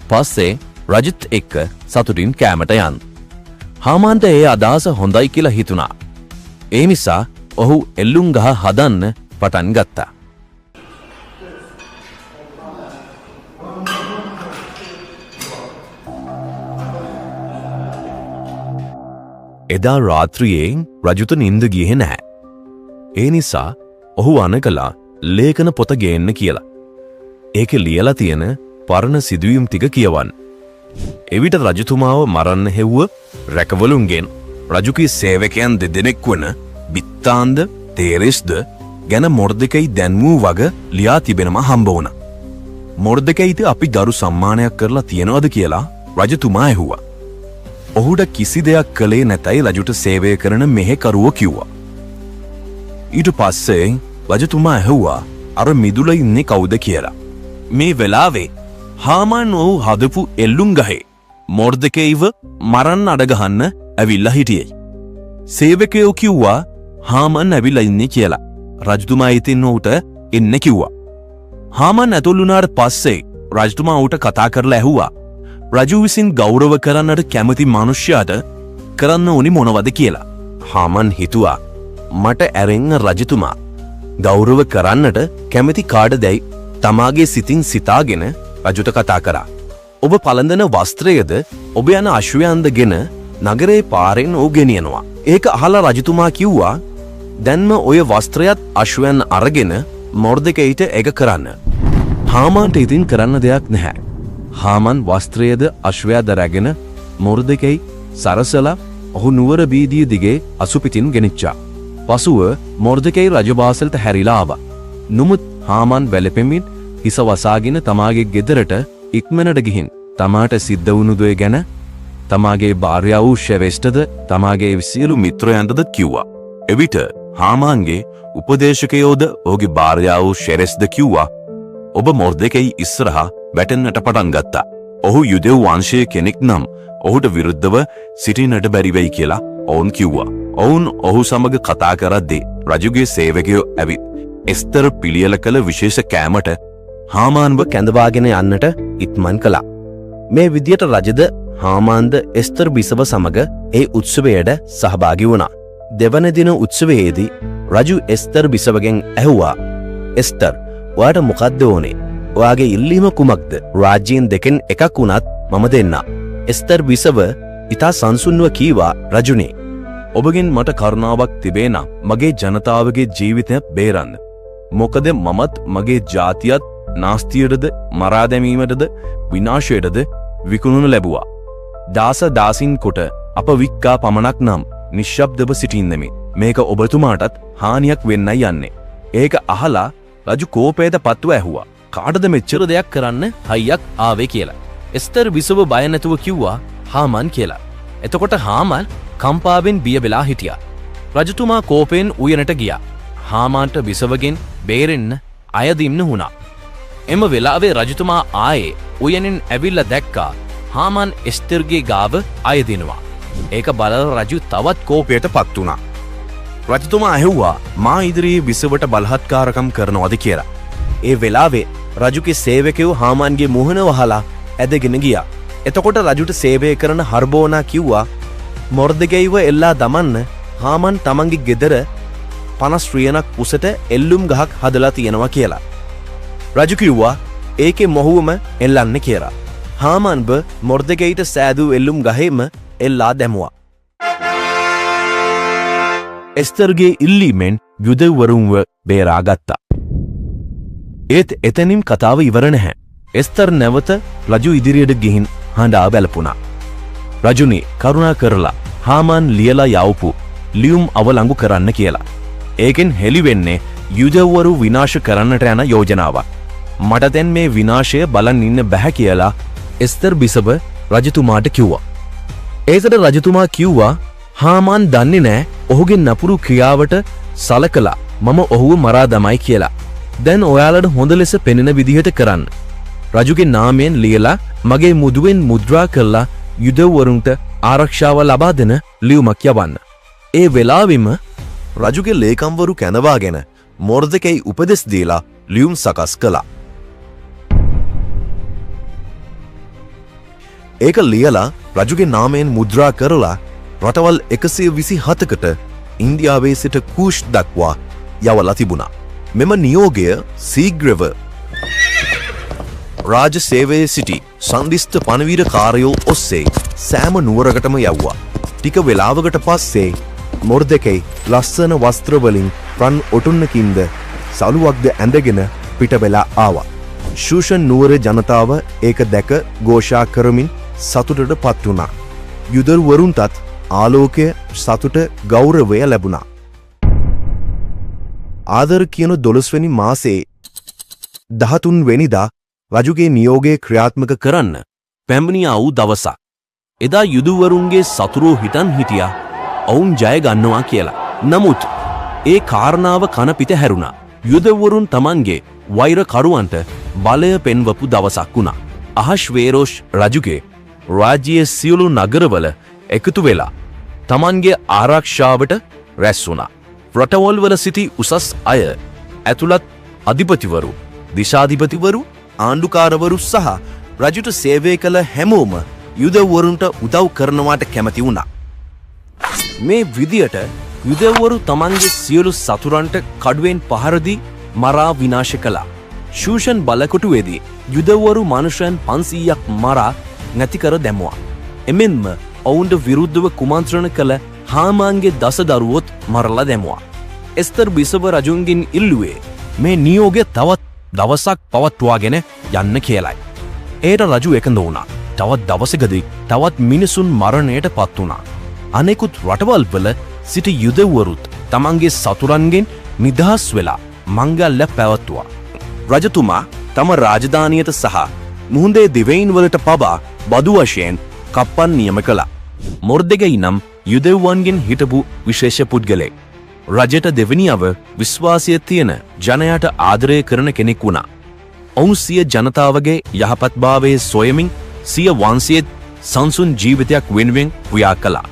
පස්සේ රජත් එක්ක සතුටින් කෑමට යන්න. හාමාන්ට ඒ අදහස හොඳයි කියලා හිතුණා. ඒ නිසා ඔහු එල්ලුම් ගහ හදන්න පටන් ගත්තා. එදා රාත්‍රියේ රජුට නින්ද ගියේ නැහැ. ඒ නිසා ඔහු අනකලා ලේඛන පොත ගේන්න කියලා. ඒකේ ලියලා තියෙන පරණ සිදුවීම් ටික කියවන්න. එවිට රජතුමාව මරන්න හෙව්ව රැකවලුන්ගෙන් රජුගේ සේවකයන් දෙදෙනෙක් වන බිත්තාන්ද තේරෙස්ද ගැන මොර්දෙකයි දැන්වූ වග ලියා තිබෙනම හම්බ වුණා. මොර්දෙකයිට අපි ගරු සම්මානයක් කරලා තියනවද කියලා රජතුමා ඇහුවා. ඔහුට කිසි දෙයක් කළේ නැතයි රජුට සේවය කරන මෙහෙකරුවෝ කිව්වා. ඊට පස්සේ රජතුමා ඇහුවා අර මිදුල ඉන්නේ කවුද කියලා. මේ වෙලාවේ හාමාන් ඔහු හදපු එල්ලුම් ගහේ මොර්දෙකයිව මරන්න අඩගහන්න ඇවිල්ලා හිටියේ. සේවකයෝ කිව්වා හාමාන් ඇවිල්ලා ඉන්නේ කියලා. රජතුමා ඉතින් ඔහුට එන්න කිව්වා. හාමාන් ඇතුල් වුණාට පස්සේ රජතුමා ඔහුට කතා කරලා ඇහුවා රජු විසින් ගෞරව කරන්නට කැමති මිනිසයාට කරන්න ඕනි මොනවද කියලා. හාමාන් හිතුවා මට ඇරෙන්න රජතුමා ගෞරව කරන්නට කැමති කාටදයි තමාගේ සිතින් සිතාගෙන රජුට කතා කරා. ඔබ පළඳන වස්ත්‍රයද ඔබ යන අශ්වයන්දගෙන නගරේ පාරෙන් ඔහු ගෙනියනවා. ඒක අහලා රජතුමා කිව්වා දැන්ම ඔය වස්ත්‍රයත් අශ්වයන් අරගෙන මොර්දෙකයිට එක කරන්න. හාමාන්ට ඉතින් කරන්න දෙයක් නැහැ. හාමාන් වස්ත්‍රයද අශ්වයාද රැගෙන මොර්දෙකයි සරසලා ඔහු නුවර බීදිය දිගේ අසුපිටින් ගෙනිච්චා. පසුව මොර්දෙකයි රජවාසලට හැරිලා ආවා. නමුත් හාමාන් වැළපෙමින් හිස වසාගෙන තමාගේ ගෙදරට ඉක්මනට ගිහින් තමාට සිද්ධ වුණු දේ ගැන තමාගේ භාර්යාව වූ ෂෙවෙස්ටද තමාගේ සියලු මිත්‍රයන්ටද කිව්වා. එවිට හාමාන්ගේ උපදේශකයෝද ඔහුගේ භාර්යාව වූ ෂෙරෙස්ද කිව්වා ඔබ මොර්දෙකයි ඉස්සරහා වැටෙන්නට පටන් ගත්තා. ඔහු යුදෙව් වංශයේ කෙනෙක් නම් ඔහුට විරුද්ධව සිටින්නට බැරි වෙයි කියලා ඔවුන් කිව්වා. ඔවුන් ඔහු සමග කතා කරද්දී රජුගේ සේවකයෝ ඇවිත් එස්තර පිළියෙල කළ විශේෂ කෑමට හාමාන්ව කැඳවාගෙන යන්නට ඉක්මන් කළා. මේ විදියට රජද හාමාන්ද එස්තර බිසව සමග ඒ උත්සවයට සහභාගී වුණා. දෙවන දින උත්සවයේදී රජු එස්තර බිසවගෙන් ඇහුවා එස්තර් ඔයාට මොකක්ද ඕනේ? ඔයාගේ ඉල්ලීම කුමක්ද? රාජ්‍යයන් දෙකෙන් එකක් වුණත් මම දෙන්න. එස්තර් බිසව ඉතා සංසුන්ව කීවා රජුනේ ඔබගෙන් මට කරුණාවක් තිබේ නම් මගේ ජනතාවගේ ජීවිතය බේරන්න. මොකද මමත් මගේ ජාතියත් නාස්තියටද මරා දැමීමටද විනාශයටද විකුණනු ලැබුවා. දාස දාසින් කොට අප වික්කා පමණක් නම් නිශ්ශබ්දව සිටින්නෙමි. මේක ඔබතුමාටත් හානියක් වෙන්නයි යන්නේ. ඒක අහලා රජු කෝපයට පත්ව ඇහුවා කාටද මෙච්චර දෙයක් කරන්න හයියක් ආවේ කියලා. එස්තර් බිසව බය නැතුව කිව්වා හාමාන් කියලා. එතකොට හාමාන් කම්පාවෙන් බිය වෙලා හිටියා. රජතුමා කෝපයෙන් උයනට ගියා. හාමාන්ට බිසවගෙන් බේරෙන්න අයදින්න වුණා. එම වෙලාවේ රජතුමා ආයේ උයනෙන් ඇවිල්ලා දැක්කා හාමාන් එස්තර්ගේ ගාව අයදිනවා. ඒක බලලා රජු තවත් කෝපයට පත් වුණා. රජතුමා ඇහුවා මා ඉදිරියේ බිසවට බලහත්කාරකම් කරනවද කියලා. ඒ වෙලාවේ රජුගේ සේවකයෝ හාමාන්ගේ මුහුණ වහලා ඇදගෙන ගියා. එතකොට රජුට සේවය කරන හර්බෝනා කිව්වා මොර්දෙකයිව එල්ලා දමන්න හාමාන් තමන්ගේ ගෙදර 50 රියනක් උසට එල්ලුම් ගහක් හදලා තියෙනවා කියලා. රජු කිව්වා ඒකේ මොහුවම එල්ලන්න කියලා. හාමාන්ව මොර්දෙකයිට සෑදූ එල්ලුම් ගහේම එල්ලා දැමුවා. එස්තරගේ ඉල්ලීමෙන් යුදෙව්වරුන්ව බේරාගත්තා. ඒත් එතනින් කතාව ඉවර නැහැ. එස්තර් නැවත රජු ඉදිරියට ගිහින් හඬා බැලපුණා. රජුනි, කරුණා කරලා හාමාන් ලියලා යවපු ලියුම් අවලංගු කරන්න කියලා. ඒකෙන් හෙළිවෙන්නේ යුදෙව්වරු විනාශ කරන්නට යන යෝජනාවක්. මට දැන් මේ විනාශය බලන් ඉන්න බැහැ කියලා එස්තර් බිසව රජතුමාට කිව්වා. ඒකට රජතුමා කිව්වා හාමාන් දන්නේ නෑ ඔහුගේ නපුරු ක්‍රියාවට සලකලා මම ඔහුව මරා දමයි කියලා. දැන් ඔයාලට හොඳ ලෙස පෙනෙන විදිහට කරන්න. රජුගේ නාමයෙන් ලියලා මගේ මුදුවෙන් මුද්‍රා කරලා යුදෙව්වරුන්ට ආරක්ෂාව ලබා දෙන ලියුමක් යවන්න. ඒ වෙලාවෙම රජුගේ ලේකම්වරු කැඳවාගෙන මොර්දෙකයි උපදෙස් දීලා ලියුම් සකස් කළා. ඒක ලියලා රජුගේ නාමයෙන් මුද්‍රා කරලා රටවල් 127කට ඉන්දියාවේ සිට කූෂ් දක්වා යවලා තිබුණා. මෙම නියෝගය සීග්‍රව රාජ සේවයේ සිටි සන්දිස්ත පණවීරකාරයෝ ඔස්සේ සෑම නුවරකටම යවුවා. ටික වෙලාවකට පස්සේ මොර්දෙකයි ලස්සන වස්ත්‍රවලින් රන් ඔටුන්නකින්ද සලුවක්ද ඇඳගෙන පිට වෙලා ආවා. ශූෂන් නුවරේ ජනතාව ඒක දැක ഘോഷා කරමින් සතුටට පත් වුණා. යුදෙව්වරුන්ටත් ආලෝකය, සතුට, ගෞරවය ලැබුණා. ආදර කියන 12 වෙනි මාසේ 13 වෙනිදා රජුගේ නියෝගය ක්‍රියාත්මක කරන්න පැමිණියා වූ දවසක්. එදා යුදෙව්වරුන්ගේ සතුරෝ හිතන් හිටියා ඔවුන් ජය ගන්නවා කියලා. නමුත් ඒ කාරණාව කන පිට හැරුණා. යුදෙව්වරුන් තමන්ගේ වෛරකරුවන්ට බලය පෙන්වපු දවසක් වුණා. අහශ්වේරෝෂ් රජුගේ රාජ්‍යයේ සියලු නගරවල එකතු වෙලා තමන්ගේ ආරක්ෂාවට රැස් වුණා. රටවල් වල සිටි උසස් අය ඇතුළත් අධිපතිවරු, දිශාධිපතිවරු, ආණ්ඩුකාරවරු සහ රජුට සේවය කළ හැමෝම යුදෙව්වරුන්ට උදව් කරනවාට කැමති වුණා. මේ විදියට යුදෙව්වරු තමන්ගේ සියලු සතුරන්ට කඩුවෙන් පහර දී මරා විනාශ කළා. ශූෂන් බලකොටුවේදී යුදෙව්වරු මනුෂ්‍යයන් 500ක් මරා නැති කර දැමුවා. එමෙන්ම ඔවුන්ට විරුද්ධව කුමන්ත්‍රණ කළ හාමාන්ගේ දසදරුවොත් මරලා දැමුවා. එස්තර් බිසව රජුන්ගෙන් ඉල්ලුවේ මේ නියෝගය තවත් දවසක් පවත්වාගෙන යන්න කියලයි. ඒට රජු එකඟ වුණා. තවත් දවසකදී තවත් මිනිසුන් මරණයට පත් වුණා. අනෙකුත් රටවල් වල සිටි යුදෙව්වරුත් තමන්ගේ සතුරන්ගෙන් නිදහස් වෙලා මංගල්‍ය පැවැත්තුවා. රජතුමා තම රාජධානියට සහ මුහුදේ දිවයින් වලට පවා බදු වශයෙන් කප්පන් නියම කළා. මොර්දෙකයි නම් යුදෙව්වන්ගෙන් හිටපු විශේෂ පුද්ගලෙක්. රජයට දෙවනියව විශ්වාසය තියෙන ජනයාට ආදරය කරන කෙනෙක් වුණා. ඔවුන් සිය ජනතාවගේ යහපත්භාවයේ සොයමින් සිය වංශයේ සංසුන් ජීවිතයක් වෙනුවෙන් ක්‍රියා කළා.